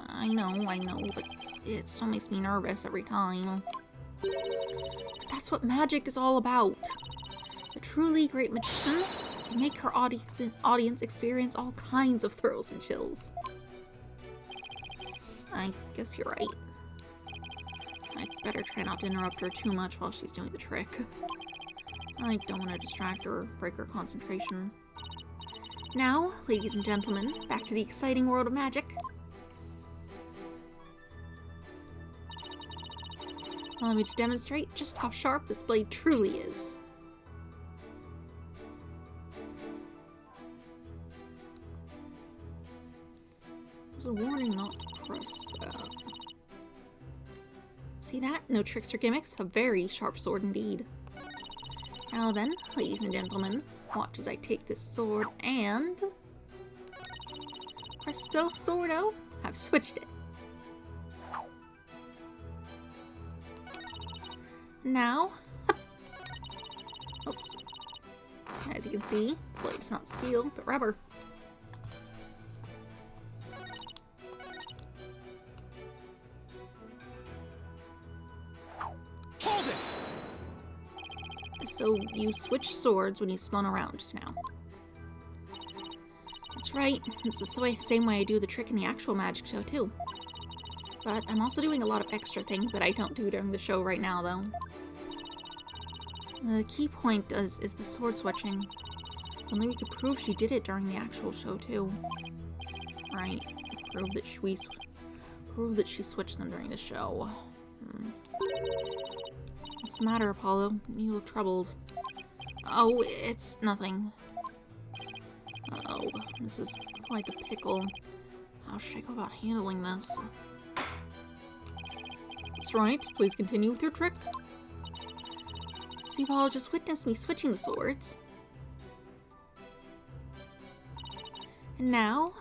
I know, but it still makes me nervous every time. But that's what magic is all about. A truly great magician can make her audience experience all kinds of thrills and chills. I guess you're right. I'd better try not to interrupt her too much while she's doing the trick. I don't want to distract her or break her concentration. Now, ladies and gentlemen, back to the exciting world of magic. Allow me to demonstrate just how sharp this blade truly is. There's a warning not to press that. See that? No tricks or gimmicks. A very sharp sword indeed. Now then, ladies and gentlemen, watch as I take this sword and... Presto sordo, I've switched it. Now... Oops. As you can see, the blade's not steel, but rubber. Hold it! So you switched swords when you spun around just now. That's right. It's the same way I do the trick in the actual magic show too. But I'm also doing a lot of extra things that I don't do during the show right now, though. The key point is the sword switching. Only we could prove she did it during the actual show too. Right. Prove that she switched them during the show. What's the matter, Apollo? You look troubled. Oh, it's nothing. Uh-oh, this is quite the pickle. How should I go about handling this? That's right. Please continue with your trick. So you've all just witnessed me switching the swords. And now...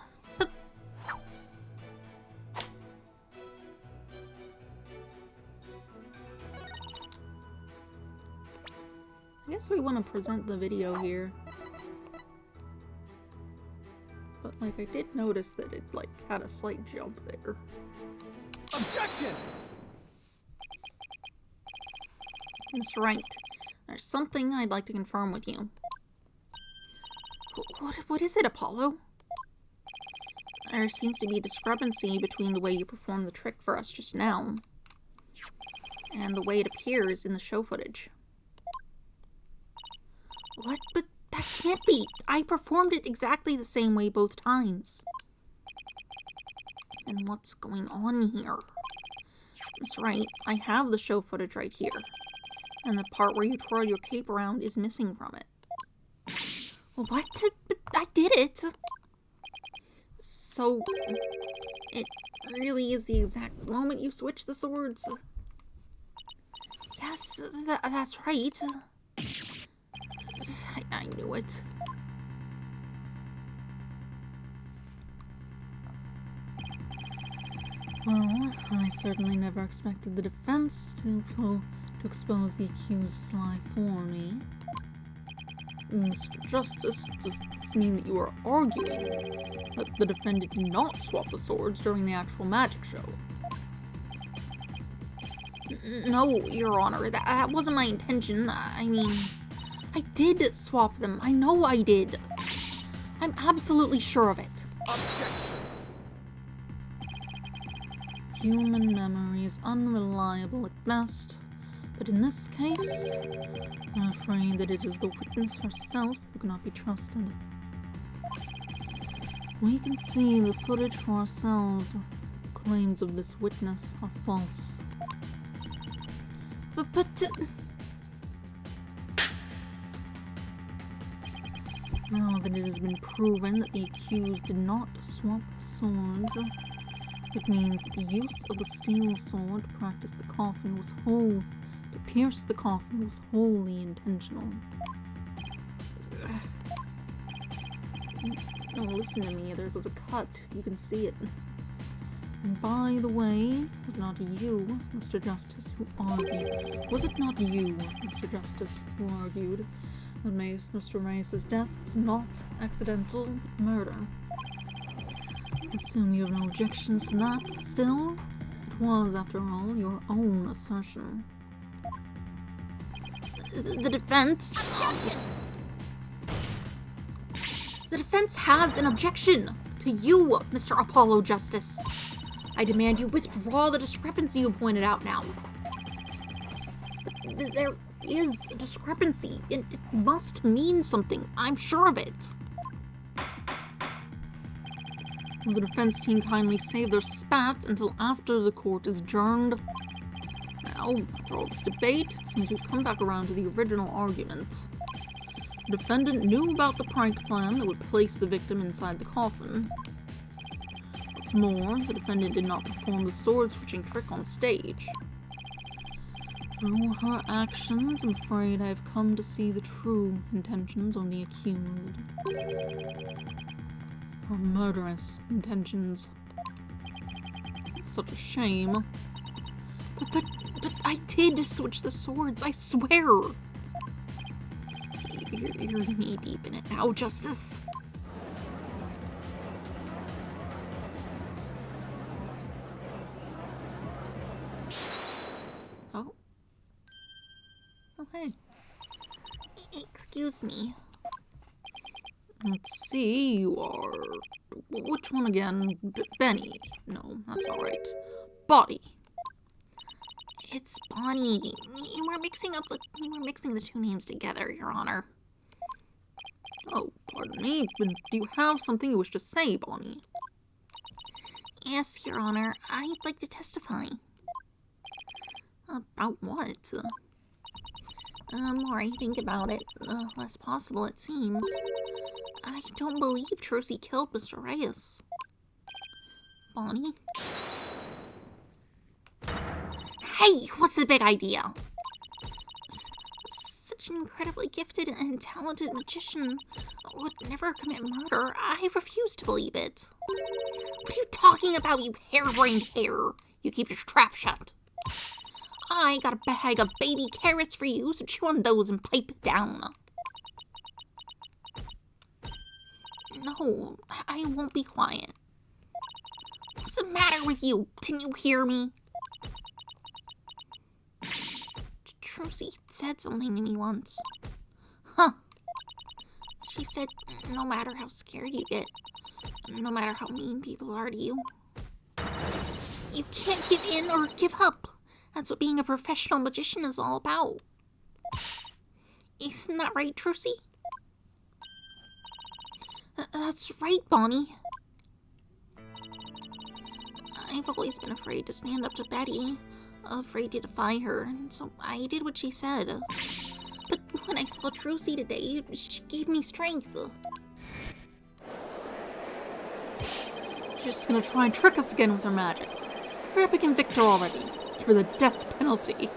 I guess we want to present the video here. But, like, I did notice that it, like, had a slight jump there. Objection! Mr. Wright, there's something I'd like to confirm with you. What is it, Apollo? There seems to be a discrepancy between the way you performed the trick for us just now and the way it appears in the show footage. What? But that can't be. I performed it exactly the same way both times. And what's going on here? Mr. Wright, I have the show footage right here. And the part where you twirl your cape around is missing from it. What? But I did it! So, it really is the exact moment you switch the swords? Yes, that's right. I knew it. Well, I certainly never expected the defense to expose the accused's lie for me. Mr. Justice, does this mean that you are arguing that the defendant did not swap the swords during the actual magic show? No, Your Honor, that wasn't my intention. I mean, I did swap them. I know I did. I'm absolutely sure of it. Objection! Human memory is unreliable at best, but in this case, I'm afraid that it is the witness herself who cannot be trusted. We can see the footage for ourselves. Claims of this witness are false. But Now that it has been proven that the accused did not swap swords, it means that the use of the steel sword to practice the coffin was to pierce the coffin was wholly intentional. No, listen to me, there was a cut. You can see it. And by the way, was it not you, Mr. Justice, who argued? Was it not you, Mr. Justice, who argued that Mr. Reyes' death was not accidental murder? Assume you have no objections to that. Still, it was, after all, your own assertion. the defense... The defense has an objection to you, Mr. Apollo Justice. I demand you withdraw the discrepancy you pointed out now. There is a discrepancy. It must mean something. I'm sure of it. Will the defense team kindly save their spat until after the court is adjourned? Now, after all this debate, it seems we've come back around to the original argument. The defendant knew about the prank plan that would place the victim inside the coffin. What's more, the defendant did not perform the sword-switching trick on stage. Through her actions, I'm afraid I have come to see the true intentions of the accused. Her murderous intentions. It's such a shame. But I did switch the swords, I swear. You're knee-deep in it now, Justice. Oh. Oh, hey. Excuse me. Let's see, you are... Which one again? Benny. No, that's not right. Body. It's Bonnie. You were mixing the two names together, Your Honor. Oh, pardon me, but do you have something you wish to say, Bonnie? Yes, Your Honor. I'd like to testify. About what? The more I think about it, the less possible it seems. I don't believe Trucy killed Mr. Reyes. Bonnie? Hey, what's the big idea? Such an incredibly gifted and talented magician would never commit murder. I refuse to believe it. What are you talking about, you harebrained hare? You keep your trap shut. I got a bag of baby carrots for you, so chew on those and pipe it down. No, I won't be quiet. What's the matter with you? Can you hear me? Trucy said something to me once. Huh. She said, no matter how scared you get, no matter how mean people are to you, you can't give in or give up. That's what being a professional magician is all about. Isn't that right, Trucy? That's right, Bonnie. I've always been afraid to stand up to Betty, afraid to defy her, so I did what she said. But when I saw Trucy today, she gave me strength. She's just gonna try and trick us again with her magic. Hurry up and convict her already. Give her the death penalty.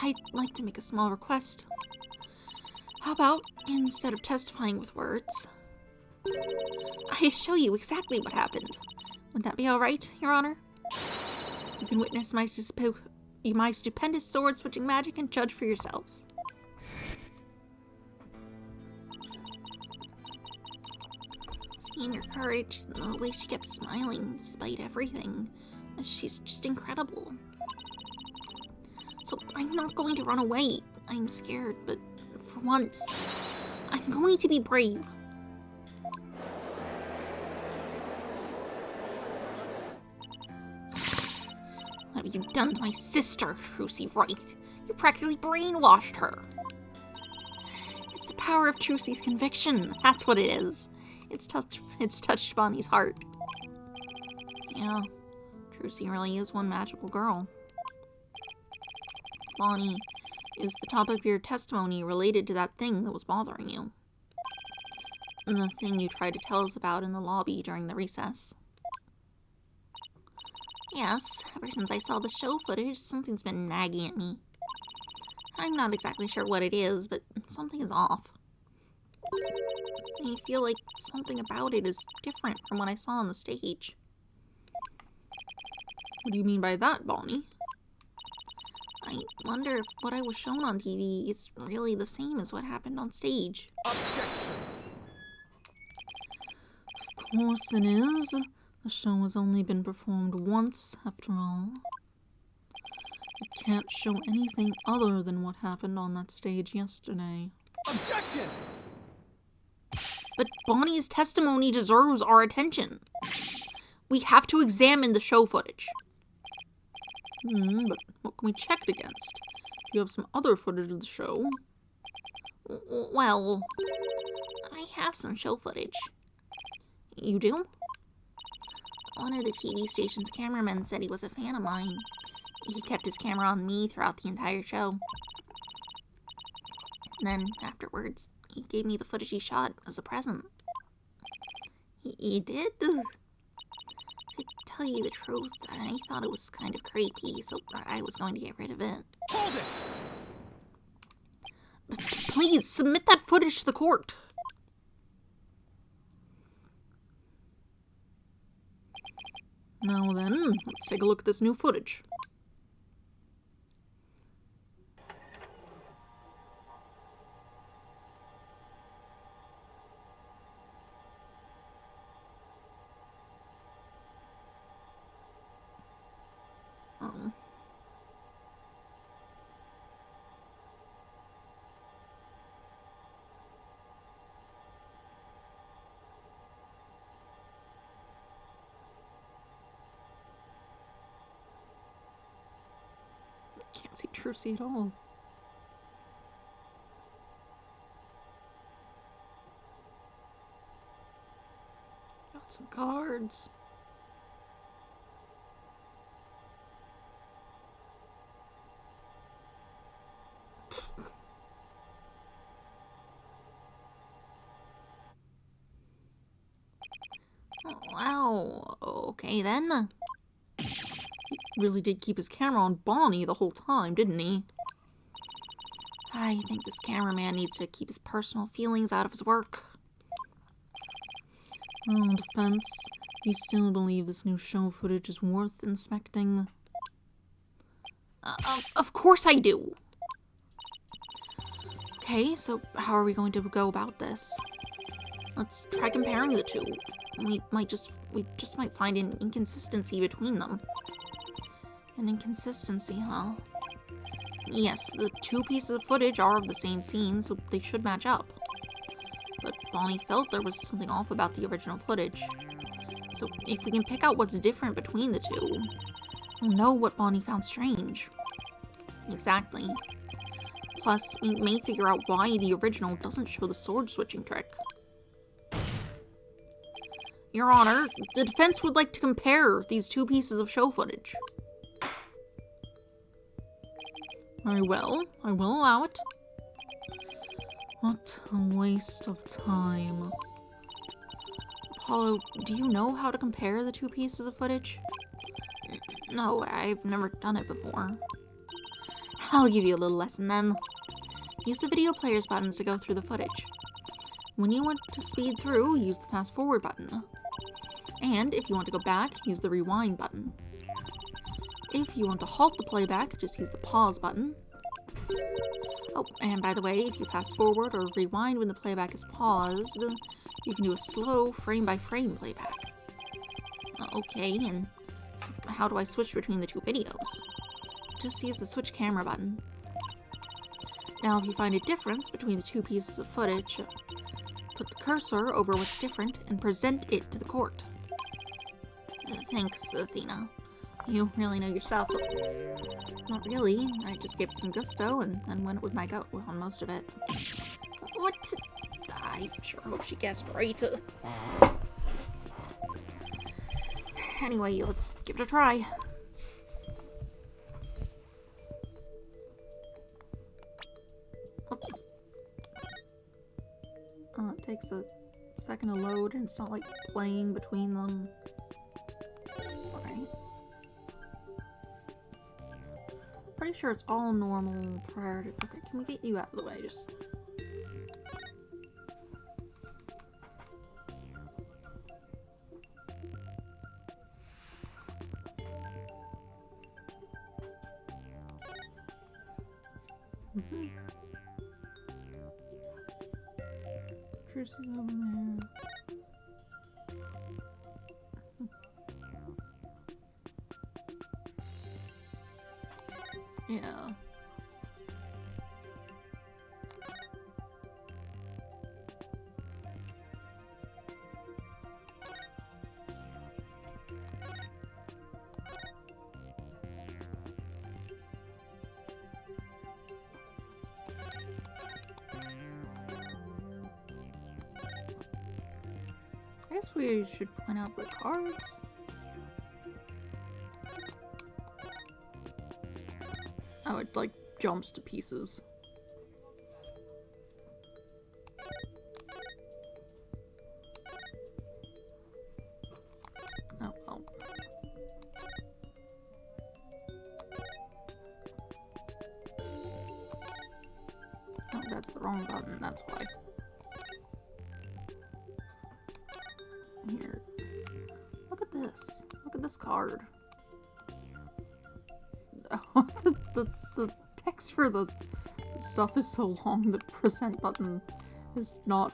I'd like to make a small request. How about, instead of testifying with words, I show you exactly what happened. Would that be alright, Your Honor? You can witness my stupendous sword-switching magic and judge for yourselves. Seeing her courage, the way she kept smiling despite everything, she's just incredible. So I'm not going to run away. I'm scared, but for once, I'm going to be brave. What have you done to my sister, Trucy Wright? You practically brainwashed her. It's the power of Trucy's conviction. That's what it is. It's touched Bonnie's heart. Yeah, Trucy really is one magical girl. Bonnie, is the topic of your testimony related to that thing that was bothering you? And the thing you tried to tell us about in the lobby during the recess? Yes, ever since I saw the show footage, something's been nagging at me. I'm not exactly sure what it is, but something is off. I feel like something about it is different from what I saw on the stage. What do you mean by that, Bonnie? I wonder if what I was shown on TV is really the same as what happened on stage. Objection. Of course it is. The show has only been performed once, after all. It can't show anything other than what happened on that stage yesterday. Objection. But Bonnie's testimony deserves our attention. We have to examine the show footage. But what can we check it against? Do you have some other footage of the show? Well, I have some show footage. You do? One of the TV station's cameramen said he was a fan of mine. He kept his camera on me throughout the entire show. Then, afterwards, he gave me the footage he shot as a present. He did? To tell you the truth, I thought it was kind of creepy, so I was going to get rid of it. Hold it! Please, submit that footage to the court. Now then, let's take a look at this new footage. Can't see Trucy at all. Got some cards. Wow, okay then. Really did keep his camera on Bonnie the whole time, didn't he? I think this cameraman needs to keep his personal feelings out of his work. Oh, defense. You still believe this new show footage is worth inspecting? Of course I do. Okay, so how are we going to go about this? Let's try comparing the two. We just might find an inconsistency between them. An inconsistency, huh? Yes, the two pieces of footage are of the same scene, so they should match up. But Bonnie felt there was something off about the original footage. So if we can pick out what's different between the two, we'll know what Bonnie found strange. Exactly. Plus, we may figure out why the original doesn't show the sword-switching trick. Your Honor, the defense would like to compare these two pieces of show footage. Very well, I will allow it. What a waste of time. Apollo, do you know how to compare the two pieces of footage? No, I've never done it before. I'll give you a little lesson then. Use the video player's buttons to go through the footage. When you want to speed through, use the fast forward button. And if you want to go back, use the rewind button. If you want to halt the playback, just use the pause button. Oh, and by the way, if you fast forward or rewind when the playback is paused, you can do a slow frame-by-frame playback. Okay, and so how do I switch between the two videos? Just use the switch camera button. Now, if you find a difference between the two pieces of footage, put the cursor over what's different and present it to the court. Thanks, Athena. You really know your stuff. Not really. I just gave it some gusto and then went with my gut on most of it. What? I sure hope she guessed right. Anyway, let's give it a try. Oops. It takes a second to load and it's not like playing between them. Alright. Pretty sure it's all normal prior to... Okay, can we get you out of the way? Just... Trucy's over there. Yeah. I guess we should point out the cards. Oh, it like jumps to pieces. Oh, well. Oh, that's the wrong button, that's why. Here. Look at this. Look at this card. Oh, the text for the stuff is so long the present button is not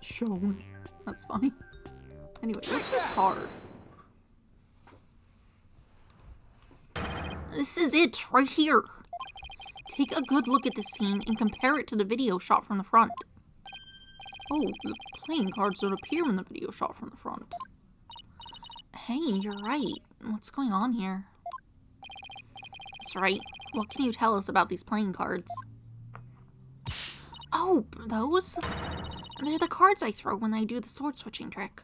shown. That's funny. Anyway, look at this card. This is it, right here. Take a good look at the scene and compare it to the video shot from the front. Oh, the playing cards don't appear in the video shot from the front. Hey, you're right. What's going on here? That's right. What can you tell us about these playing cards? Oh, those? They're the cards I throw when I do the sword switching trick.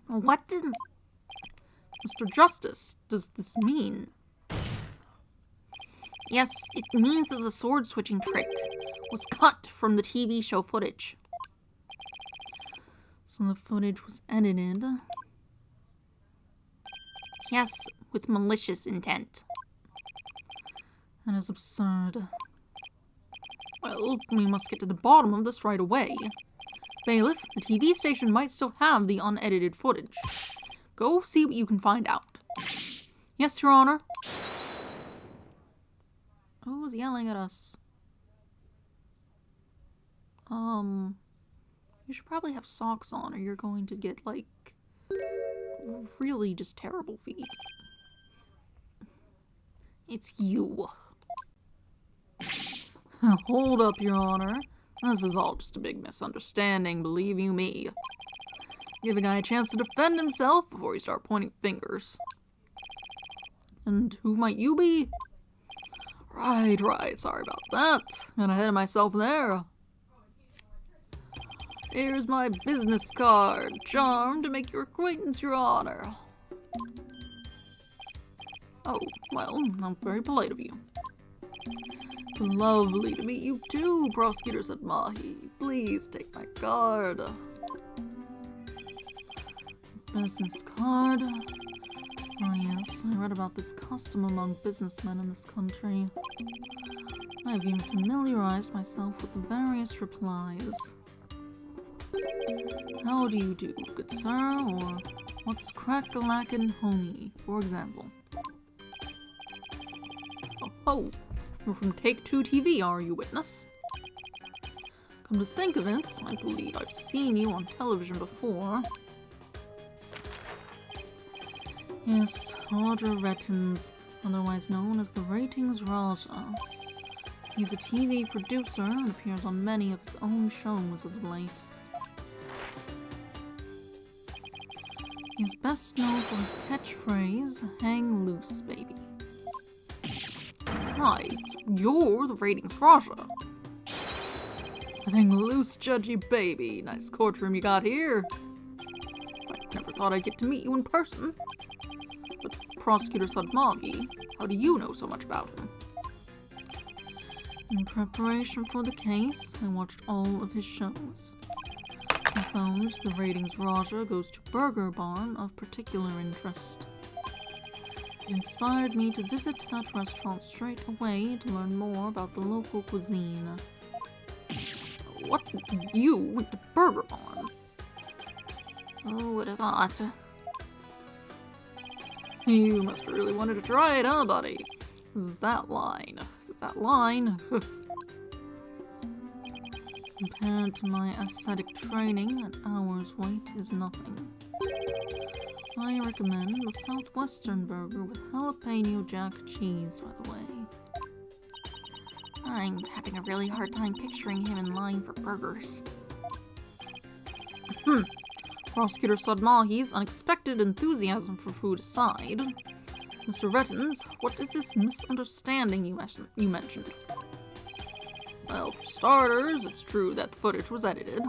What did... Mr. Justice, does this mean? Yes, it means that the sword switching trick was cut from the TV show footage. So the footage was edited? Yes, with malicious intent. That is absurd. Well, we must get to the bottom of this right away. Bailiff, the TV station might still have the unedited footage. Go see what you can find out. Yes, Your Honor. Who's yelling at us? You should probably have socks on or you're going to get, like, really just terrible feet. It's you. Hold up, Your Honor. This is all just a big misunderstanding, believe you me. Give a guy a chance to defend himself before you start pointing fingers. And who might you be? Right, sorry about that. Got ahead of myself there. Here's my business card. Charmed to make your acquaintance, Your Honor. Oh, well, I'm very polite of you. It's lovely to meet you too, Prosecutor said Mahi. Please take my card. Business card. Oh yes, I read about this custom among businessmen in this country. I've even familiarized myself with the various replies. How do you do, good sir? Or what's crack-a-lackin' homie, for example. Oh, you're from Take-Two TV, are you, witness? Come to think of it, I believe I've seen you on television before. Yes, Roger Rettins, otherwise known as the Ratings Raja. He's a TV producer and appears on many of his own shows as of late. He's best known for his catchphrase, hang loose, baby. Right, you're the Ratings Raja. Hang loose, judgy baby. Nice courtroom you got here. I never thought I'd get to meet you in person. But Prosecutor Sadmagi, how do you know so much about him? In preparation for the case, I watched all of his shows. I found the Ratings Raja goes to Burger Barn of particular interest. It inspired me to visit that restaurant straight away to learn more about the local cuisine. What? You went to Burger Barn? Who would have thought? You must have really wanted to try it, huh, buddy? That line. Compared to my ascetic training, an hour's wait is nothing. I recommend the Southwestern burger with jalapeno jack cheese, by the way. I'm having a really hard time picturing him in line for burgers. Prosecutor Sadmahi's unexpected enthusiasm for food aside, Mr. Rettins, what is this misunderstanding you mentioned? Well, for starters, it's true that the footage was edited.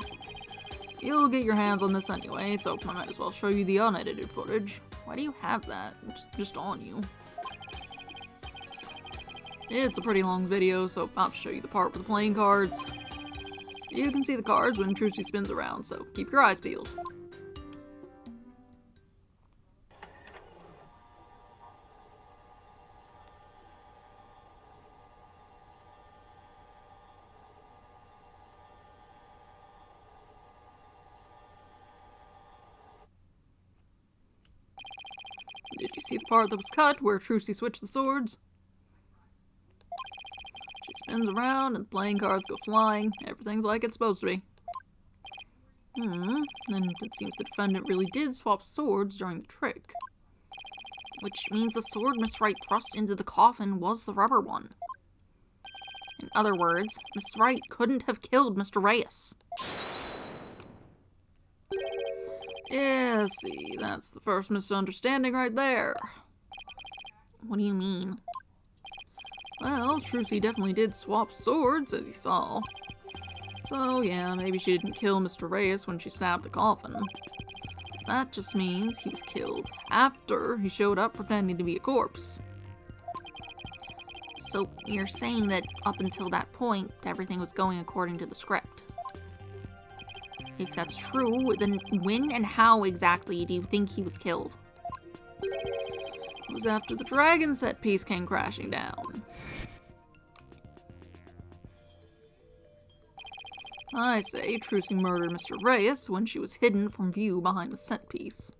You'll get your hands on this anyway, so I might as well show you the unedited footage. Why do you have that just on you? It's a pretty long video, so I'll show you the part with the playing cards. You can see the cards when Trucy spins around, so keep your eyes peeled. Did you see the part that was cut where Trucy switched the swords? She spins around and the playing cards go flying. Everything's like it's supposed to be. Then it seems the defendant really did swap swords during the trick. Which means the sword Miss Wright thrust into the coffin was the rubber one. In other words, Miss Wright couldn't have killed Mr. Reyes. Yeah, see, that's the first misunderstanding right there. What do you mean? Well, Trucy definitely did swap swords, as you saw. So, yeah, maybe she didn't kill Mr. Reyes when she stabbed the coffin. That just means he was killed after he showed up pretending to be a corpse. So, you're saying that up until that point, everything was going according to the script? If that's true, then when and how exactly do you think he was killed? It was after the dragon set piece came crashing down. I say Trucy murdered Mr. Reyes when she was hidden from view behind the set piece.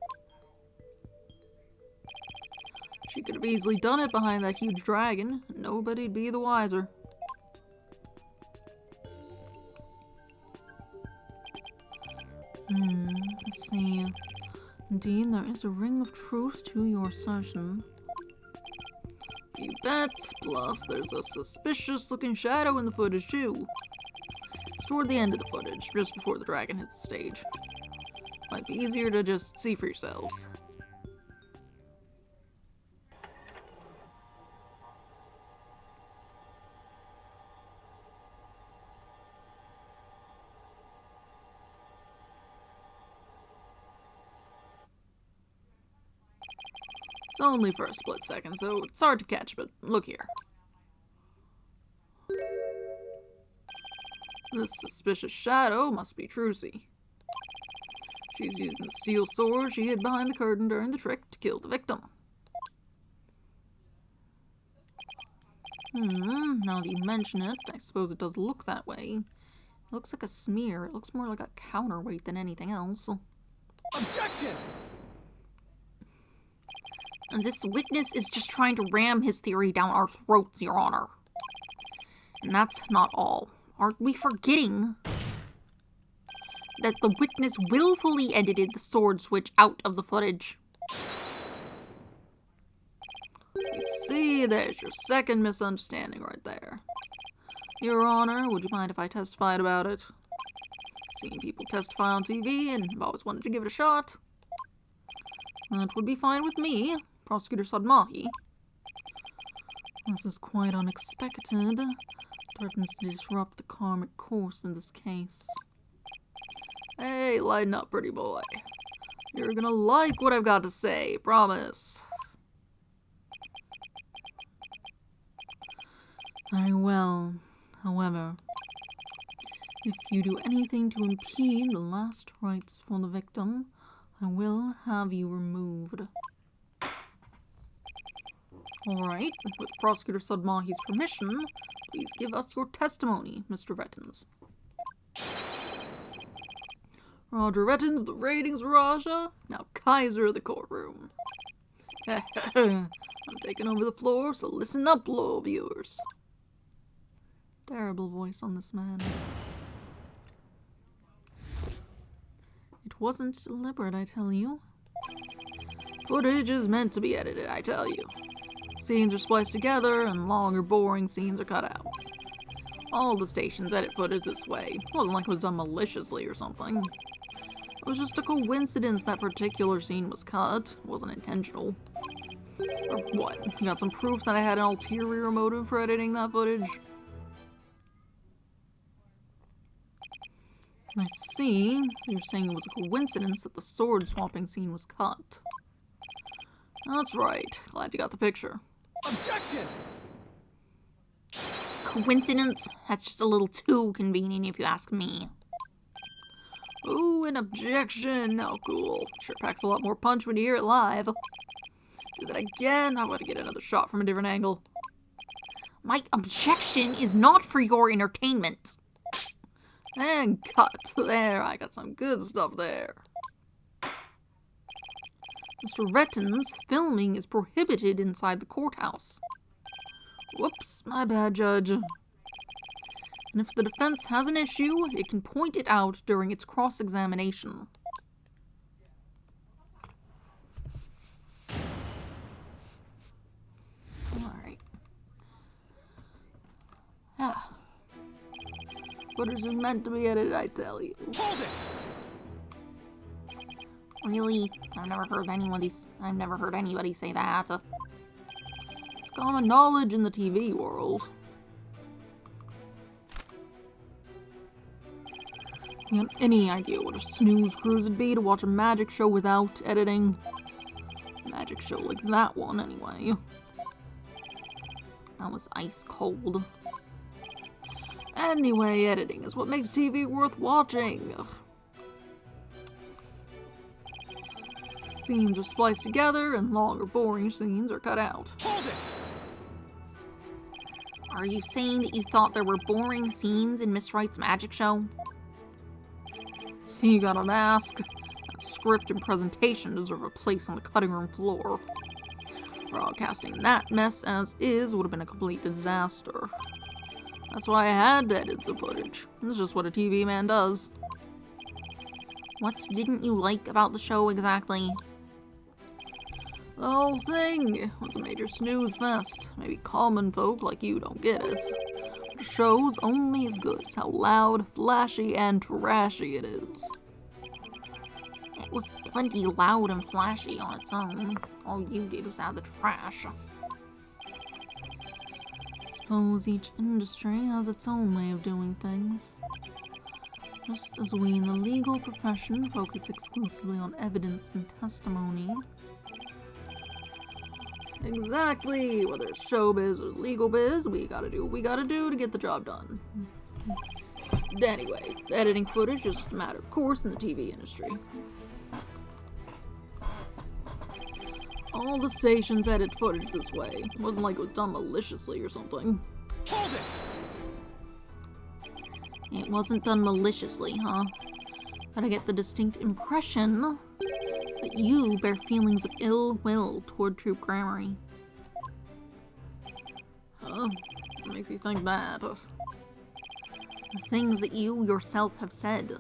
She could have easily done it behind that huge dragon, and nobody'd be the wiser. Let's see. Indeed, there is a ring of truth to your assertion. You bet. Plus, there's a suspicious-looking shadow in the footage, too. It's toward the end of the footage, just before the dragon hits the stage. Might be easier to just see for yourselves. It's only for a split second, so it's hard to catch, but look here. This suspicious shadow must be Trucy. She's using the steel sword she hid behind the curtain during the trick to kill the victim. Now that you mention it, I suppose it does look that way. It looks like a smear. It looks more like a counterweight than anything else. Objection! And this witness is just trying to ram his theory down our throats, Your Honor. And that's not all. Aren't we forgetting that the witness willfully edited the sword switch out of the footage? You see, there's your second misunderstanding right there. Your Honor, would you mind if I testified about it? Seen people testify on TV, and I've always wanted to give it a shot. That would be fine with me, Prosecutor Sadmahi. This is quite unexpected. Threatens to disrupt the karmic course in this case. Hey, lighten up, pretty boy. You're gonna like what I've got to say, promise. Very well. However, if you do anything to impede the last rites for the victim, I will have you removed. Alright, with Prosecutor Sadmahi's permission, please give us your testimony, Mr. Rettins. Roger Rettins, the ratings Raja, now Kaiser of the courtroom. I'm taking over the floor, so listen up, loyal viewers. Terrible voice on this man. It wasn't deliberate, I tell you. Footage is meant to be edited, I tell you. Scenes are spliced together, and long or boring scenes are cut out. All the stations edit footage this way. It wasn't like it was done maliciously or something. It was just a coincidence that particular scene was cut. It wasn't intentional. Or what? You got some proof that I had an ulterior motive for editing that footage? I see. So you're saying it was a coincidence that the sword-swapping scene was cut. That's right. Glad you got the picture. Objection! Coincidence? That's just a little too convenient if you ask me. Ooh, an objection. Now cool. Sure packs a lot more punch when you hear it live. Do that again. I want to get another shot from a different angle. My objection is not for your entertainment. And cut. There, I got some good stuff there. Mr. Rettins, filming is prohibited inside the courthouse. Whoops, my bad, Judge. And if the defense has an issue, it can point it out during its cross-examination. Alright. Ah. Footage is meant to be edited, I tell you. Hold it! Really? I've never heard anybody say that. It's common knowledge in the TV world. You have any idea what a snooze cruise would be to watch a magic show without editing? A magic show like that one, anyway. That was ice cold. Anyway, editing is what makes TV worth watching. Scenes are spliced together, and long or boring scenes are cut out. Hold it! Are you saying that you thought there were boring scenes in Miss Wright's magic show? You got a mask? That script and presentation deserve a place on the cutting room floor. Broadcasting that mess as is would have been a complete disaster. That's why I had to edit the footage. It's just what a TV man does. What didn't you like about the show exactly? The whole thing was a major snooze fest. Maybe common folk like you don't get it. But the show's only as good as how loud, flashy, and trashy it is. It was plenty loud and flashy on its own. All you did was add the trash. Suppose each industry has its own way of doing things. Just as we in the legal profession focus exclusively on evidence and testimony. Exactly! Whether it's showbiz or legal biz, we gotta do what we gotta do to get the job done. Anyway, editing footage is just a matter of course in the TV industry. All the stations edit footage this way. It wasn't like it was done maliciously or something. Hold it! It wasn't done maliciously, huh? But I get the distinct impression that you bear feelings of ill will toward Troop Grammary. Huh? What makes you think that? The things that you yourself have said.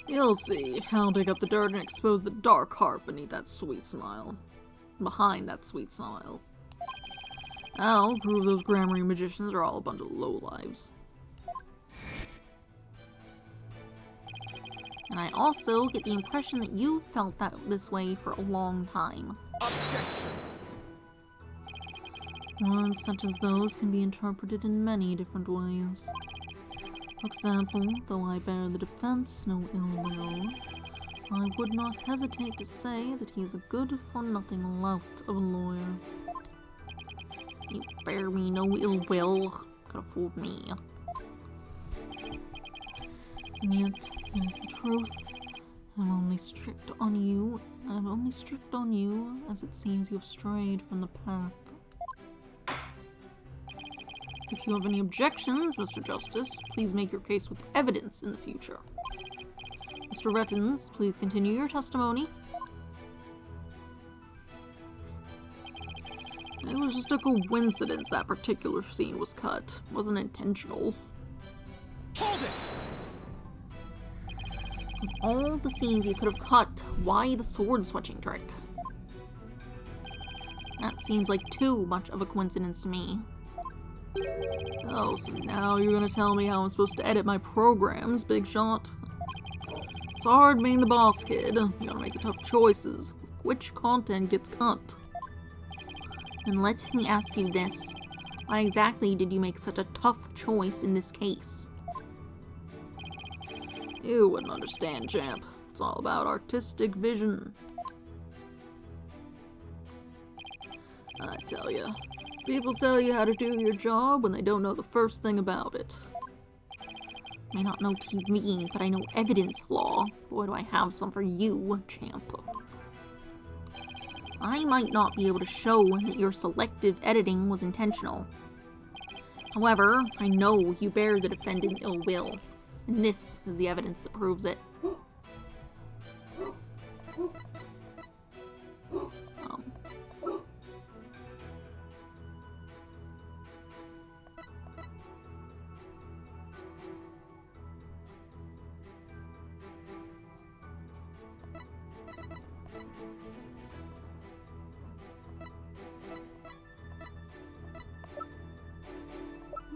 You'll see. I'll dig up the dirt and expose the dark heart beneath that sweet smile. Behind that sweet smile. I'll prove those Grammary magicians are all a bunch of lowlives. And I also get the impression that you felt that this way for a long time. Objection! Words such as those can be interpreted in many different ways. For example, though I bear the defense no ill will, I would not hesitate to say that he is a good-for-nothing lout of a lawyer. You bear me no ill will. Could have fooled me. And yet, here's the truth. I'm only strict on you as it seems you have strayed from the path. If you have any objections, Mr. Justice, please make your case with evidence in the future. Mr. Rettens, please continue your testimony. It was just a coincidence that particular scene was cut. It wasn't intentional. Hold it! Of all the scenes you could have cut, why the sword switching trick? That seems like too much of a coincidence to me. Oh, so now you're gonna tell me how I'm supposed to edit my programs, Big Shot? It's hard being the boss kid. You gotta make the tough choices. Which content gets cut? Then let me ask you this. Why exactly did you make such a tough choice in this case? You wouldn't understand, champ. It's all about artistic vision. I tell ya. People tell you how to do your job when they don't know the first thing about it. I may not know TV, but I know evidence law. Boy, do I have some for you, champ. I might not be able to show that your selective editing was intentional. However, I know you bear the defendant ill will, and this is the evidence that proves it.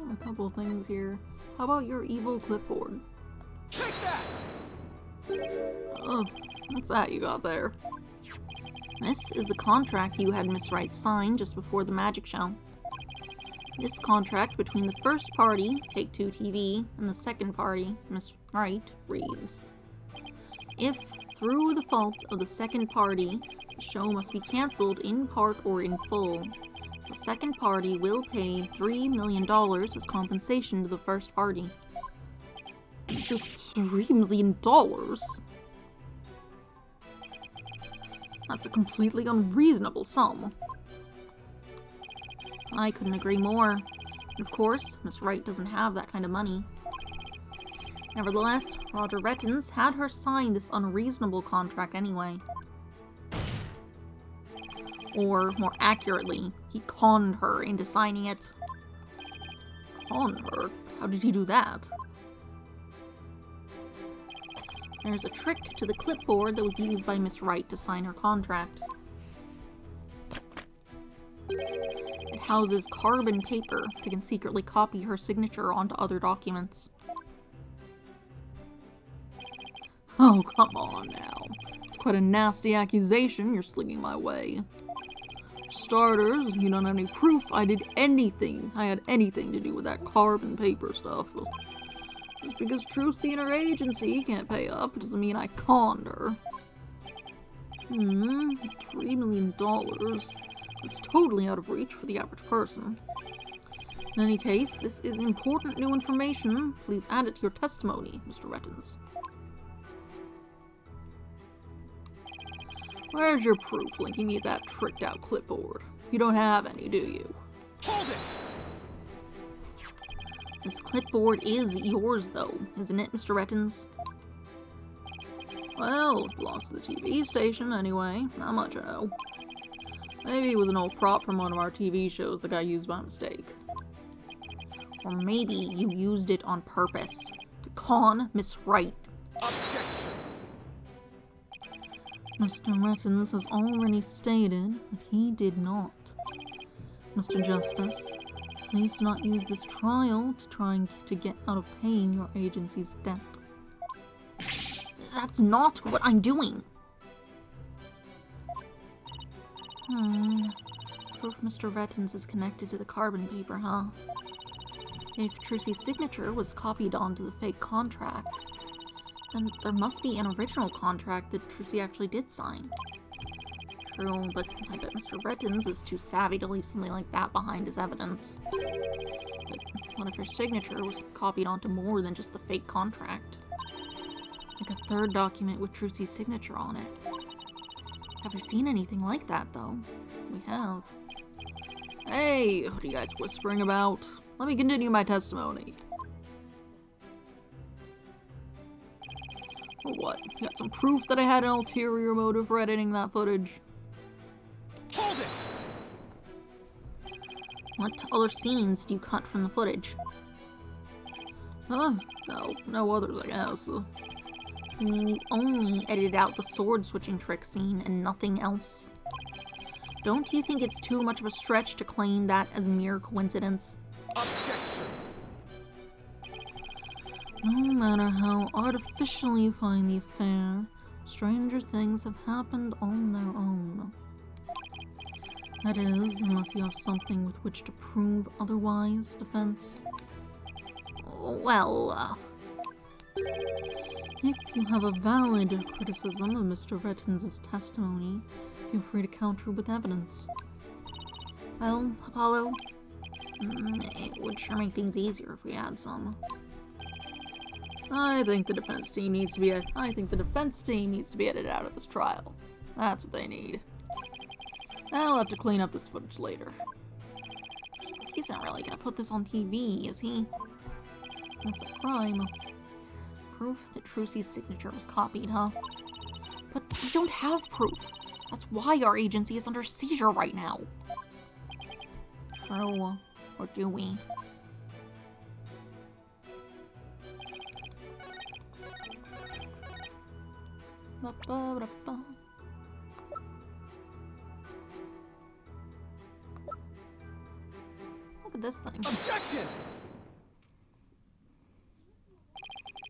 A couple things here. How about your evil clipboard? Take that! Oh, what's that you got there? This is the contract you had Miss Wright sign just before the magic show. This contract between the first party, Take-Two TV, and the second party, Miss Wright, reads: if, through the fault of the second party, the show must be cancelled in part or in full, the second party will pay $3 million as compensation to the first party. Just $3 million? That's a completely unreasonable sum. I couldn't agree more. And of course, Miss Wright doesn't have that kind of money. Nevertheless, Roger Rettens had her sign this unreasonable contract anyway. Or, more accurately, he conned her into signing it. Conned her? How did he do that? There's a trick to the clipboard that was used by Miss Wright to sign her contract. It houses carbon paper that can secretly copy her signature onto other documents. Oh, come on now. It's quite a nasty accusation you're slinging my way. For starters, you don't have any proof I had anything to do with that carbon paper stuff. Just because Trucy and her agency can't pay up doesn't mean I conned her. $3 million. It's totally out of reach for the average person. In any case, this is important new information. Please add it to your testimony, Mr. Rettens. Where's your proof linking me to that tricked-out clipboard? You don't have any, do you? Hold it! This clipboard is yours, though, isn't it, Mr. Rettens? Well, it belongs to the TV station, anyway. Not much I know. Maybe it was an old prop from one of our TV shows that got used by mistake. Or maybe you used it on purpose to con Miss Wright. Objection! Mr. Rettens has already stated that he did not. Mr. Justice, please do not use this trial to try to get out of paying your agency's debt. That's not what I'm doing! Proof Mr. Rettens is connected to the carbon paper, huh? If Trucy's signature was copied onto the fake contract, then there must be an original contract that Trucy actually did sign. True, but I bet Mr. Rettens is too savvy to leave something like that behind as evidence. But what if her signature was copied onto more than just the fake contract? Like a third document with Trucy's signature on it. Have we seen anything like that, though? We have. Hey, what are you guys whispering about? Let me continue my testimony. Or what? You got some proof that I had an ulterior motive for editing that footage? Hold it! What other scenes do you cut from the footage? No others, I guess. I mean, you only edited out the sword-switching trick scene and nothing else. Don't you think it's too much of a stretch to claim that as mere coincidence? Objection! No matter how artificial you find the affair, stranger things have happened on their own. That is, unless you have something with which to prove otherwise, defense. Well, if you have a valid criticism of Mr. Rettens' testimony, feel free to counter with evidence. Well, Apollo, it would sure make things easier if we had some. I think the defense team needs to be edited out of this trial. That's what they need. I'll have to clean up this footage later. He's not really gonna put this on TV, is he? That's a crime. Proof that Trucy's signature was copied, huh? But we don't have proof. That's why our agency is under seizure right now. True. Or do we? Ba-ba-da-ba. Look at this thing. Objection!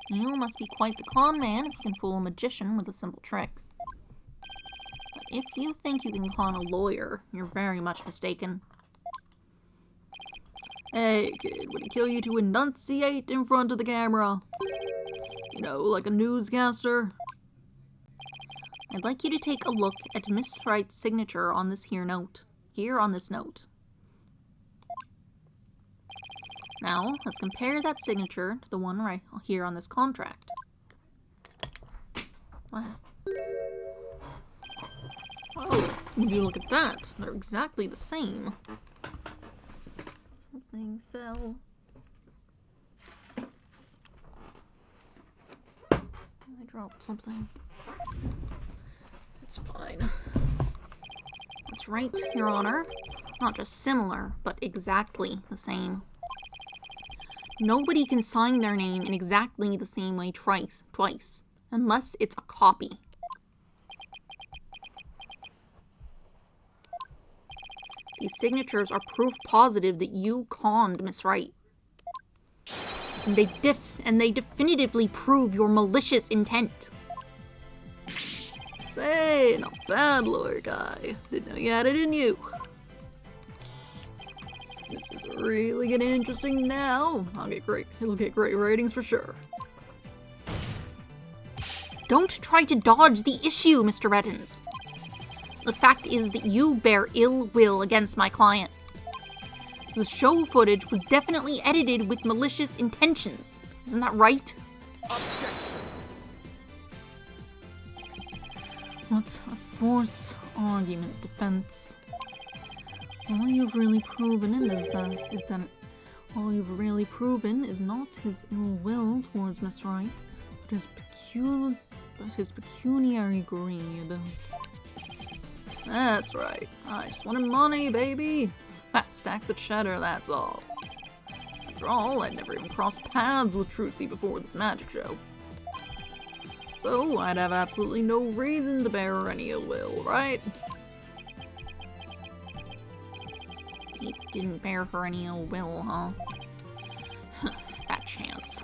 You must be quite the con man if you can fool a magician with a simple trick. But if you think you can con a lawyer, you're very much mistaken. Hey, kid, would it kill you to enunciate in front of the camera? You know, like a newscaster? I'd like you to take a look at Miss Wright's signature on this here note. Here on this note. Now, let's compare that signature to the one right here on this contract. Wow. Oh, would you look at that? They're exactly the same. Something fell. dropped something. It's fine. That's right, Your Honor. Not just similar, but exactly the same. Nobody can sign their name in exactly the same way twice, unless it's a copy. These signatures are proof positive that you conned Miss Wright. And they definitively prove your malicious intent. Say, not bad, lawyer guy. Didn't know you had it in you. This is really getting interesting now. It'll get great ratings for sure. Don't try to dodge the issue, Mr. Reddins. The fact is that you bear ill will against my client. So the show footage was definitely edited with malicious intentions. Isn't that right? Objection. What a forced argument, defense. All you've really proven is that all you've really proven is not his ill will towards Miss Wright, but his pecuniary greed. That's right. I just wanted money, baby. Fat stacks of cheddar, that's all. After all, I'd never even crossed paths with Trucy before this magic show. So I'd have absolutely no reason to bear her any ill will, right? He didn't bear her any ill will, huh? Fat chance.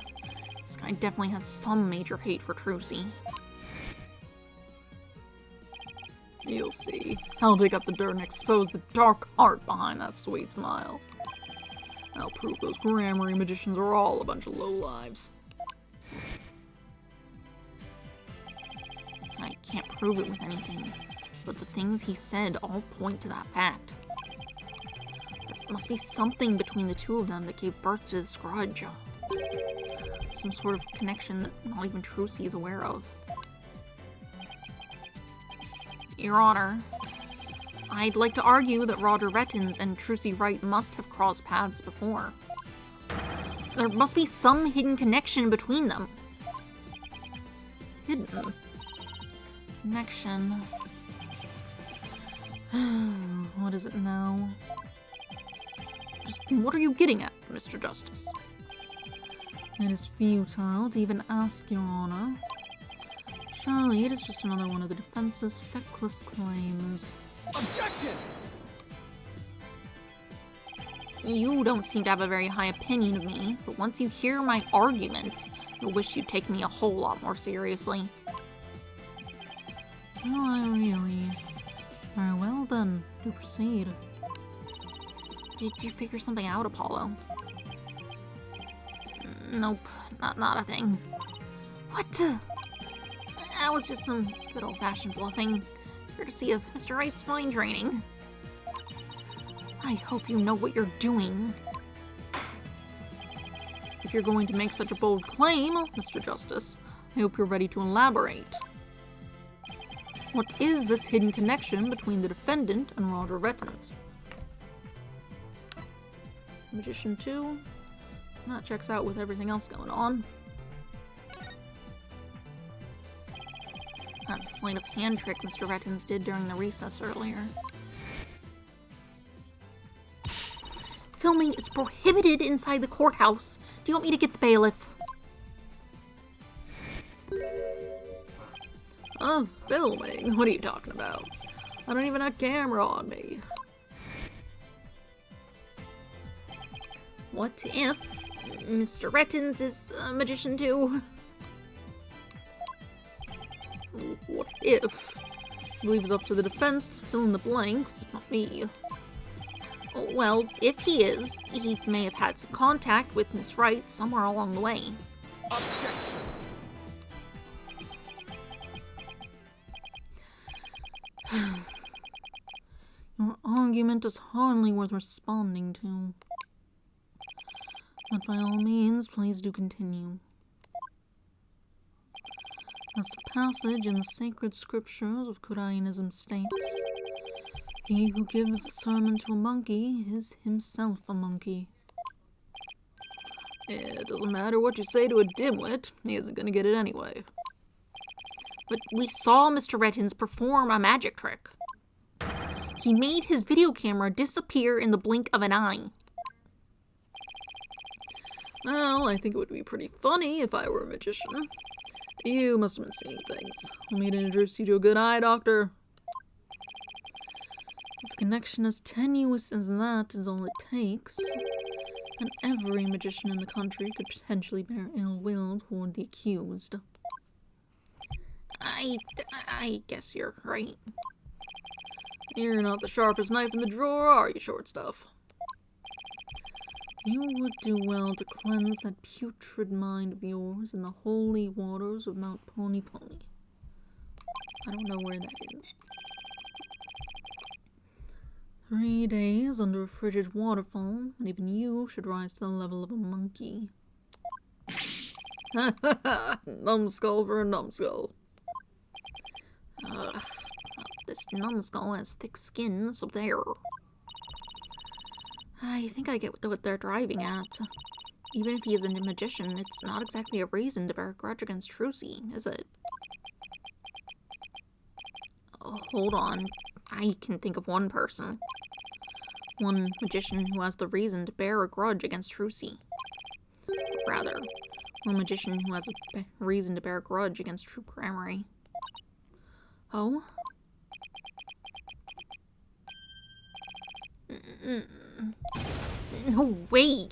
This guy definitely has some major hate for Trucy. You'll see. I'll dig up the dirt and expose the dark heart behind that sweet smile. I'll prove those grammary magicians are all a bunch of lowlives. I can't prove it with anything, but the things he said all point to that fact. There must be something between the two of them that gave birth to this grudge. Some sort of connection that not even Trucy is aware of. Your Honor, I'd like to argue that Roger Rettins and Trucy Wright must have crossed paths before. There must be some hidden connection between them. Hidden connection. What is it now? Just what are you getting at, Mr. Justice? It is futile to even ask, Your Honor. Surely it is just another one of the defense's feckless claims. Objection! You don't seem to have a very high opinion of me, but once you hear my argument, you'll wish you'd take me a whole lot more seriously. Well, I really... Very well then, do proceed. Did you figure something out, Apollo? Nope, not a thing. What? That was just some good old-fashioned bluffing, courtesy of Mr. Wright's fine training. I hope you know what you're doing. If you're going to make such a bold claim, Mr. Justice, I hope you're ready to elaborate. What is this hidden connection between the defendant and Roger Rettins? Magician 2? That checks out with everything else going on. That sleight of hand trick Mr. Rettins did during the recess earlier. Filming is prohibited inside the courthouse. Do you want me to get the bailiff? Oh, filming? What are you talking about? I don't even have a camera on me. What if Mr. Rettins is a magician too? What if? I believe it's up to the defense to fill in the blanks, not me. Well, if he is, he may have had some contact with Miss Wright somewhere along the way. Objection! Your argument is hardly worth responding to. But by all means, please do continue. As the passage in the sacred scriptures of Kurainism states, he who gives a sermon to a monkey is himself a monkey. It doesn't matter what you say to a dimwit, he isn't gonna get it anyway. But we saw Mr. Rettins perform a magic trick. He made his video camera disappear in the blink of an eye. Well, I think it would be pretty funny if I were a magician. You must have been seeing things. Want me to introduce you to a good eye doctor? If a connection as tenuous as that is all it takes, then every magician in the country could potentially bear ill will toward the accused. I guess you're right. You're not the sharpest knife in the drawer, are you, short stuff? You would do well to cleanse that putrid mind of yours in the holy waters of Mount Pony Pony. I don't know where that is. 3 days under a frigid waterfall, and even you should rise to the level of a monkey. Ha ha ha! Numbskull for a numbskull. This numbskull has thick skin, so there. I think I get what they're driving at. Even if he isn't a magician, it's not exactly a reason to bear a grudge against Trucy, is it? Oh, hold on. I can think of one person. One magician who has the reason to bear a grudge against Trucy. Rather, one magician who has a reason to bear a grudge against Troop Grammary. Oh? No way!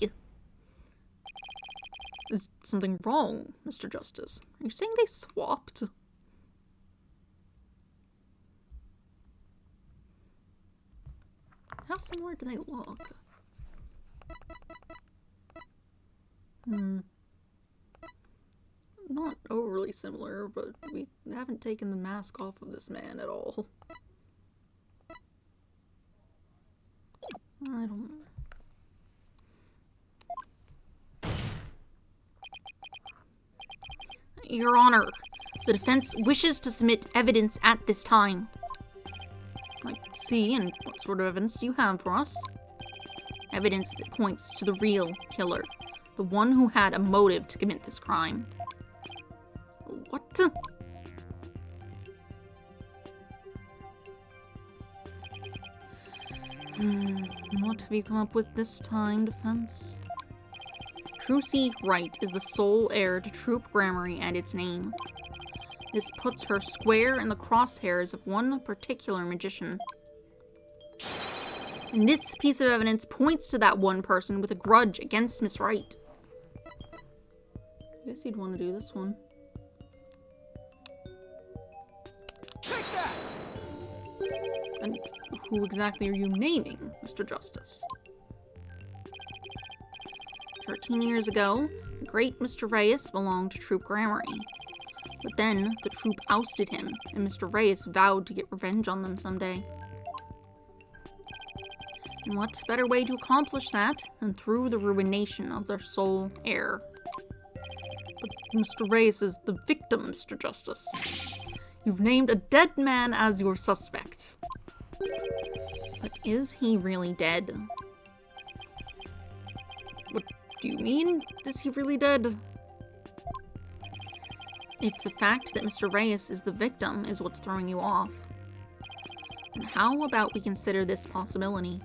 Is something wrong, Mr. Justice? Are you saying they swapped? How similar do they look? Not overly similar, but we haven't taken the mask off of this man at all. I don't know. Your Honor, the defense wishes to submit evidence at this time. I see, and what sort of evidence do you have for us? Evidence that points to the real killer. The one who had a motive to commit this crime. What? What have you come up with this time, defense? Trucy Wright is the sole heir to Troop Grammary and its name. This puts her square in the crosshairs of one particular magician. And this piece of evidence points to that one person with a grudge against Miss Wright. I guess you'd want to do this one. Take that! And who exactly are you naming, Mr. Justice? 13 years ago, the great Mr. Reyes belonged to Troop Grammary. But then, the troop ousted him, and Mr. Reyes vowed to get revenge on them someday. And what better way to accomplish that than through the ruination of their sole heir? But Mr. Reyes is the victim, Mr. Justice. You've named a dead man as your suspect. But is he really dead? What do you mean? Is he really dead? If the fact that Mr. Reyes is the victim is what's throwing you off, then how about we consider this possibility?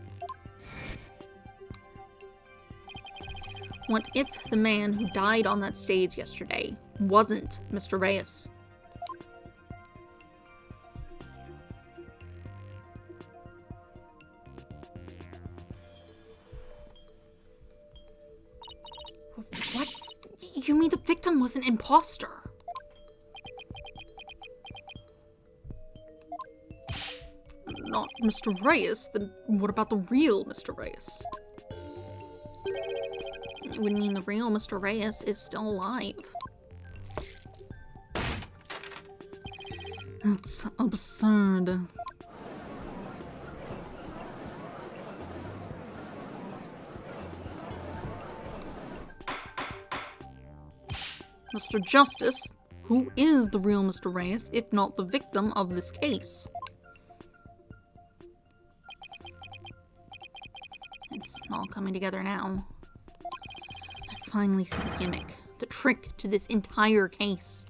What if the man who died on that stage yesterday wasn't Mr. Reyes? What? You mean the victim was an imposter? Not Mr. Reyes, then what about the real Mr. Reyes? It would mean the real Mr. Reyes is still alive. That's absurd. Mr. Justice, who is the real Mr. Reyes, if not the victim of this case? It's all coming together now. I finally see the gimmick, the trick to this entire case.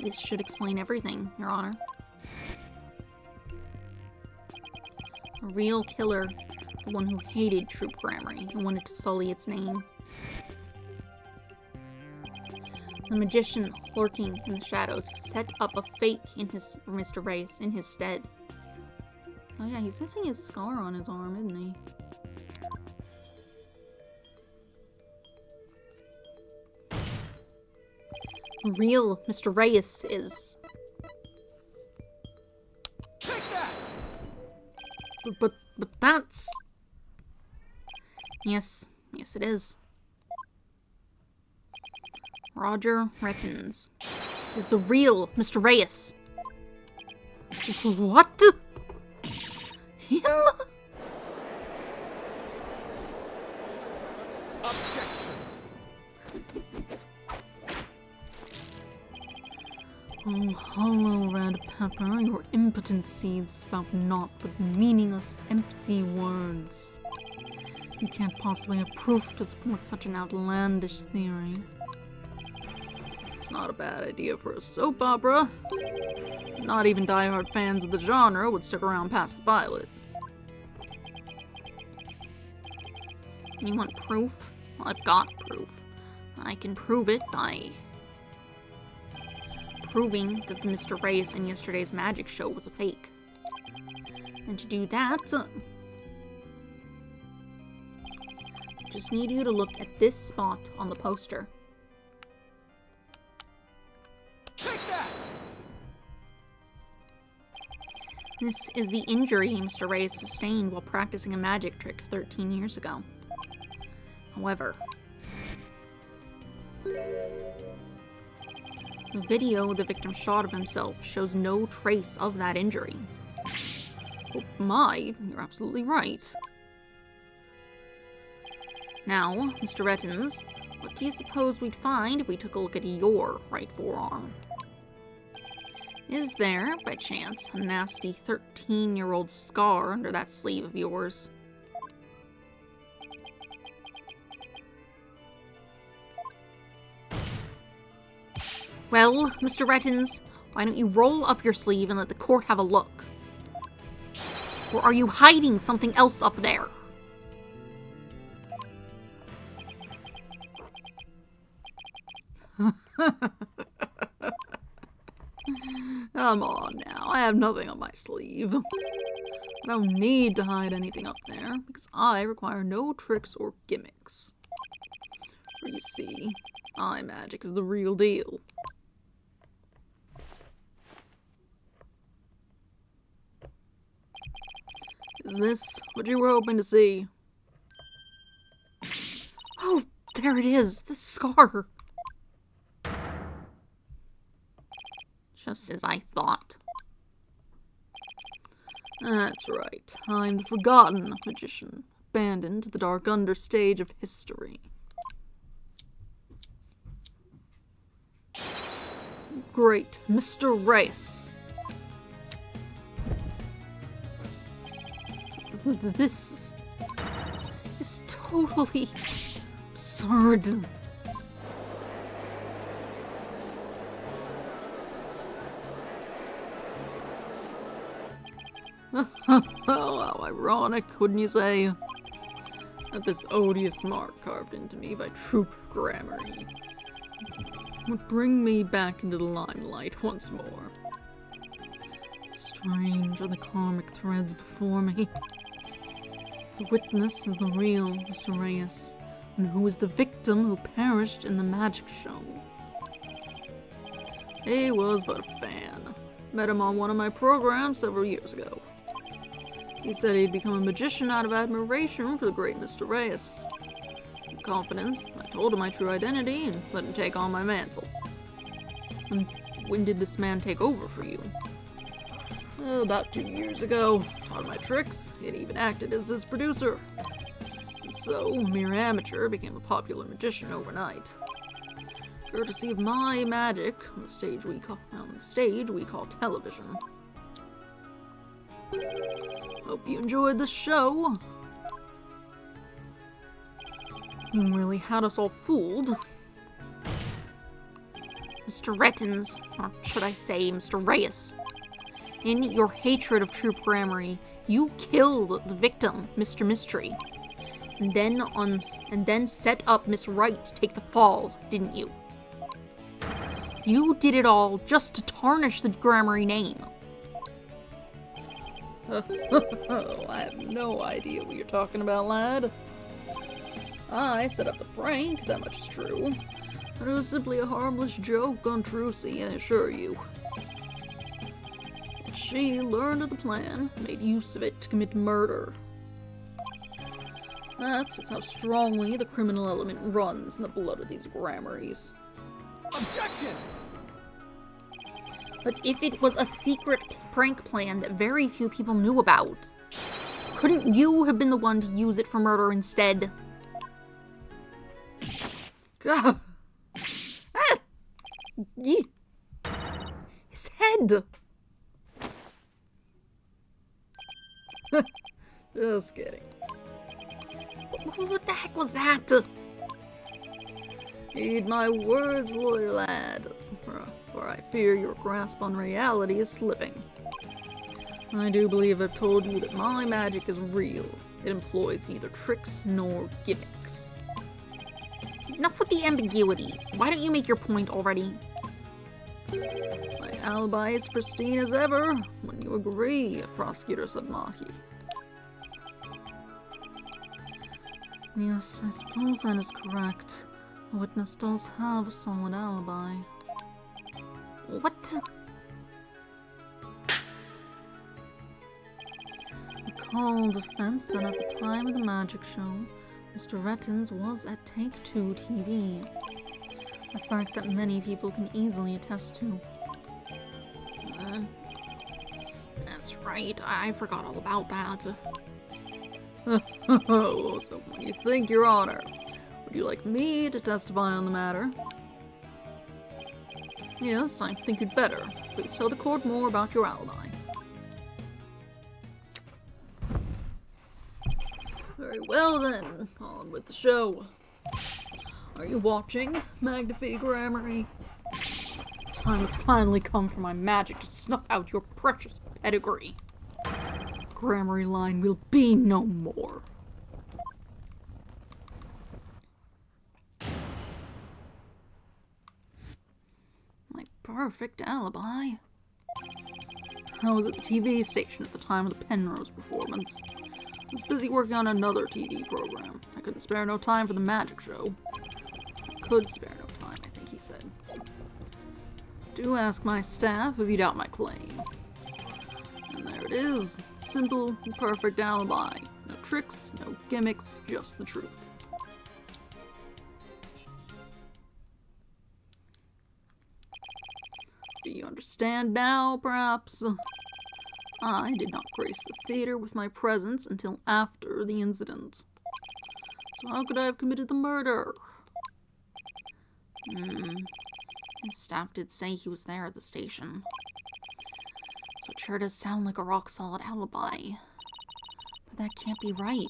This should explain everything, Your Honor. The real killer, the one who hated Troop Grammary and wanted to sully its name. The magician lurking in the shadows who set up a fake in for Mr. Reyes in his stead. Oh yeah, he's missing his scar on his arm, isn't he? The real Mr. Reyes is... Take that! But that's... Yes, it is. Roger Rettens is the real Mr. Reyes. What? Him? Objection! Oh, hollow red pepper, your impotent seeds spout naught but meaningless, empty words. You can't possibly have proof to support such an outlandish theory. It's not a bad idea for a soap opera. Not even diehard fans of the genre would stick around past the pilot. You want proof? Well, I've got proof. I can prove it by proving that the Mr. Reyes in yesterday's magic show was a fake. And to do that, I just need you to look at this spot on the poster. Take that! This is the injury Mr. Reyes sustained while practicing a magic trick 13 years ago. However, the video the victim shot of himself shows no trace of that injury. Oh my, you're absolutely right. Now, Mr. Rettens, what do you suppose we'd find if we took a look at your right forearm? Is there, by chance, a nasty 13-year-old scar under that sleeve of yours? Well, Mr. Rettens, why don't you roll up your sleeve and let the court have a look? Or are you hiding something else up there? Come on now, I have nothing on my sleeve. I don't need to hide anything up there, because I require no tricks or gimmicks. For you see, eye magic is the real deal. Is this what you were hoping to see? Oh, there it is, the scar. Just as I thought. That's right. I'm the forgotten magician, abandoned to the dark understage of history. Great, Mr. Reyes. This is totally absurd. How ironic, wouldn't you say? That this odious mark carved into me by Troop Grammary would bring me back into the limelight once more. Strange are the karmic threads before me. The witness is the real Mr. Reyes, and who is the victim who perished in the magic show. He was but a fan. Met him on one of my programs several years ago. He said he'd become a magician out of admiration for the great Mr. Reyes. In confidence, I told him my true identity and let him take on my mantle. And when did this man take over for you? About 2 years ago. Taught my tricks, and even acted as his producer. And so, a mere amateur became a popular magician overnight. Courtesy of my magic on the stage we call television. Hope you enjoyed the show. You really had us all fooled. Mr. Rettins, or should I say Mr. Reyes. In your hatred of Troop Grammary, you killed the victim, Mr. Mystery. And then set up Miss Wright to take the fall, didn't you? You did it all just to tarnish the Grammary name. I have no idea what you're talking about, lad. I set up the prank, that much is true. But it was simply a harmless joke on Trucy, I assure you. She learned of the plan, made use of it to commit murder. That is how strongly the criminal element runs in the blood of these Grammaries. Objection! But if it was a secret prank plan that very few people knew about, couldn't you have been the one to use it for murder instead? Gah. Ah. Yee. His head! Just kidding. What the heck was that? Heed my words, lawyer lad, for I fear your grasp on reality is slipping. I do believe I've told you that my magic is real. It employs neither tricks nor gimmicks. Enough with the ambiguity. Why don't you make your point already? My alibi is pristine as ever. When you agree, Prosecutor Sadmahi. Yes, I suppose that is correct. The witness does have a solid alibi. What? Recall defense that at the time of the magic show, Mr. Rettins was at Take-Two TV. A fact that many people can easily attest to. That's right. I forgot all about that. So what do you think, Your Honor? Would you like me to testify on the matter? Yes, I think you'd better. Please tell the court more about your alibi. Very well then, on with the show. Are you watching, Magnifique Grammary? Time has finally come for my magic to snuff out your precious pedigree. Grammary line will be no more. My perfect alibi. I was at the TV station at the time of the Penrose performance. I was busy working on another TV program. I couldn't spare no time for the magic show. I could spare no time, I think he said. Do ask my staff if you doubt my claim. And there it is. Simple and perfect alibi. No tricks, no gimmicks, just the truth. Do you understand now, perhaps? I did not grace the theater with my presence until after the incident. So how could I have committed the murder? His staff did say he was there at the station. So it sure does sound like a rock-solid alibi. But that can't be right.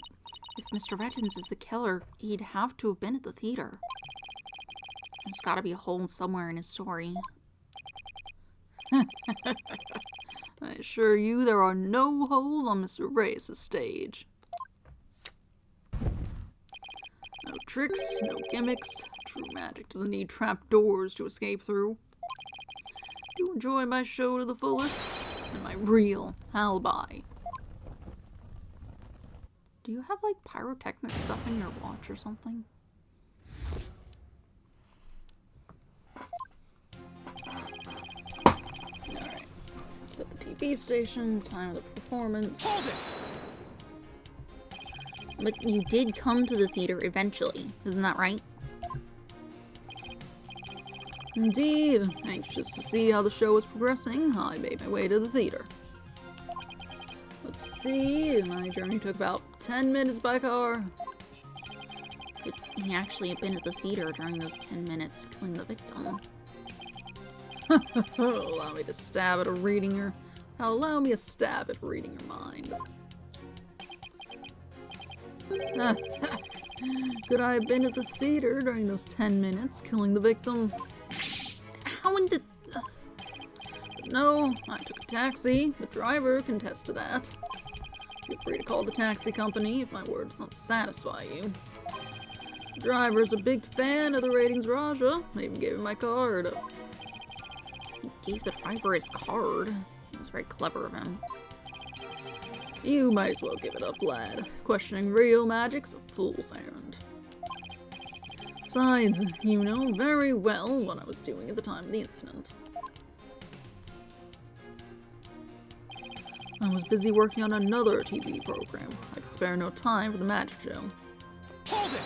If Mr. Rettins is the killer, he'd have to have been at the theater. There's gotta be a hole somewhere in his story. I assure you there are no holes on Mr. Reyes' stage. No tricks, no gimmicks. True magic doesn't need trapdoors to escape through. Do enjoy my show to the fullest, and my real alibi. Do you have, like, pyrotechnic stuff in your watch or something? Alright. At the TV station, time of the performance. Hold it! But you did come to the theater eventually, isn't that right? Indeed. Anxious to see how the show was progressing, I made my way to the theater. Let's see, my journey took about 10 minutes by car. Could he actually have been at the theater during those 10 minutes killing the victim? Allow me a stab at reading your mind. Could I have been at the theater during those 10 minutes killing the victim? How him to... No, I took a taxi. The driver can attest to that. Feel free to call the taxi company if my word does not satisfy you. The driver's a big fan of the ratings, Raja. I even gave him my card. He gave the driver his card. It was very clever of him. You might as well give it up, lad. Questioning real magic's a fool's errand. Besides, you know very well what I was doing at the time of the incident. I was busy working on another TV program. I could spare no time for the magic show. Hold it!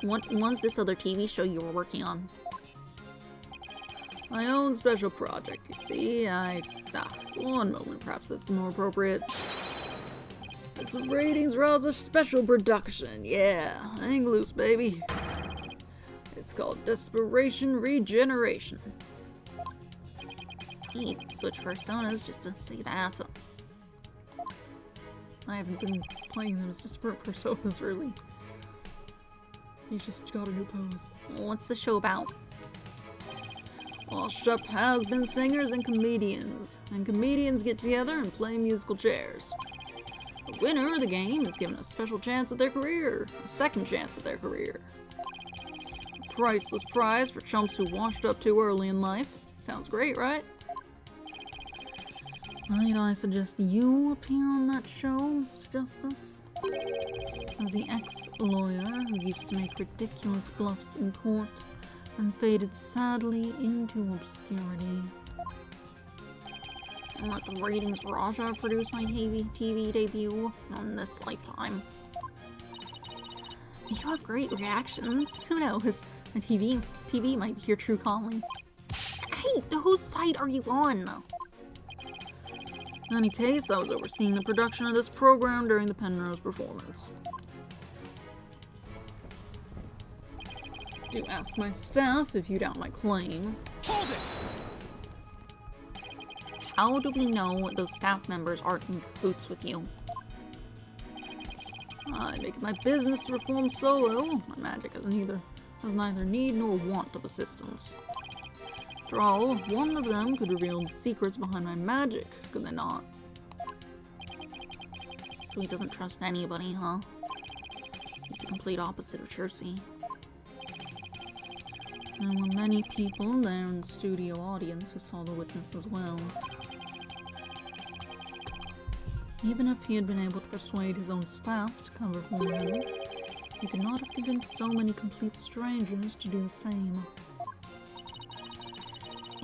What was this other TV show you were working on? My own special project, you see. One moment, perhaps this is more appropriate. It's a Ratings Raza special production, yeah. Hang loose, baby. It's called Desperation Regeneration. He switched personas just to say that. I haven't been playing them as disparate personas, really. He just got a new pose. What's the show about? Washed up has-been singers and comedians get together and play musical chairs. The winner of the game is given a special chance at their career, a second chance at their career. A priceless prize for chumps who washed up too early in life. Sounds great, right? Might I suggest you appear on that show, Mr. Justice? As the ex-lawyer who used to make ridiculous bluffs in court and faded sadly into obscurity. And let the Ratings Raja produce my TV debut on this lifetime. You have great reactions. Who knows? The TV might be your true calling. Hey, whose side are you on? In any case, I was overseeing the production of this program during the Penrose performance. Do ask my staff if you doubt my claim. Hold it! How do we know those staff members aren't in cahoots with you? I make it my business to perform solo. My magic has neither need nor want of assistance. After all, one of them could reveal the secrets behind my magic, could they not? So he doesn't trust anybody, huh? He's the complete opposite of Jersey. There were many people there in the studio audience who saw the witness as well. Even if he had been able to persuade his own staff to cover for him, he could not have convinced so many complete strangers to do the same.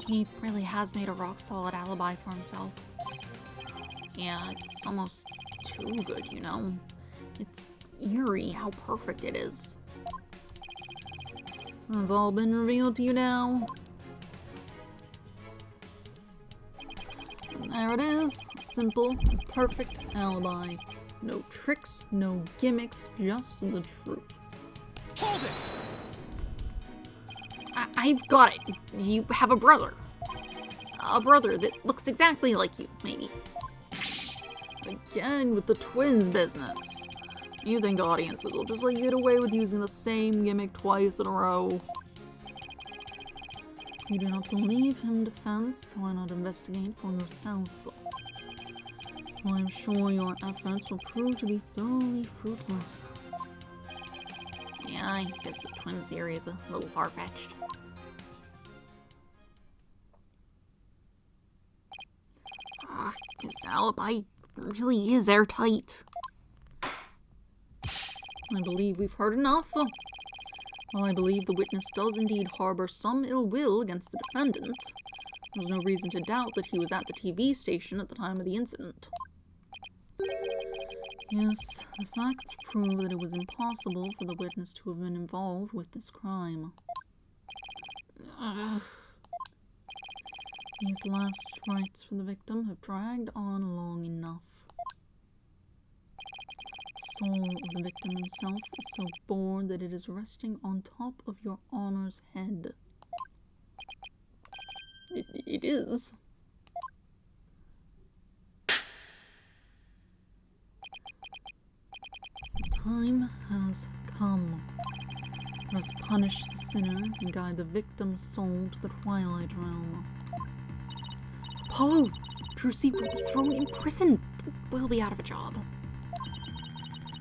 He really has made a rock-solid alibi for himself. Yeah, it's almost too good, you know? It's eerie how perfect it is. Has all been revealed to you now? And there it is. A simple, perfect alibi. No tricks, no gimmicks, just the truth. Hold it! I've got it. You have a brother. A brother that looks exactly like you, maybe. Again with the twins business. You think audiences will just let you get away with using the same gimmick twice in a row? If you do not believe him, defense, why not investigate for yourself? Well, I'm sure your efforts will prove to be thoroughly fruitless. Yeah, I guess the twin theory is a little far-fetched. This alibi really is airtight. I believe we've heard enough. While I believe the witness does indeed harbor some ill will against the defendant, there's no reason to doubt that he was at the TV station at the time of the incident. Yes, the facts prove that it was impossible for the witness to have been involved with this crime. These last rites for the victim have dragged on long enough. The soul of the victim himself is so bored that it is resting on top of your honor's head. It is. The time has come. us punish the sinner and guide the victim's soul to the Twilight Realm. Apollo! Drusy will be thrown in prison. We'll be out of a job.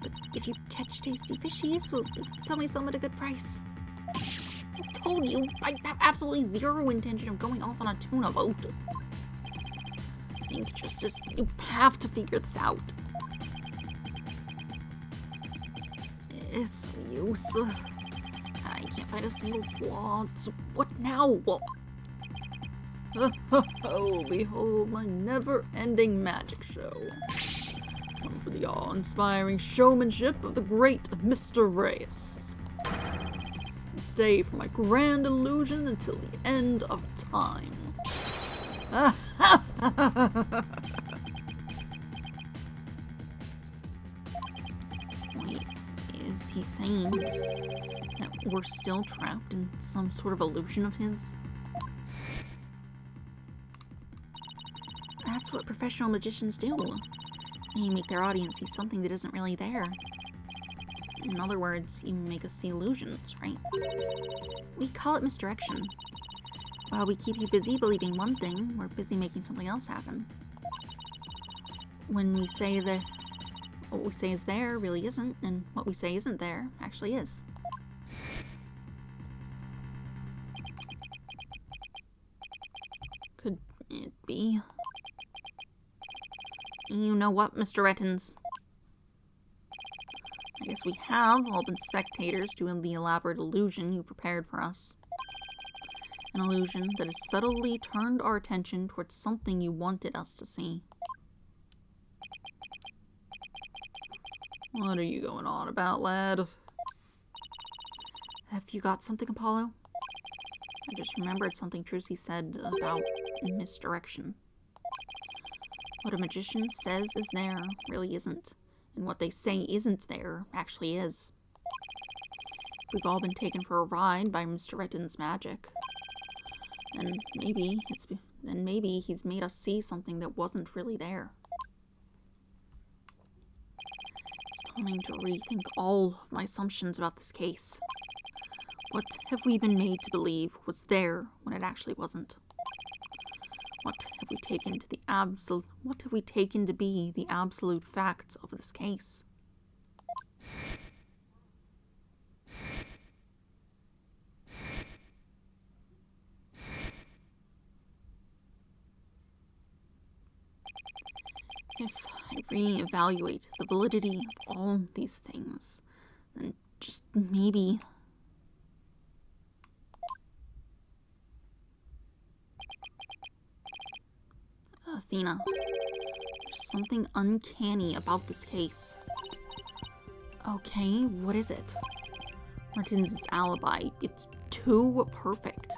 But if you catch tasty fishies, we'll sell me some at a good price. I told you, I have absolutely zero intention of going off on a tuna boat. I think, Justice, you have to figure this out. It's no use. I can't find a single flaw. So what now? Well, Oh, behold my never-ending magic show. Come for the awe-inspiring showmanship of the great Mr. Reyes. And stay for my grand illusion until the end of time. wait, is he saying that we're still trapped in some sort of illusion of his? That's what professional magicians do. They make their audience see something that isn't really there. In other words, you make us see illusions, right? We call it misdirection. While we keep you busy believing one thing, we're busy making something else happen. When we say that what we say is there really isn't, and what we say isn't there actually is. Could it be? You know what, Mr. Rettins? I guess we have all been spectators to the elaborate illusion you prepared for us. An illusion that has subtly turned our attention towards something you wanted us to see. What are you going on about, lad? Have you got something, Apollo? I just remembered something Trucy said about misdirection. What a magician says is there really isn't, and what they say isn't there actually is. If we've all been taken for a ride by Mr. Retton's magic, then maybe he's made us see something that wasn't really there. It's time to rethink all of my assumptions about this case. What have we been made to believe was there when it actually wasn't? What have we taken to be the absolute facts of this case? If I reevaluate the validity of all these things, then just maybe Athena, there's something uncanny about this case. Okay, what is it? Martin's alibi, it's too perfect.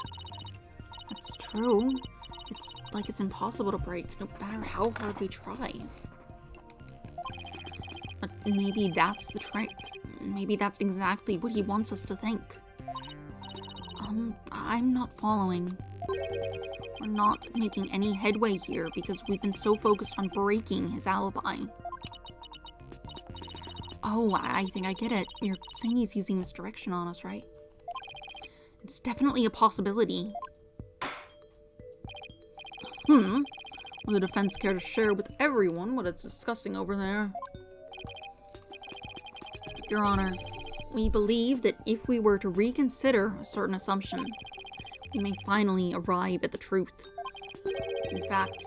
That's true. It's like it's impossible to break, no matter how hard we try. But maybe that's the trick. Maybe that's exactly what he wants us to think. I'm not following. We're not making any headway here because we've been so focused on breaking his alibi. Oh, I think I get it. You're saying he's using misdirection on us, right? It's definitely a possibility. Would the defense care to share with everyone what it's discussing over there? Your Honor, we believe that if we were to reconsider a certain assumption, we may finally arrive at the truth. In fact,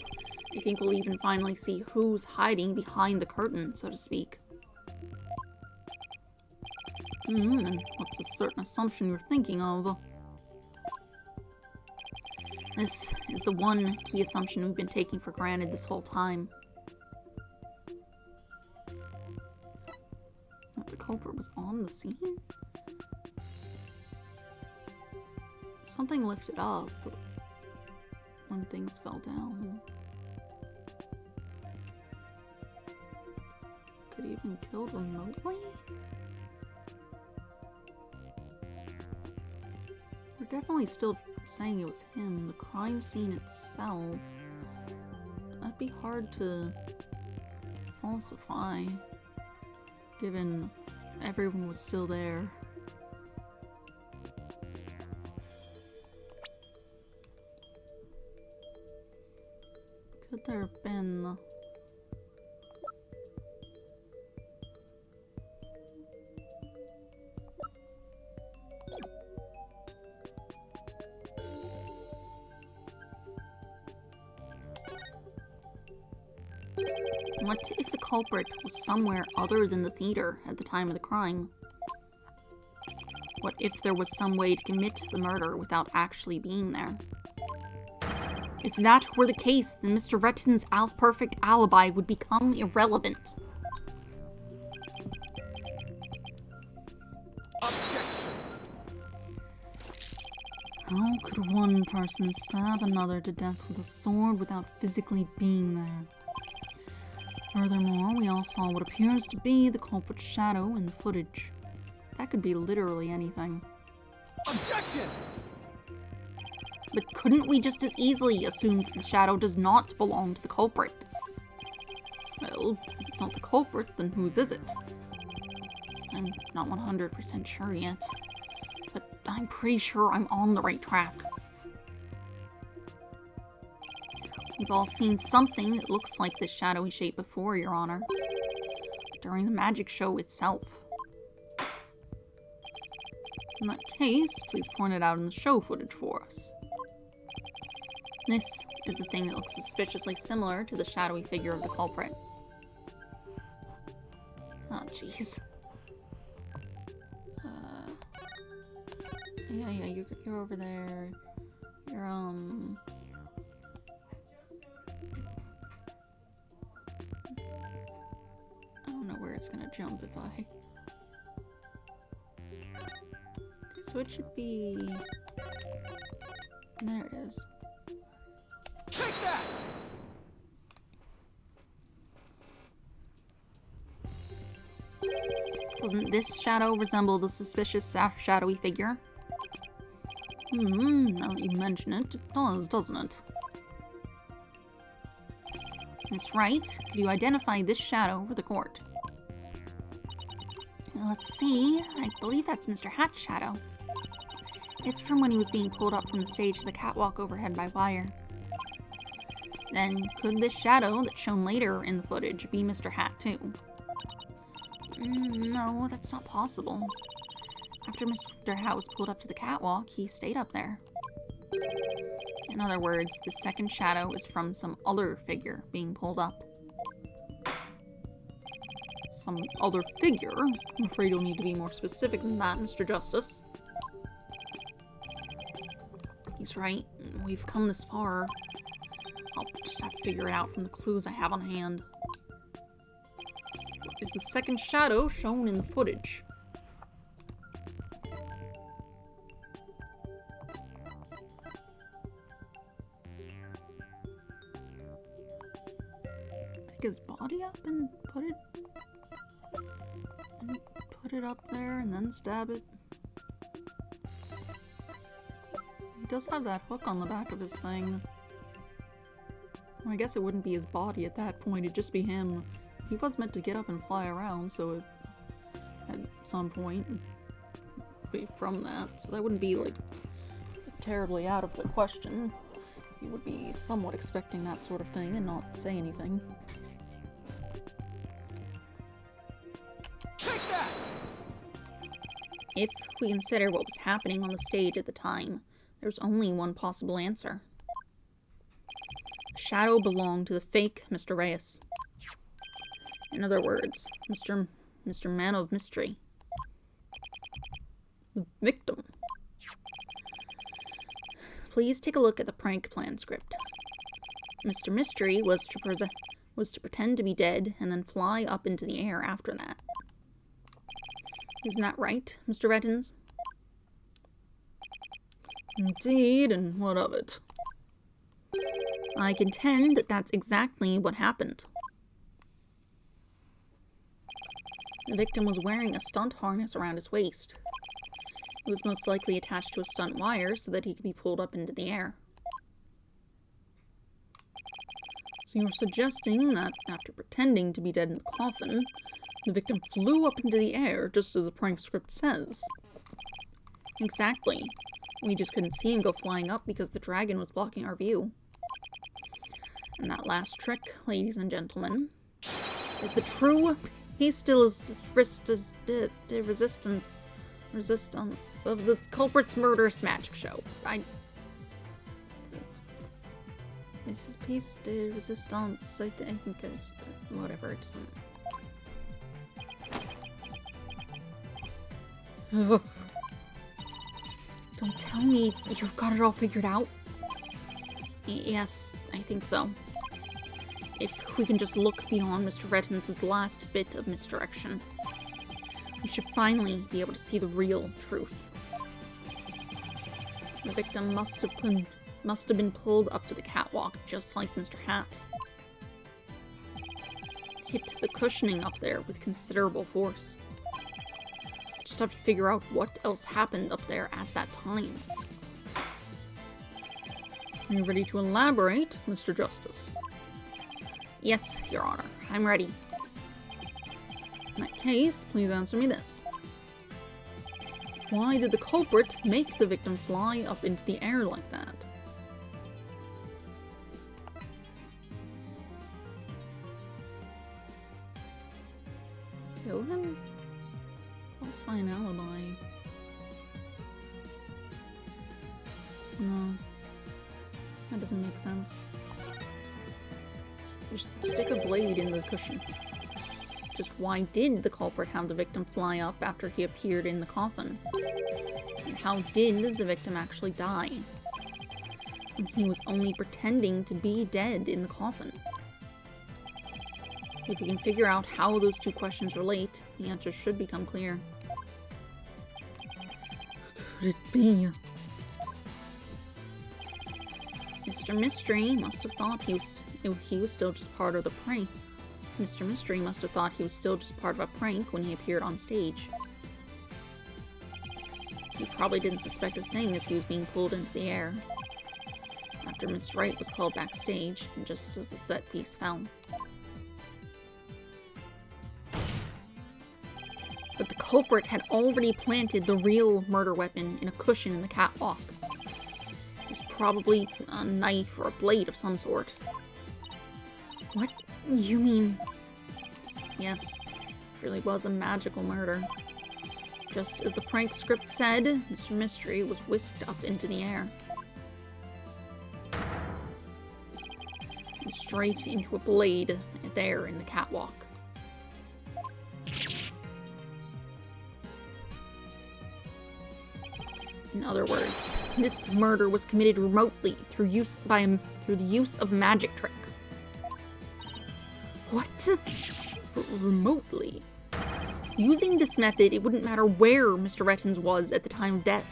I think we'll even finally see who's hiding behind the curtain, so to speak. And what's a certain assumption you're thinking of? This is the one key assumption we've been taking for granted this whole time. That the culprit was on the scene? Something lifted up when things fell down. Could he have been killed remotely? They're definitely still saying it was him. The crime scene itself, that'd be hard to falsify, given everyone was still there. Could there have been... What if the culprit was somewhere other than the theater at the time of the crime? What if there was some way to commit the murder without actually being there? If that were the case, then Mr. Retton's perfect alibi would become irrelevant. Objection. How could one person stab another to death with a sword without physically being there? Furthermore, we all saw what appears to be the culprit's shadow in the footage. That could be literally anything. Objection. But couldn't we just as easily assume that the shadow does not belong to the culprit? Well, if it's not the culprit, then whose is it? I'm not 100% sure yet, but I'm pretty sure I'm on the right track. We've all seen something that looks like this shadowy shape before, Your Honor. During the magic show itself. In that case, please point it out in the show footage for us. This is the thing that looks suspiciously similar to the shadowy figure of the culprit. Oh, jeez. Yeah, you're over there. You're, I don't know where it's gonna jump if I... So it should be... There it is. Take that. Doesn't this shadow resemble the suspicious shadowy figure? Now that you mention it, it does, doesn't it? Miss Wright, could you identify this shadow for the court? Let's see. I believe that's Mr. Hat's shadow. It's from when he was being pulled up from the stage to the catwalk overhead by wire. Then, could this shadow that's shown later in the footage be Mr. Hat too? No, that's not possible. After Mr. Hat was pulled up to the catwalk, he stayed up there. In other words, the second shadow is from some other figure being pulled up. Some other figure? I'm afraid you'll need to be more specific than that, Mr. Justice. He's right. We've come this far. I'll just have to figure it out from the clues I have on hand. What is the second shadow shown in the footage? Pick his body up and put it up there and then stab it. He does have that hook on the back of his thing. Well, I guess it wouldn't be his body at that point, it'd just be him. He was meant to get up and fly around, so at some point, from that, so that wouldn't be, like, terribly out of the question. You would be somewhat expecting that sort of thing and not say anything. Take that. If we consider what was happening on the stage at the time, there's only one possible answer. The shadow belonged to the fake Mr. Reyes. In other words, Mr. Man of Mystery. The victim. Please take a look at the prank plan script. Mr. Mystery was to pretend to be dead and then fly up into the air after that. Isn't that right, Mr. Rettins? Indeed, and what of it? I contend that that's exactly what happened. The victim was wearing a stunt harness around his waist. It was most likely attached to a stunt wire so that he could be pulled up into the air. So you're suggesting that after pretending to be dead in the coffin, the victim flew up into the air just as the prank script says? Exactly. We just couldn't see him go flying up because the dragon was blocking our view. And that last trick, ladies and gentlemen, is the true piece de resistance of the culprit's murderous magic show. This is piece de resistance. I think it's whatever. It doesn't. Ugh. Don't tell me you've got it all figured out. Yes, I think so. If we can just look beyond Mr. Rettins' last bit of misdirection, we should finally be able to see the real truth. The victim must have been pulled up to the catwalk, just like Mr. Hat. Hit the cushioning up there with considerable force. Just have to figure out what else happened up there at that time. Are you ready to elaborate, Mr. Justice? Yes, Your Honor. I'm ready. In that case, please answer me this. Why did the culprit make the victim fly up into the air like that? Kill him? Falsify an alibi. No. That doesn't make sense. Just stick a blade in the cushion. Just why did the culprit have the victim fly up after he appeared in the coffin? And how did the victim actually die? When he was only pretending to be dead in the coffin? If we can figure out how those two questions relate, the answer should become clear. Who could it be? Mr. Mystery must have thought he was still just part of the prank. Mr. Mystery must have thought he was still just part of a prank when he appeared on stage. He probably didn't suspect a thing as he was being pulled into the air. After Miss Wright was called backstage, just as the set piece fell. But the culprit had already planted the real murder weapon in a cushion in the catwalk. It was probably a knife or a blade of some sort. What? You mean... Yes, it really was a magical murder. Just as the prank script said, Mr. Mystery was whisked up into the air. And straight into a blade there in the catwalk. In other words, this murder was committed remotely through the use of a magic trick. What? Remotely? Using this method, it wouldn't matter where Mr. Rettins was at the time of death.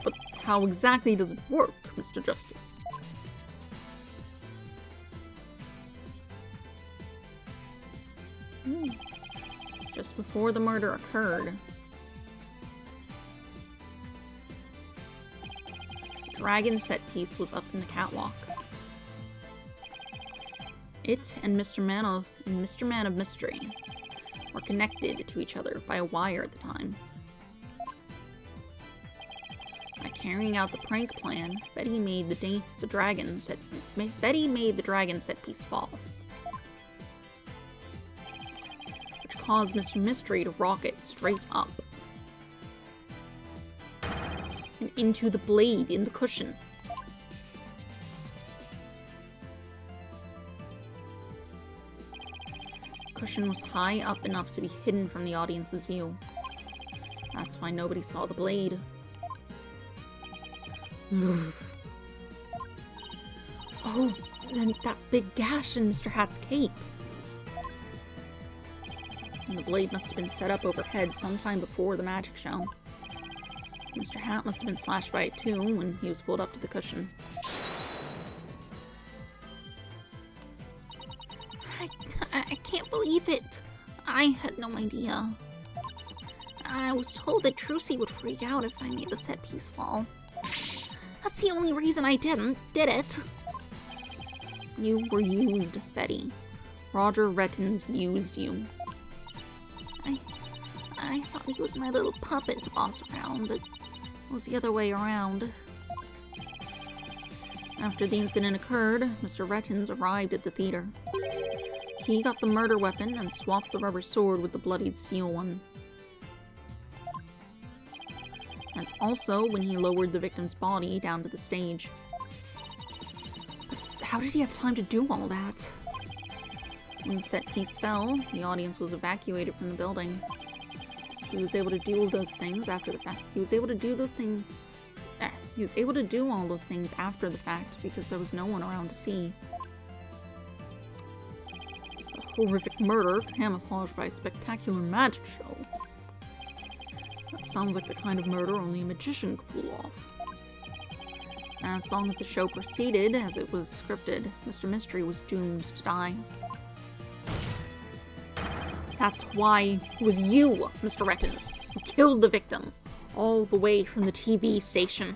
But how exactly does it work, Mr. Justice? Just before the murder occurred, the dragon set piece was up in the catwalk. It and Mr. Man of Mystery were connected to each other by a wire at the time. By carrying out the prank plan, Betty made the dragon set piece fall, which caused Mr. Mystery to rocket straight up and into the blade in the cushion. The cushion was high up enough to be hidden from the audience's view. That's why nobody saw the blade. Oh, and that big gash in Mr. Hat's cape. And the blade must have been set up overhead sometime before the magic show. Mr. Hat must have been slashed by it too when he was pulled up to the cushion. I can't believe it. I had no idea. I was told that Trucy would freak out if I made the set piece fall. That's the only reason I did it. You were used, Betty. Roger Rettins used you. I thought he was my little puppet to boss around, but it was the other way around. After the incident occurred, Mr. Rettins arrived at the theater. He got the murder weapon and swapped the rubber sword with the bloodied steel one. That's also when he lowered the victim's body down to the stage. But how did he have time to do all that? When the set piece fell, the audience was evacuated from the building. He was able to do those things after the fact. He was able to do all those things after the fact because there was no one around to see. A horrific murder camouflaged by a spectacular magic show. That sounds like the kind of murder only a magician could pull off. As long as the show proceeded as it was scripted, Mr. Mystery was doomed to die. That's why it was you, Mr. Rettins, who killed the victim, all the way from the TV station.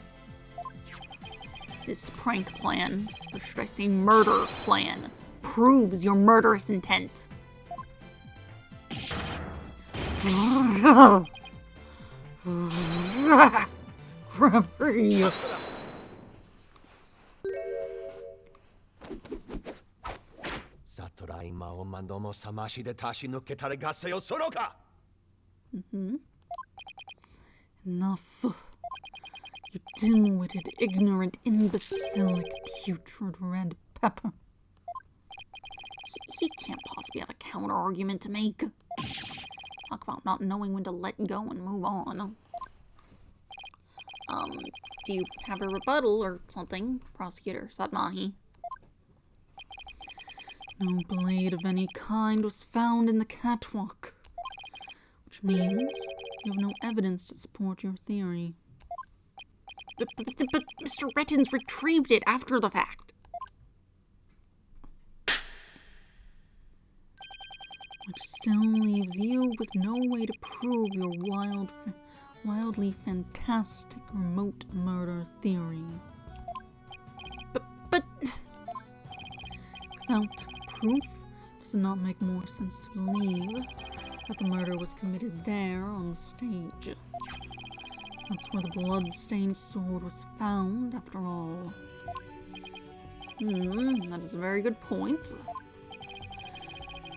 This prank plan, or should I say murder plan, proves your murderous intent. Grammarly. Enough. You dim-witted, ignorant, imbecilic, putrid red pepper. He can't possibly have a counter-argument to make. Talk about not knowing when to let go and move on. Do you have a rebuttal or something, Prosecutor Sadmahi? No blade of any kind was found in the catwalk, which means you have no evidence to support your theory. But Mr. Rettins retrieved it after the fact. Which still leaves you with no way to prove your wildly fantastic remote murder theory. But... Without proof, does it not make more sense to believe that the murder was committed there on the stage? That's where the blood-stained sword was found, after all. That is a very good point.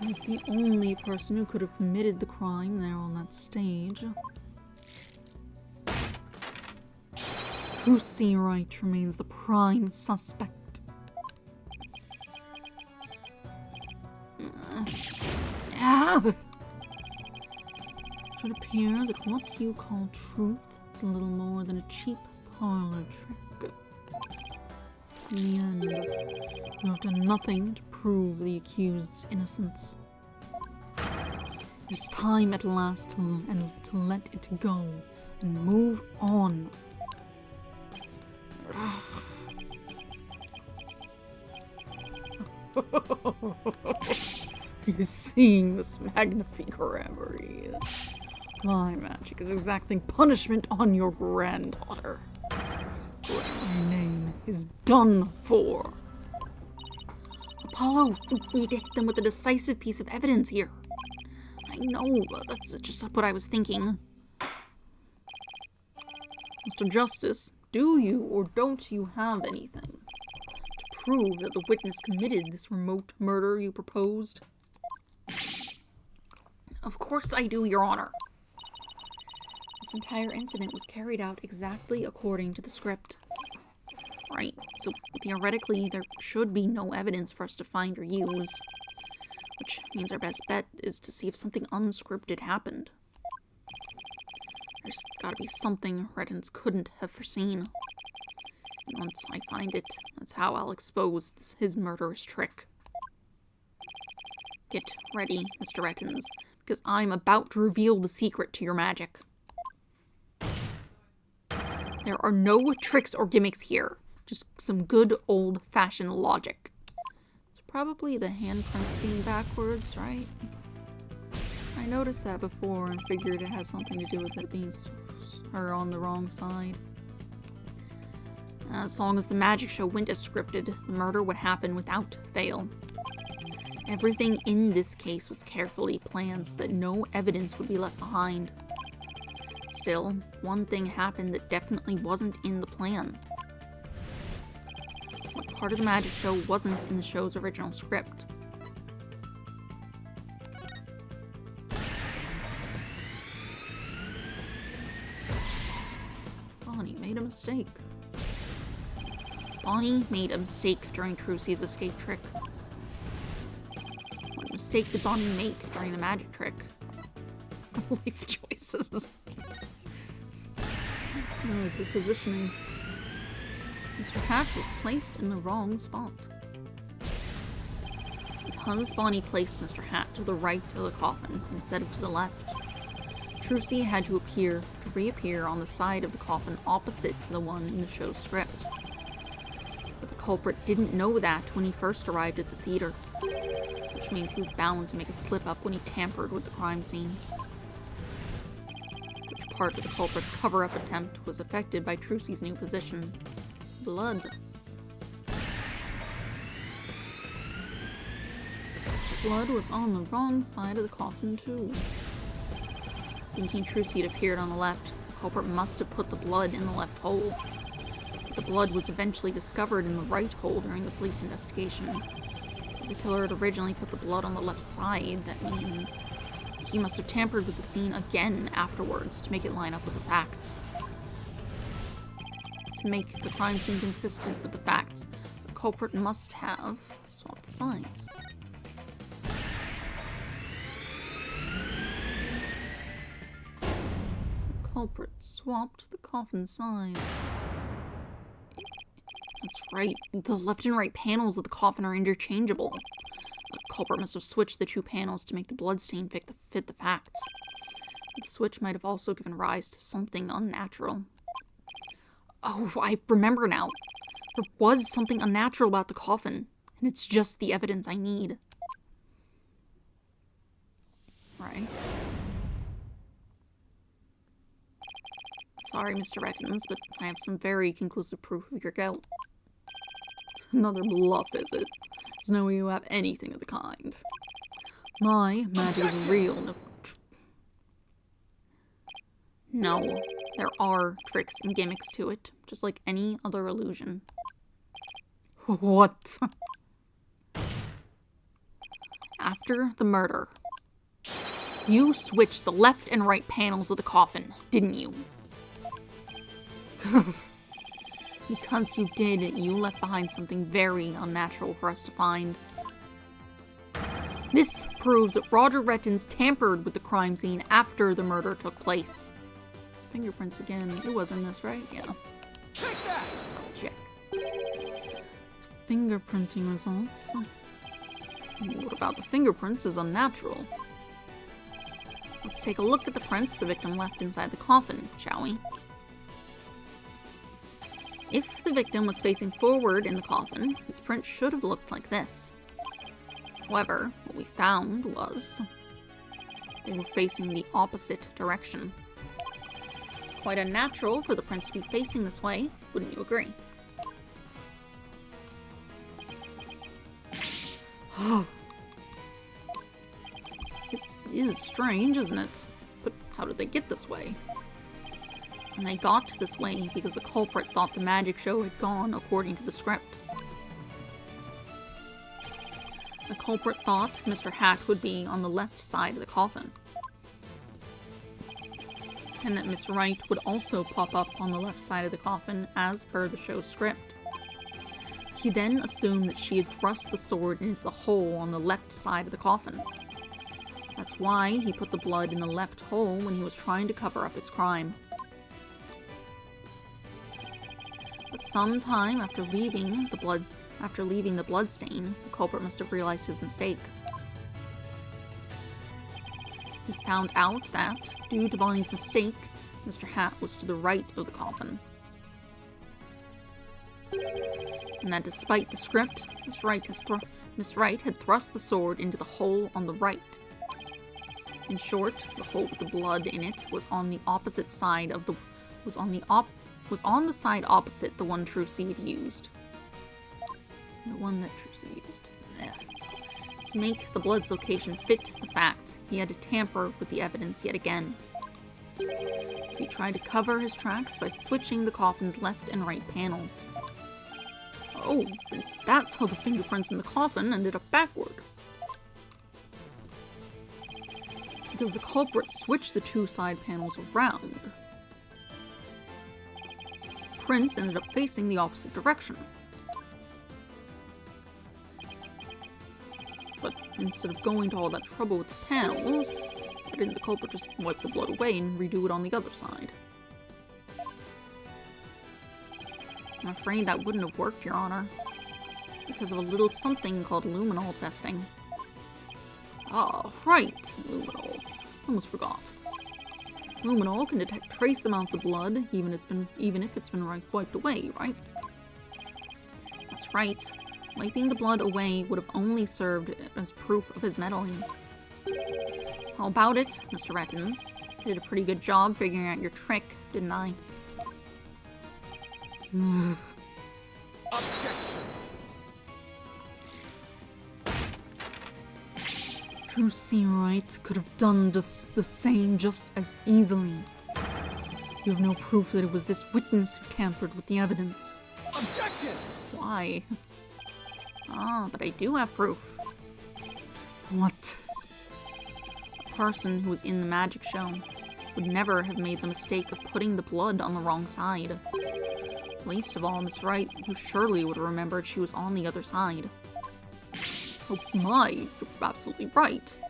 He's the only person who could have committed the crime there on that stage. Trucy Wright remains the prime suspect. It would appear that what you call truth is a little more than a cheap parlor trick. In the end, you have done nothing to prove the accused's innocence. It is time at last to let it go and move on. You're seeing this magnifique reverie. My magic is exacting punishment on your granddaughter. Your name is done for. Apollo, we need to hit them with a decisive piece of evidence here. I know, that's just what I was thinking. Mr. Justice, do you or don't you have anything to prove that the witness committed this remote murder you proposed? Of course I do, Your Honor. This entire incident was carried out exactly according to the script. Right, so theoretically there should be no evidence for us to find or use. Which means our best bet is to see if something unscripted happened. There's gotta be something Rettins couldn't have foreseen. And once I find it, that's how I'll expose his murderous trick. Get ready, Mr. Rettins, because I'm about to reveal the secret to your magic. There are no tricks or gimmicks here, just some good old-fashioned logic. It's probably the handprints being backwards, right? I noticed that before and figured it has something to do with it being on the wrong side. As long as the magic show went as scripted, the murder would happen without fail. Everything in this case was carefully planned so that no evidence would be left behind. Still, one thing happened that definitely wasn't in the plan. What part of the magic show wasn't in the show's original script? Bonnie made a mistake. Bonnie made a mistake during Trucy's escape trick. What mistake did Bonnie make during the magic trick? Life choices. No, it's the positioning. Mr. Hat was placed in the wrong spot. Because Bonnie placed Mr. Hat to the right of the coffin instead of to the left, Trucy had to reappear on the side of the coffin opposite to the one in the show's script. But the culprit didn't know that when he first arrived at the theater, which means he was bound to make a slip-up when he tampered with the crime scene. Which part of the culprit's cover-up attempt was affected by Trucy's new position? Blood. Blood was on the wrong side of the coffin, too. Thinking Trucy had appeared on the left, the culprit must have put the blood in the left hole. But the blood was eventually discovered in the right hole during the police investigation. If the killer had originally put the blood on the left side, that means he must have tampered with the scene again afterwards to make it line up with the facts. To make the crime scene consistent with the facts, the culprit must have swapped the sides. Culprit swapped the coffin sides. That's right, the left and right panels of the coffin are interchangeable. The culprit must have switched the two panels to make the bloodstain fit the facts. The switch might have also given rise to something unnatural. Oh, I remember now. There was something unnatural about the coffin, and it's just the evidence I need. Right. Sorry, Mr. Rettins, but I have some very conclusive proof of your guilt. Another bluff, is it? There's no way you have anything of the kind. My magic is real. No, there are tricks and gimmicks to it, just like any other illusion. What? After the murder, you switched the left and right panels of the coffin, didn't you? Because you did, you left behind something very unnatural for us to find. This proves that Roger Rettins tampered with the crime scene after the murder took place. Fingerprints again. It was in this, right? Yeah. Take that! Just double check. Fingerprinting results. What about the fingerprints is unnatural? Let's take a look at the prints the victim left inside the coffin, shall we? If the victim was facing forward in the coffin, his print should have looked like this. However, what we found was they were facing the opposite direction. It's quite unnatural for the prints to be facing this way, wouldn't you agree? It is strange, isn't it? But how did they get this way? And they got this way because the culprit thought the magic show had gone according to the script. The culprit thought Mr. Hat would be on the left side of the coffin, and that Miss Wright would also pop up on the left side of the coffin as per the show's script. He then assumed that she had thrust the sword into the hole on the left side of the coffin. That's why he put the blood in the left hole when he was trying to cover up his crime. But sometime after leaving the blood stain, the culprit must have realized his mistake. He found out that, due to Bonnie's mistake, Mr. Hat was to the right of the coffin. And that despite the script, Miss Wright had thrust the sword into the hole on the right. In short, the hole with the blood in it was on the opposite side of the was on the side opposite the one Trucy had used. The one that Trucy used. Ugh. It's To make the blood's location fit the fact, he had to tamper with the evidence yet again. So he tried to cover his tracks by switching the coffin's left and right panels. Oh, that's how the fingerprints in the coffin ended up backward. Because the culprit switched the two side panels around. Prints ended up facing the opposite direction. But instead of going to all that trouble with the panels, why didn't the culprit just wipe the blood away and redo it on the other side? I'm afraid that wouldn't have worked, Your Honor, because of a little something called luminol testing. Ah, right, luminol. Almost forgot. Luminol can detect trace amounts of blood, even if it's been wiped away, right? That's right. Wiping the blood away would have only served as proof of his meddling. How about it, Mr. Rettins? I did a pretty good job figuring out your trick, didn't I? Objection. Trucy Wright could have done the same just as easily. You have no proof that it was this witness who tampered with the evidence. Objection! Why? Ah, but I do have proof. What? A person who was in the magic show would never have made the mistake of putting the blood on the wrong side. Least of all, Miss Wright, who surely would have remembered she was on the other side. Oh my, you're absolutely right.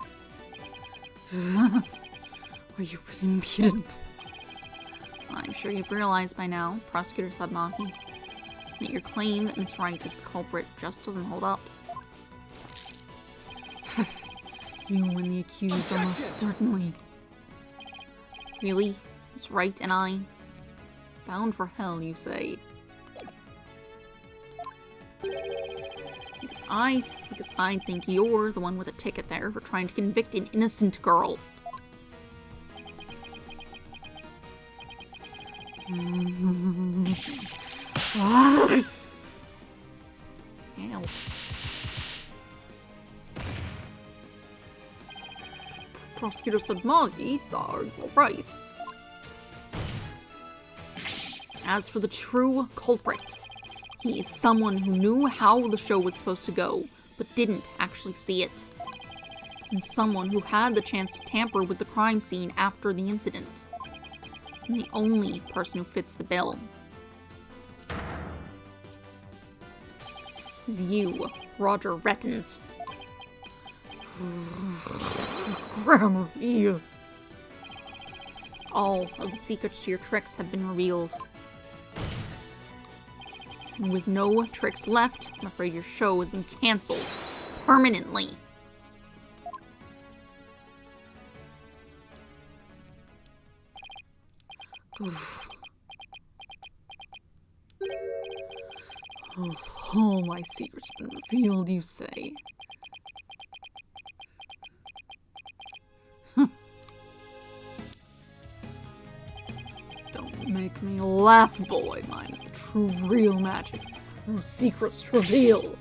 Are you impudent? I'm sure you've realized by now, Prosecutor Sadmahi, that your claim that Miss Wright is the culprit just doesn't hold up. You and the accused are most certainly. Really? Miss Wright and I? Bound for hell, you say? Because I think you're the one with a ticket there for trying to convict an innocent girl. Ow. Prosecutor Sadmahi, you're right. As for the true culprit, he is someone who knew how the show was supposed to go, but didn't actually see it. And someone who had the chance to tamper with the crime scene after the incident. And the only person who fits the bill is you, Roger Rettins. Grammar, yeah. All of the secrets to your tricks have been revealed. And with no tricks left, I'm afraid your show has been cancelled. Permanently. All my secrets have been revealed, you say? Don't make me laugh, boy. Mine is the true, real magic. No secrets to reveal.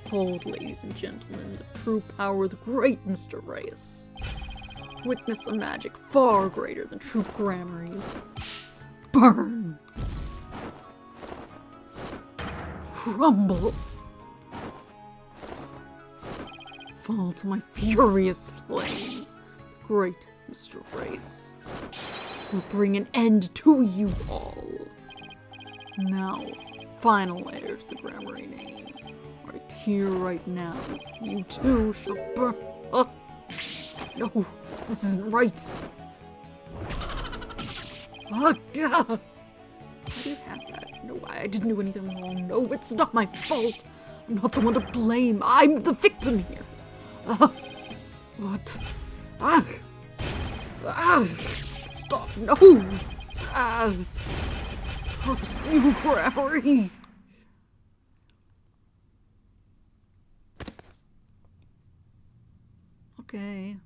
Hold, ladies and gentlemen, the true power of the great Mr. Reyes. Witness a magic far greater than true Gramarys. Burn! Crumble! Fall to my furious flames, the great Mr. Reyes will bring an end to you all. Now, final heir to the Grammarly name, right here, right now, you too shall burn. No, this isn't right. Oh, God. I do have that. No, I didn't do anything wrong. No, it's not my fault. I'm not the one to blame. I'm the victim here. What? Stop. No. Curse you, Grammarly. Okay.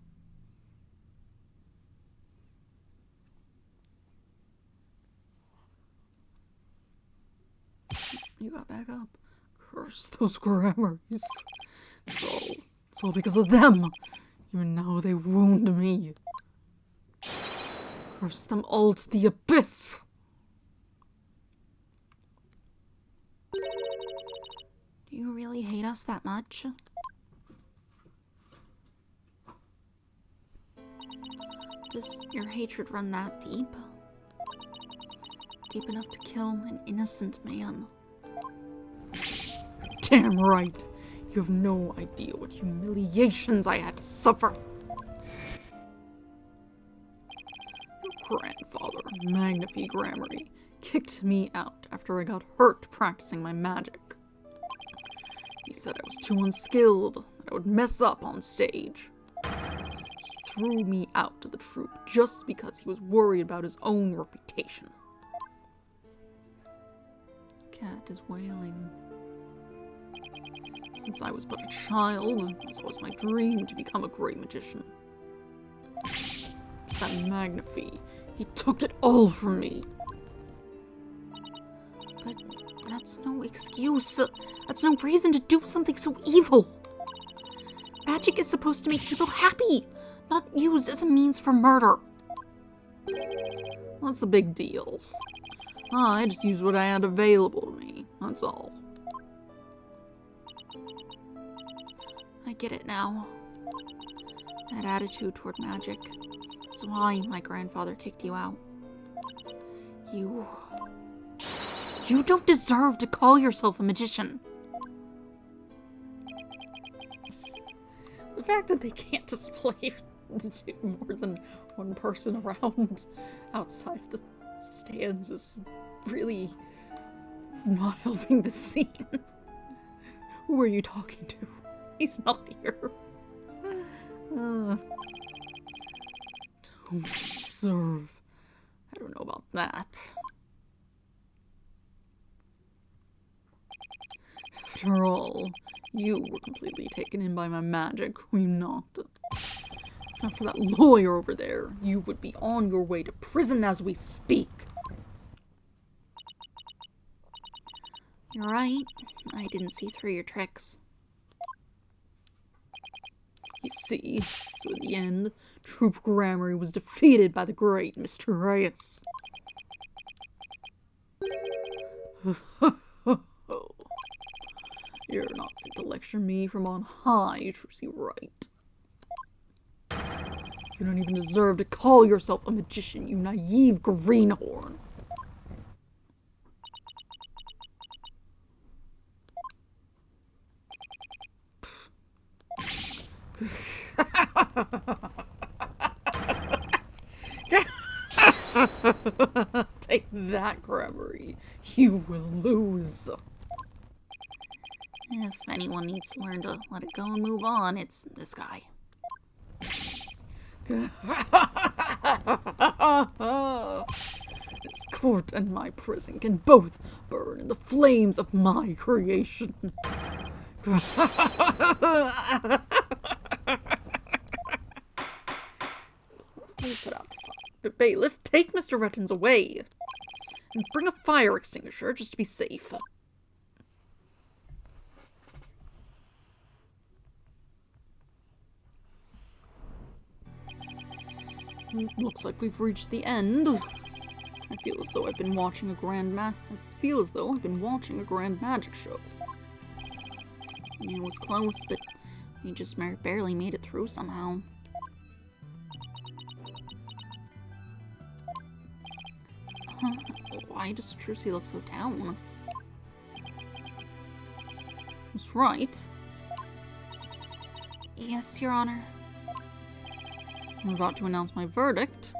You got back up. Curse those Grammarys. It's all because of them. Even now they wound me. Curse them all to the abyss. Do you really hate us that much? Does your hatred run that deep? Deep enough to kill an innocent man? Damn right. You have no idea what humiliations I had to suffer. Your grandfather, Magnifi Grammary, kicked me out after I got hurt practicing my magic. He said I was too unskilled, that I would mess up on stage. He threw me out of the troupe just because he was worried about his own reputation. Cat is wailing. Since I was but a child, it was always my dream to become a great magician. That Magnifi, he took it all from me. But that's no excuse. That's no reason to do something so evil. Magic is supposed to make people happy, not used as a means for murder. What's the big deal? I just used what I had available to me, that's all. I get it now. That attitude toward magic is why my grandfather kicked you out. You don't deserve to call yourself a magician. The fact that they can't display more than one person around outside the stands is really not helping the scene. Who are you talking to? He's not here. Don't deserve. I don't know about that. After all, you were completely taken in by my magic, were you not? If not for that lawyer over there, you would be on your way to prison as we speak. You're right. I didn't see through your tricks. You see, so in the end, Troop Grammary was defeated by the great Mr. Reyes. You're not fit to lecture me from on high, Trucy Wright. You don't even deserve to call yourself a magician, you naive greenhorn. Take that, Grammary. You will lose. If anyone needs to learn to let it go and move on, it's this guy. This court and my prison can both burn in the flames of my creation. Please put out the fire. But bailiff, take Mr. Rettins away. And bring a fire extinguisher just to be safe. Looks like we've reached the end. I feel as though I've been watching a grand magic show. It was close, but we just barely made it through somehow. Why does Trucy look so down? That's right. Yes, Your Honor. I'm about to announce my verdict.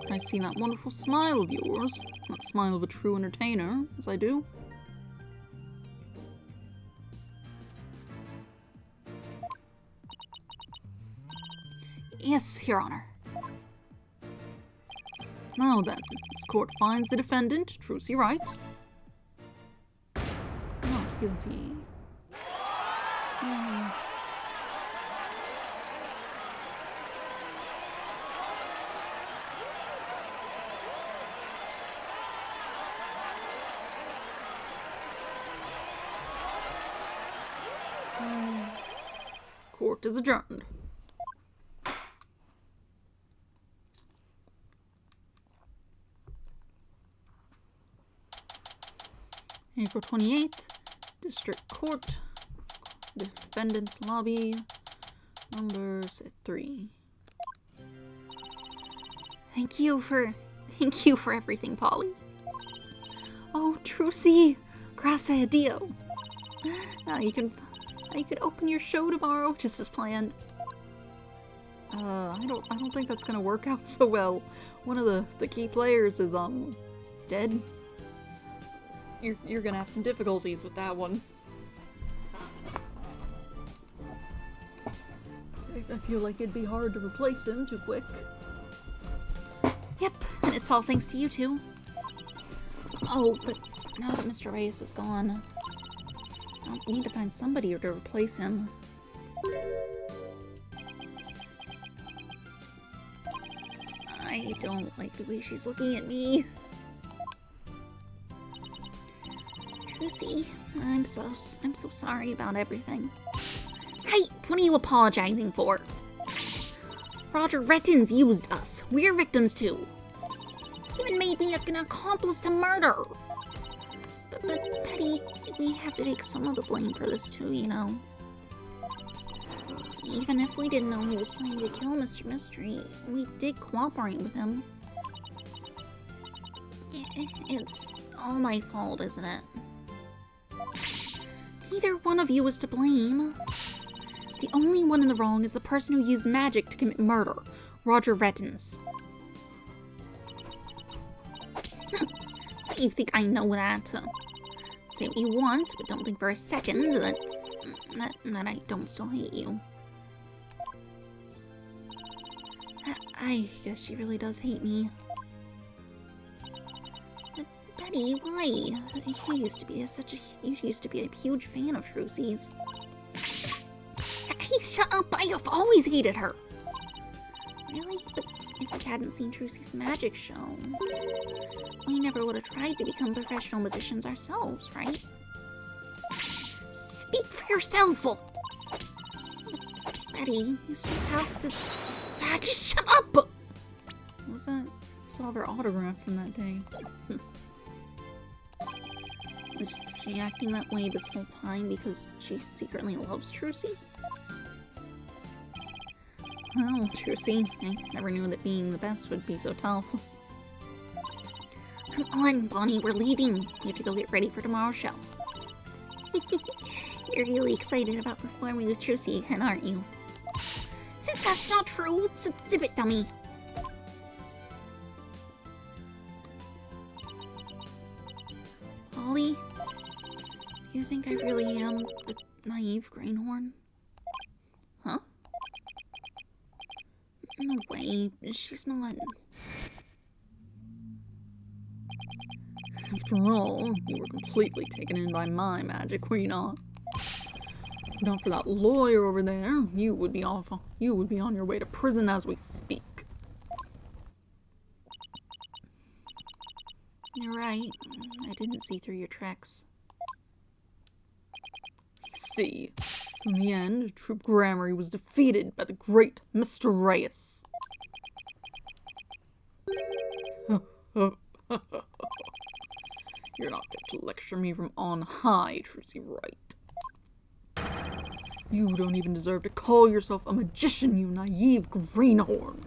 I see that wonderful smile of yours. That smile of a true entertainer, as I do. Yes, Your Honor. Now then, this court finds the defendant, Trucy Wright, not guilty. Yay. Court is adjourned. April 28th, District Court, Defendant's Lobby, numbers 3. Thank you for everything, Polly. Oh, Trucy, grazie a Dio. Now you can open your show tomorrow, just as planned. I don't think that's gonna work out so well. One of the key players is dead. You're gonna have some difficulties with that one. I feel like it'd be hard to replace him too quick. Yep, and it's all thanks to you two. Oh, but now that Mr. Reyes is gone, I'll need to find somebody to replace him. I don't like the way she's looking at me. Trucy, I'm so sorry about everything. Hey, what are you apologizing for? Roger Rettins used us. We're victims too. Even made me an accomplice to murder. But Betty, we have to take some of the blame for this too, you know. Even if we didn't know he was planning to kill Mr. Mystery, we did cooperate with him. It's all my fault, isn't it? Neither one of you is to blame. The only one in the wrong is the person who used magic to commit murder, Roger Rettins. You think I know that? Say what you want, but don't think for a second that I don't still hate you. I guess she really does hate me. But Betty, why? You used to be a huge fan of Trucy's. Hey, shut up! I have always hated her. Really? But if we hadn't seen Trucy's magic show, we never would have tried to become professional magicians ourselves, right? Speak for yourself! Betty, you still have to... just shut up! What was that? Still have her autograph from that day. Was she acting that way this whole time because she secretly loves Trucy? Well, Trucy, I never knew that being the best would be so tough. Come on, Bonnie, we're leaving. We have to go get ready for tomorrow's show. You're really excited about performing with Trucy again, aren't you? That's not true. It's a bit dummy. Polly, you think I really am a naive greenhorn? Huh? No way. She's not. After all, you were completely taken in by my magic, were you not? Not for that lawyer over there, you would be on your way to prison as we speak. You're right. I didn't see through your tricks. I see. So in the end, Troop Grammary was defeated by the great Mr. Reyes. You're not fit to lecture me from on high, Trucy Wright. You don't even deserve to call yourself a magician, you naive greenhorn.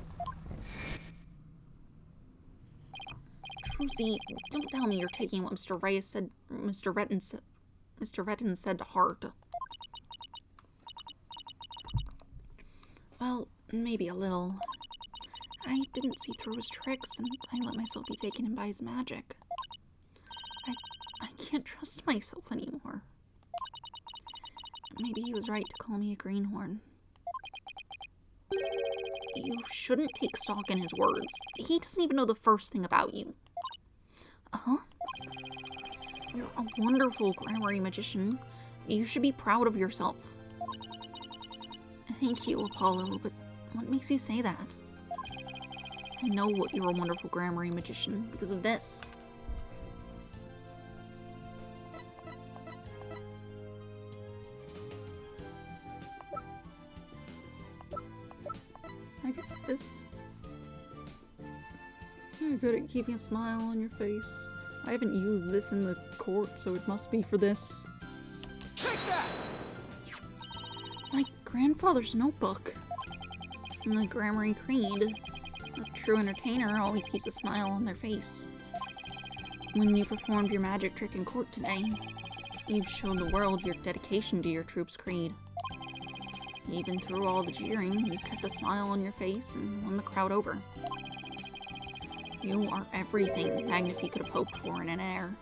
Trucy, don't tell me you're taking what Mr. Reyes said, Mr. Rettins said to heart. Well, maybe a little. I didn't see through his tricks, and I let myself be taken in by his magic. I can't trust myself anymore. Maybe he was right to call me a greenhorn. You shouldn't take stock in his words. He doesn't even know the first thing about you. Uh-huh. You're a wonderful grammary magician. You should be proud of yourself. Thank you, Apollo, but what makes you say that? I know you're a wonderful grammary magician because of this. Is this... You're good at keeping a smile on your face. I haven't used this in the court, so it must be for this. Take that! My grandfather's notebook. And the Grammary Creed. A true entertainer always keeps a smile on their face. When you performed your magic trick in court today, you showed the world your dedication to your troop's creed. Even through all the jeering, you kept a smile on your face and won the crowd over. You are everything Magnifi could have hoped for in an heir.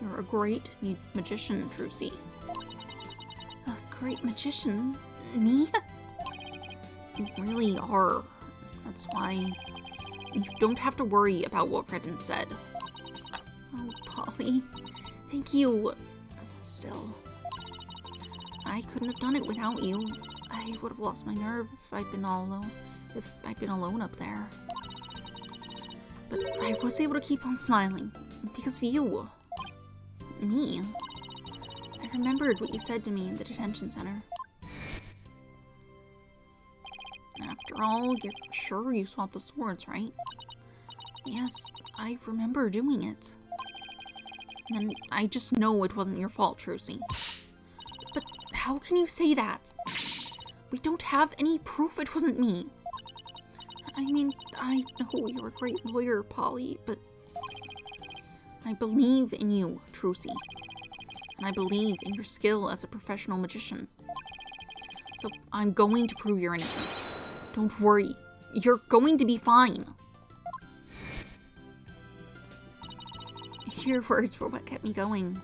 You're a great magician, Trucy. A great magician? Me? You really are. That's why you don't have to worry about what Redden said. Oh, Polly. Thank you. Still, I couldn't have done it without you. I would have lost my nerve if I'd been alone up there. But I was able to keep on smiling because of you. Me. I remembered what you said to me in the detention center. After all, you're sure you swapped the swords, right? Yes, I remember doing it. And I just know it wasn't your fault, Trucy. But how can you say that? We don't have any proof it wasn't me. I mean, I know you're a great lawyer, Polly, but I believe in you, Trucy. And I believe in your skill as a professional magician. So I'm going to prove your innocence. Don't worry. You're going to be fine. Your words were what kept me going.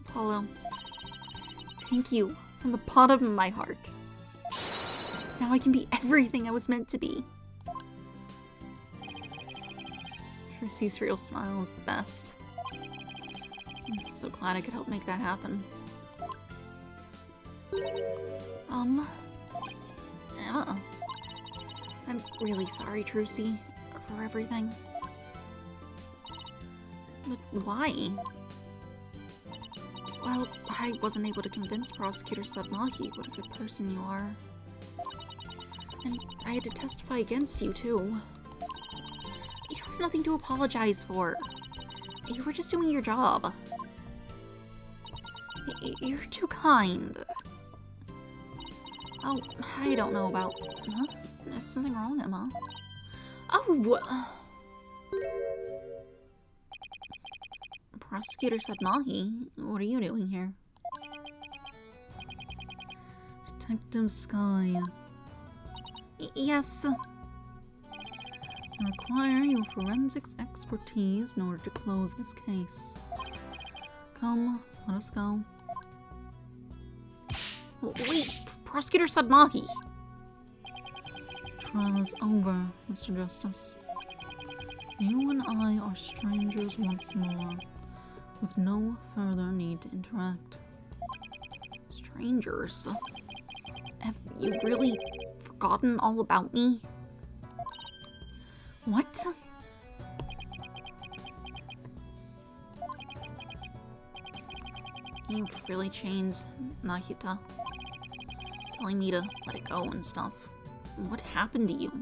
Apollo, thank you from the bottom of my heart. Now I can be everything I was meant to be. Trucy's real smile is the best. I'm so glad I could help make that happen. Emma. I'm really sorry, Trucy, for everything. But why? Well, I wasn't able to convince Prosecutor Sudmahi what a good person you are. And I had to testify against you, too. You have nothing to apologize for. You were just doing your job. You're too kind. Oh, I don't know about... Huh? Is something wrong, Emma? Oh! Prosecutor Sudmahi, what are you doing here? Detective Sky. Yes. I require your forensics expertise in order to close this case. Come, let us go. Wait, Prosecutor Sudmahi! Trial is over, Mr. Justice. You and I are strangers once more, with no further need to interact. Strangers? Have you really forgotten all about me? What? You've really changed, Nahita. Telling me to let it go and stuff. What happened to you?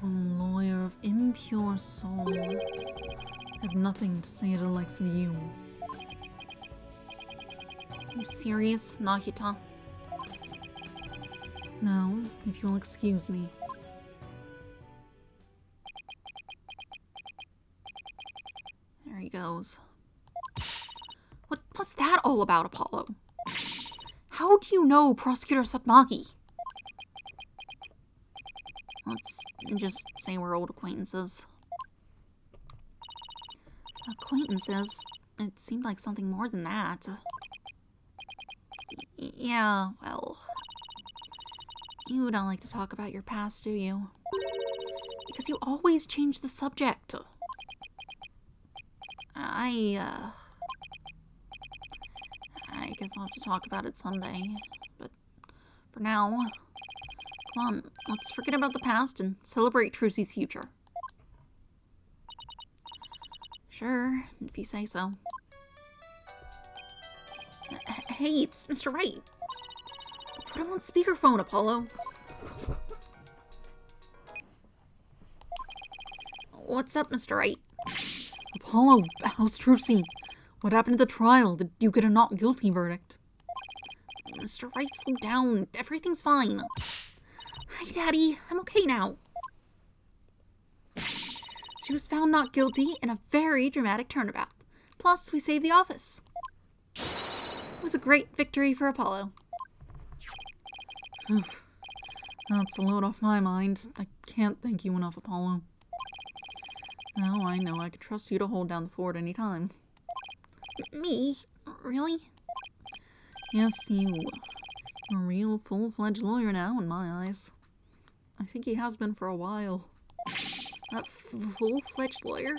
A lawyer of impure soul. I have nothing to say to the likes of you. Are you serious, Nahita? Now, if you'll excuse me. There he goes. What was that all about, Apollo? How do you know Prosecutor Sudmahi? Let's just say we're old acquaintances. Acquaintances? It seemed like something more than that. Yeah, well... You don't like to talk about your past, do you? Because you always change the subject. I guess I'll have to talk about it someday. But for now, come on, let's forget about the past and celebrate Trucy's future. Sure, if you say so. Hey, it's Mr. Wright. Put him on speakerphone, Apollo. What's up, Mr. Wright? Apollo, how's Trucy? What happened at the trial? Did you get a not guilty verdict? Mr. Wright, slow down. Everything's fine. Hi, Daddy. I'm okay now. She was found not guilty in a very dramatic turnabout. Plus, we saved the office. It was a great victory for Apollo. That's a load off my mind. I can't thank you enough, Apollo. Now I know I could trust you to hold down the fort any time. Me? Really? Yes, you. A real full-fledged lawyer now, in my eyes. I think he has been for a while. A full-fledged lawyer?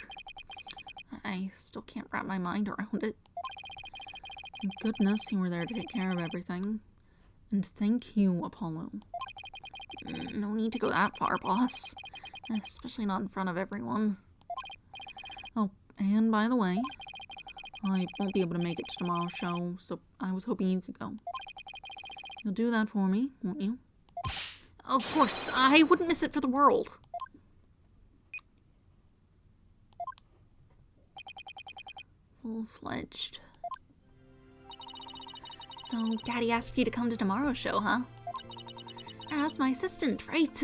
I still can't wrap my mind around it. Thank goodness you were there to take care of everything. And thank you, Apollo. No need to go that far, boss. Especially not in front of everyone. Oh, and by the way, I won't be able to make it to tomorrow's show, so I was hoping you could go. You'll do that for me, won't you? Of course, I wouldn't miss it for the world. Full-fledged. So, Daddy asked you to come to tomorrow's show, huh? As my assistant, right?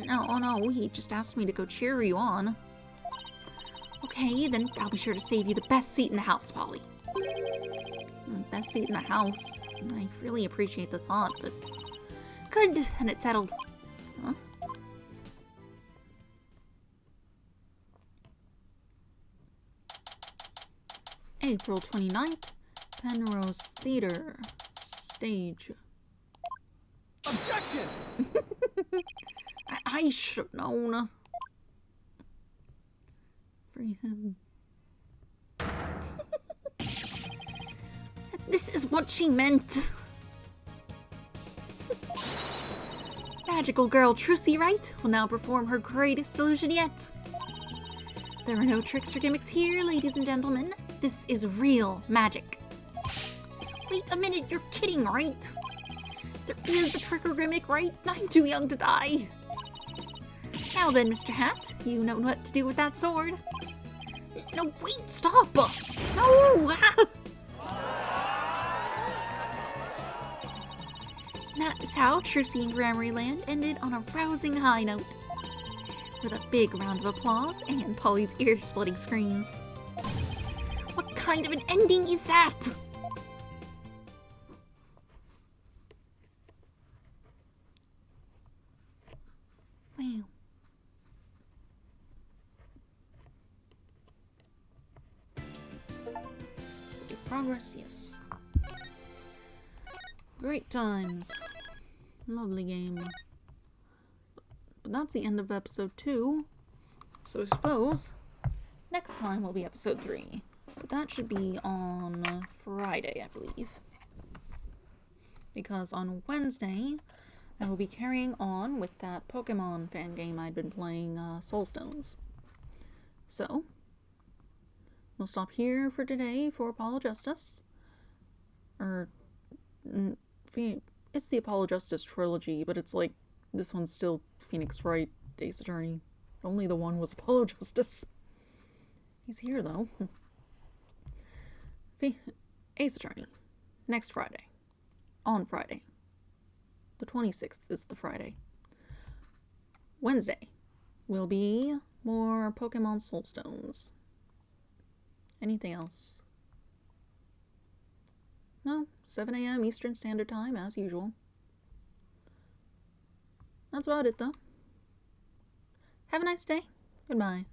No, he just asked me to go cheer you on. Okay, then I'll be sure to save you the best seat in the house, Polly. Best seat in the house? I really appreciate the thought, but... Good, and it's settled. Huh? April 29th, Penrose Theater. Stage. Objection! I should have known. Free him. This is what she meant. Magical girl Trucy Wright will now perform her greatest illusion yet. There are no tricks or gimmicks here, ladies and gentlemen. This is real magic. Wait a minute, you're kidding, right? There is a trick or gimmick, right? I'm too young to die. Now then, Mr. Hat, you know what to do with that sword. No, wait, stop! No! That is how Trucy and Grammary Land ended on a rousing high note. With a big round of applause and Polly's ear-splitting screams. What kind of an ending is that? Wow. Progress, yes. Great times. Lovely game. But that's the end of episode 2. So I suppose next time will be episode 3. But that should be on Friday, I believe. Because on Wednesday, I will be carrying on with that Pokemon fan game I'd been playing, Soulstones. So, we'll stop here for today for Apollo Justice. It's the Apollo Justice trilogy, but it's like, this one's still Phoenix Wright, Ace Attorney. Only the one was Apollo Justice. He's here, though. Ace Attorney. Next Friday. On Friday. The 26th is the Friday. Wednesday will be more Pokemon Soulstones. Anything else? No, 7 a.m. Eastern Standard Time, as usual. That's about it, though. Have a nice day. Goodbye.